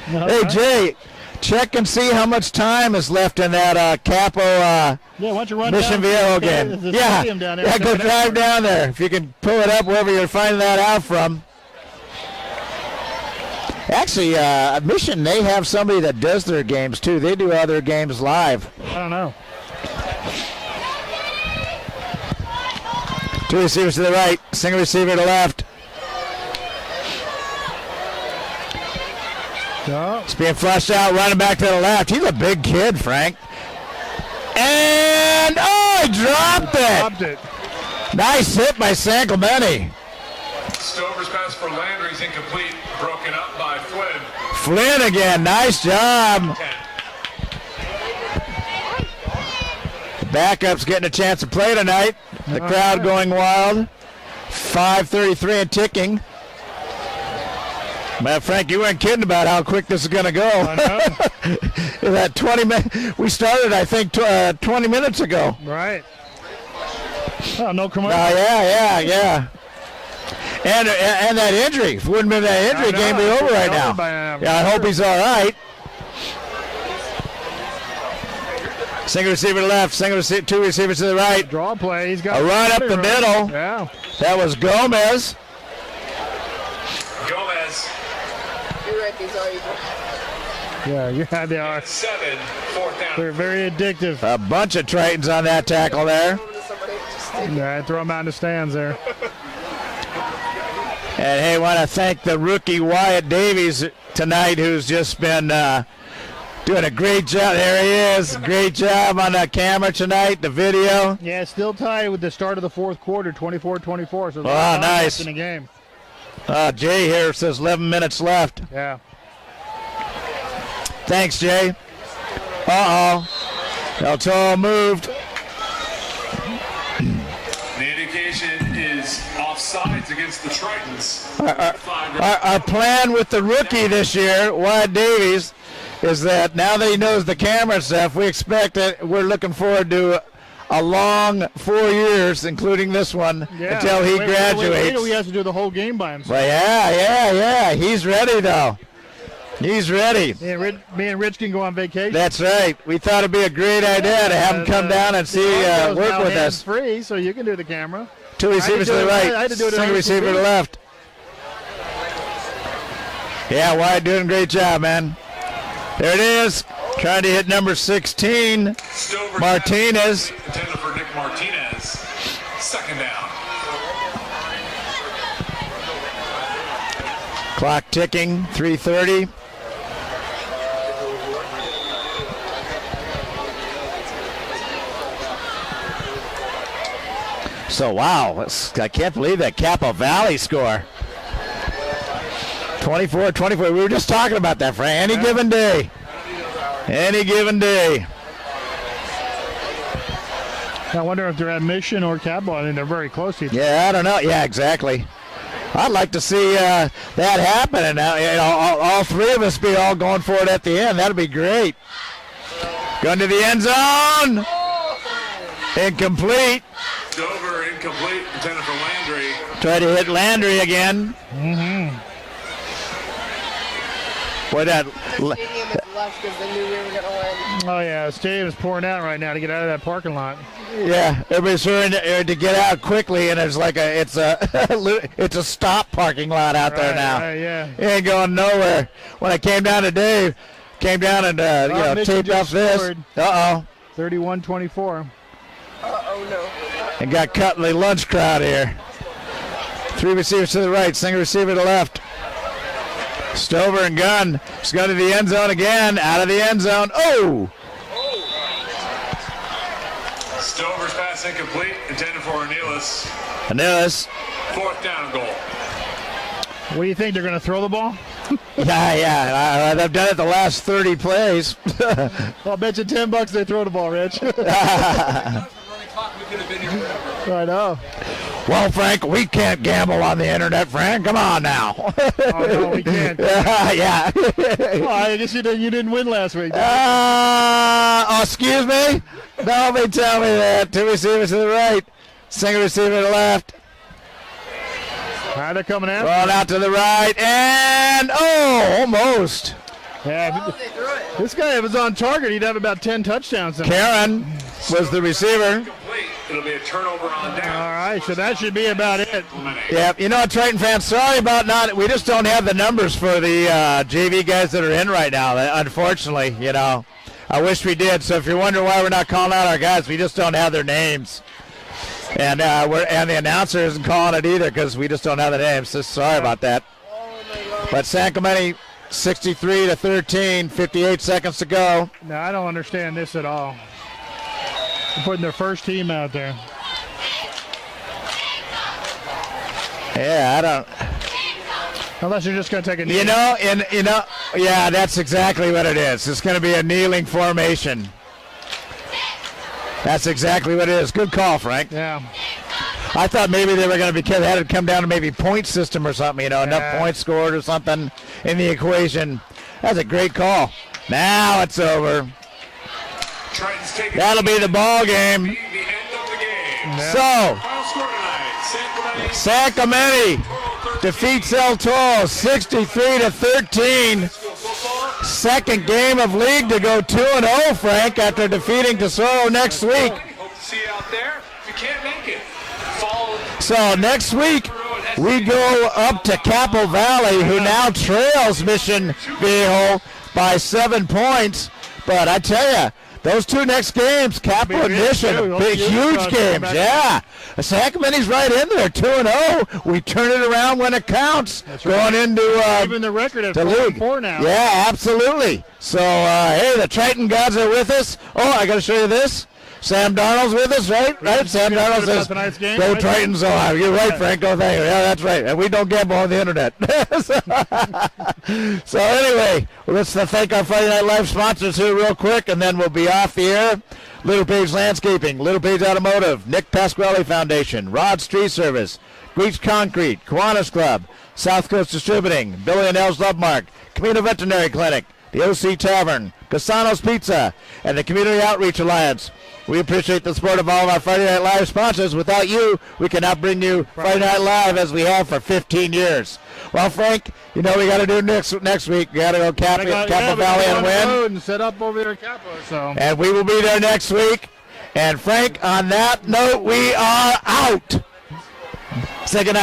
Hey, Jay, check and see how much time is left in that Capo Yeah, why don't you run Mission down Viejo to game. the Yeah, stadium down there. yeah, go drive down there. If you can pull it up wherever you're finding that out from. Actually, Mission, they have somebody that does their games, too. They do other games live. I don't know. 2 receivers to the right, single receiver to the left. No. It's being flushed out, running back to the left. He's a big kid, Frank. And, he dropped it. Dropped it. Nice hit by San Clemente. Stover's pass for Landry's incomplete, broken up by Flynn. Flynn again, nice job. 10. The backup's getting a chance to play tonight. The crowd going wild. 5:33 and ticking. Man, Frank, you weren't kidding about how quick this is going to go. I know. That 20 minutes, we started, I think, 20 minutes ago. Right. Oh, no commercial. Yeah. And that injury. If it wouldn't have been that injury, game be over right now. Yeah, I hope he's all right. Single receiver to left, two receivers to the right. Draw play. He's got a run up the middle. Yeah. That was Gomez. You're right, these are evil. Yeah, they are. 7, fourth down. They're very addictive. A bunch of Tritons on that tackle there. Yeah, throw them out in the stands there. And hey, want to thank the rookie Wyatt Davies tonight, who's just been doing a great job. There he is. Great job on the camera tonight, the video. Yeah, still tied with the start of the fourth quarter, 24-24. So nice. in the game. Jay here says 11 minutes left. Yeah. Thanks, Jay. El Toro moved. The indication is offsides against the Tritons. Our plan with the rookie this year, Wyatt Davies, is that now that he knows the camera stuff, we expect that we're looking forward to a long 4 years, including this one, until he graduates. Wait, he has to do the whole game by himself. Well, yeah. He's ready, though. He's ready. Me and Rich can go on vacation. That's right. We thought it'd be a great idea to have him come down and see work with us. Free, so you can do the camera. 2 receivers to the right, single receiver to the left. Yeah, Wyatt doing a great job, man. There it is. Trying to hit number 16, Martinez. Intended for Nick Martinez. Second down. Clock ticking, 3:30. So, wow, I can't believe that Capo Valley score. 24-24. We were just talking about that, Frank. Any given day. Any given day. I wonder if they're at Mission or Capo. I mean, they're very close to each other. Yeah, I don't know. Yeah, exactly. I'd like to see that happen, and all three of us be all going for it at the end. That'd be great. Going to the end zone. Incomplete. Dover incomplete. Intended for Landry. Try to hit Landry again. Boy, that the stadium has left because they knew we were going to win. Oh, yeah. The stadium is pouring out right now to get out of that parking lot. Yeah, everybody's trying to get out quickly, and it's like it's a stop parking lot out there now. Right, yeah. You ain't going nowhere. When I came down today, and taped up this. 31-24. Uh-oh, no. And got cut in the lunch crowd here. 3 receivers to the right, single receiver to the left. Stover and Gunn. Just go to the end zone again. Out of the end zone. Oh! Stover's pass incomplete, intended for Anelis. Anelis. 4th down goal. What do you think? They're going to throw the ball? Yeah. They've done it the last 30 plays. I'll bet you $10 they throw the ball, Rich. I know. Well, Frank, we can't gamble on the internet, Frank. Come on now. Oh, no, we can't. Yeah. Oh, I guess you didn't win last week. Excuse me? Nobody tell me that. 2 receivers to the right, single receiver to the left. They're coming out. Ball out to the right, and almost. Yeah, Oh, they threw it. this guy was on target. He'd have about 10 touchdowns. Karen was the receiver. Complete. It'll be a turnover on down. All right, so that should be about it. Yeah, you know what, Triton fans, sorry about we just don't have the numbers for the JV guys that are in right now, unfortunately, I wish we did. So if you're wondering why we're not calling out our guys, we just don't have their names. And the announcer isn't calling it either because we just don't have the names. So sorry about that. But San Clemente, 63-13, 58 seconds to go. No, I don't understand this at all. They're putting their first team out there. Yeah, I don't. Unless you're just going to take a knee. Yeah, that's exactly what it is. It's going to be a kneeling formation. That's exactly what it is. Good call, Frank. Yeah. I thought maybe they were going to had it come down to maybe point system or something, enough points scored or something in the equation. That's a great call. Now it's over. That'll be the ball game. The end of the game. So, Final score tonight, San Clemente defeats El Toro 63-13. Second game of league to go 2-0, Frank, after defeating Tesoro next week. Hope to see you out there. If you can't make it, follow. So next week, we go up to Capo Valley, who now trails Mission Viejo by 7 points. But I tell you, those 2 next games, Capo and Mission, big, huge games. Yeah. San Clemente's right in there, 2-0. We turn it around when it counts. That's going right. into even the record at the league 4 now. Yeah, absolutely. So, hey, the Triton gods are with us. Oh, I got to show you this. Sam Darnold's with us, right? Sam Darnold says, go Tritons. Oh, you're right, Frank. Oh, thank you. Yeah, that's right. And we don't gamble on the internet. So anyway, let's thank our Friday Night Live sponsors here real quick, and then we'll be off the air. Little Page Landscaping, Little Page Automotive, Nick Pasquale Foundation, Rod's Tree Service, Greach Concrete, Kiwanis Club, South Coast Distributing, Billy and Elle's Love Mark, Camino Veterinary Clinic, the OC Tavern, Casano's Pizza, and the Community Outreach Alliance. We appreciate the support of all of our Friday Night Live sponsors. Without you, we cannot bring you Friday Night Live as we have for 15 years. Well, Frank, we got to do next week. We got to go Capo Valley and win. And set up over there at Capo. So. And we will be there next week. And Frank, on that note, we are out. Say goodnight.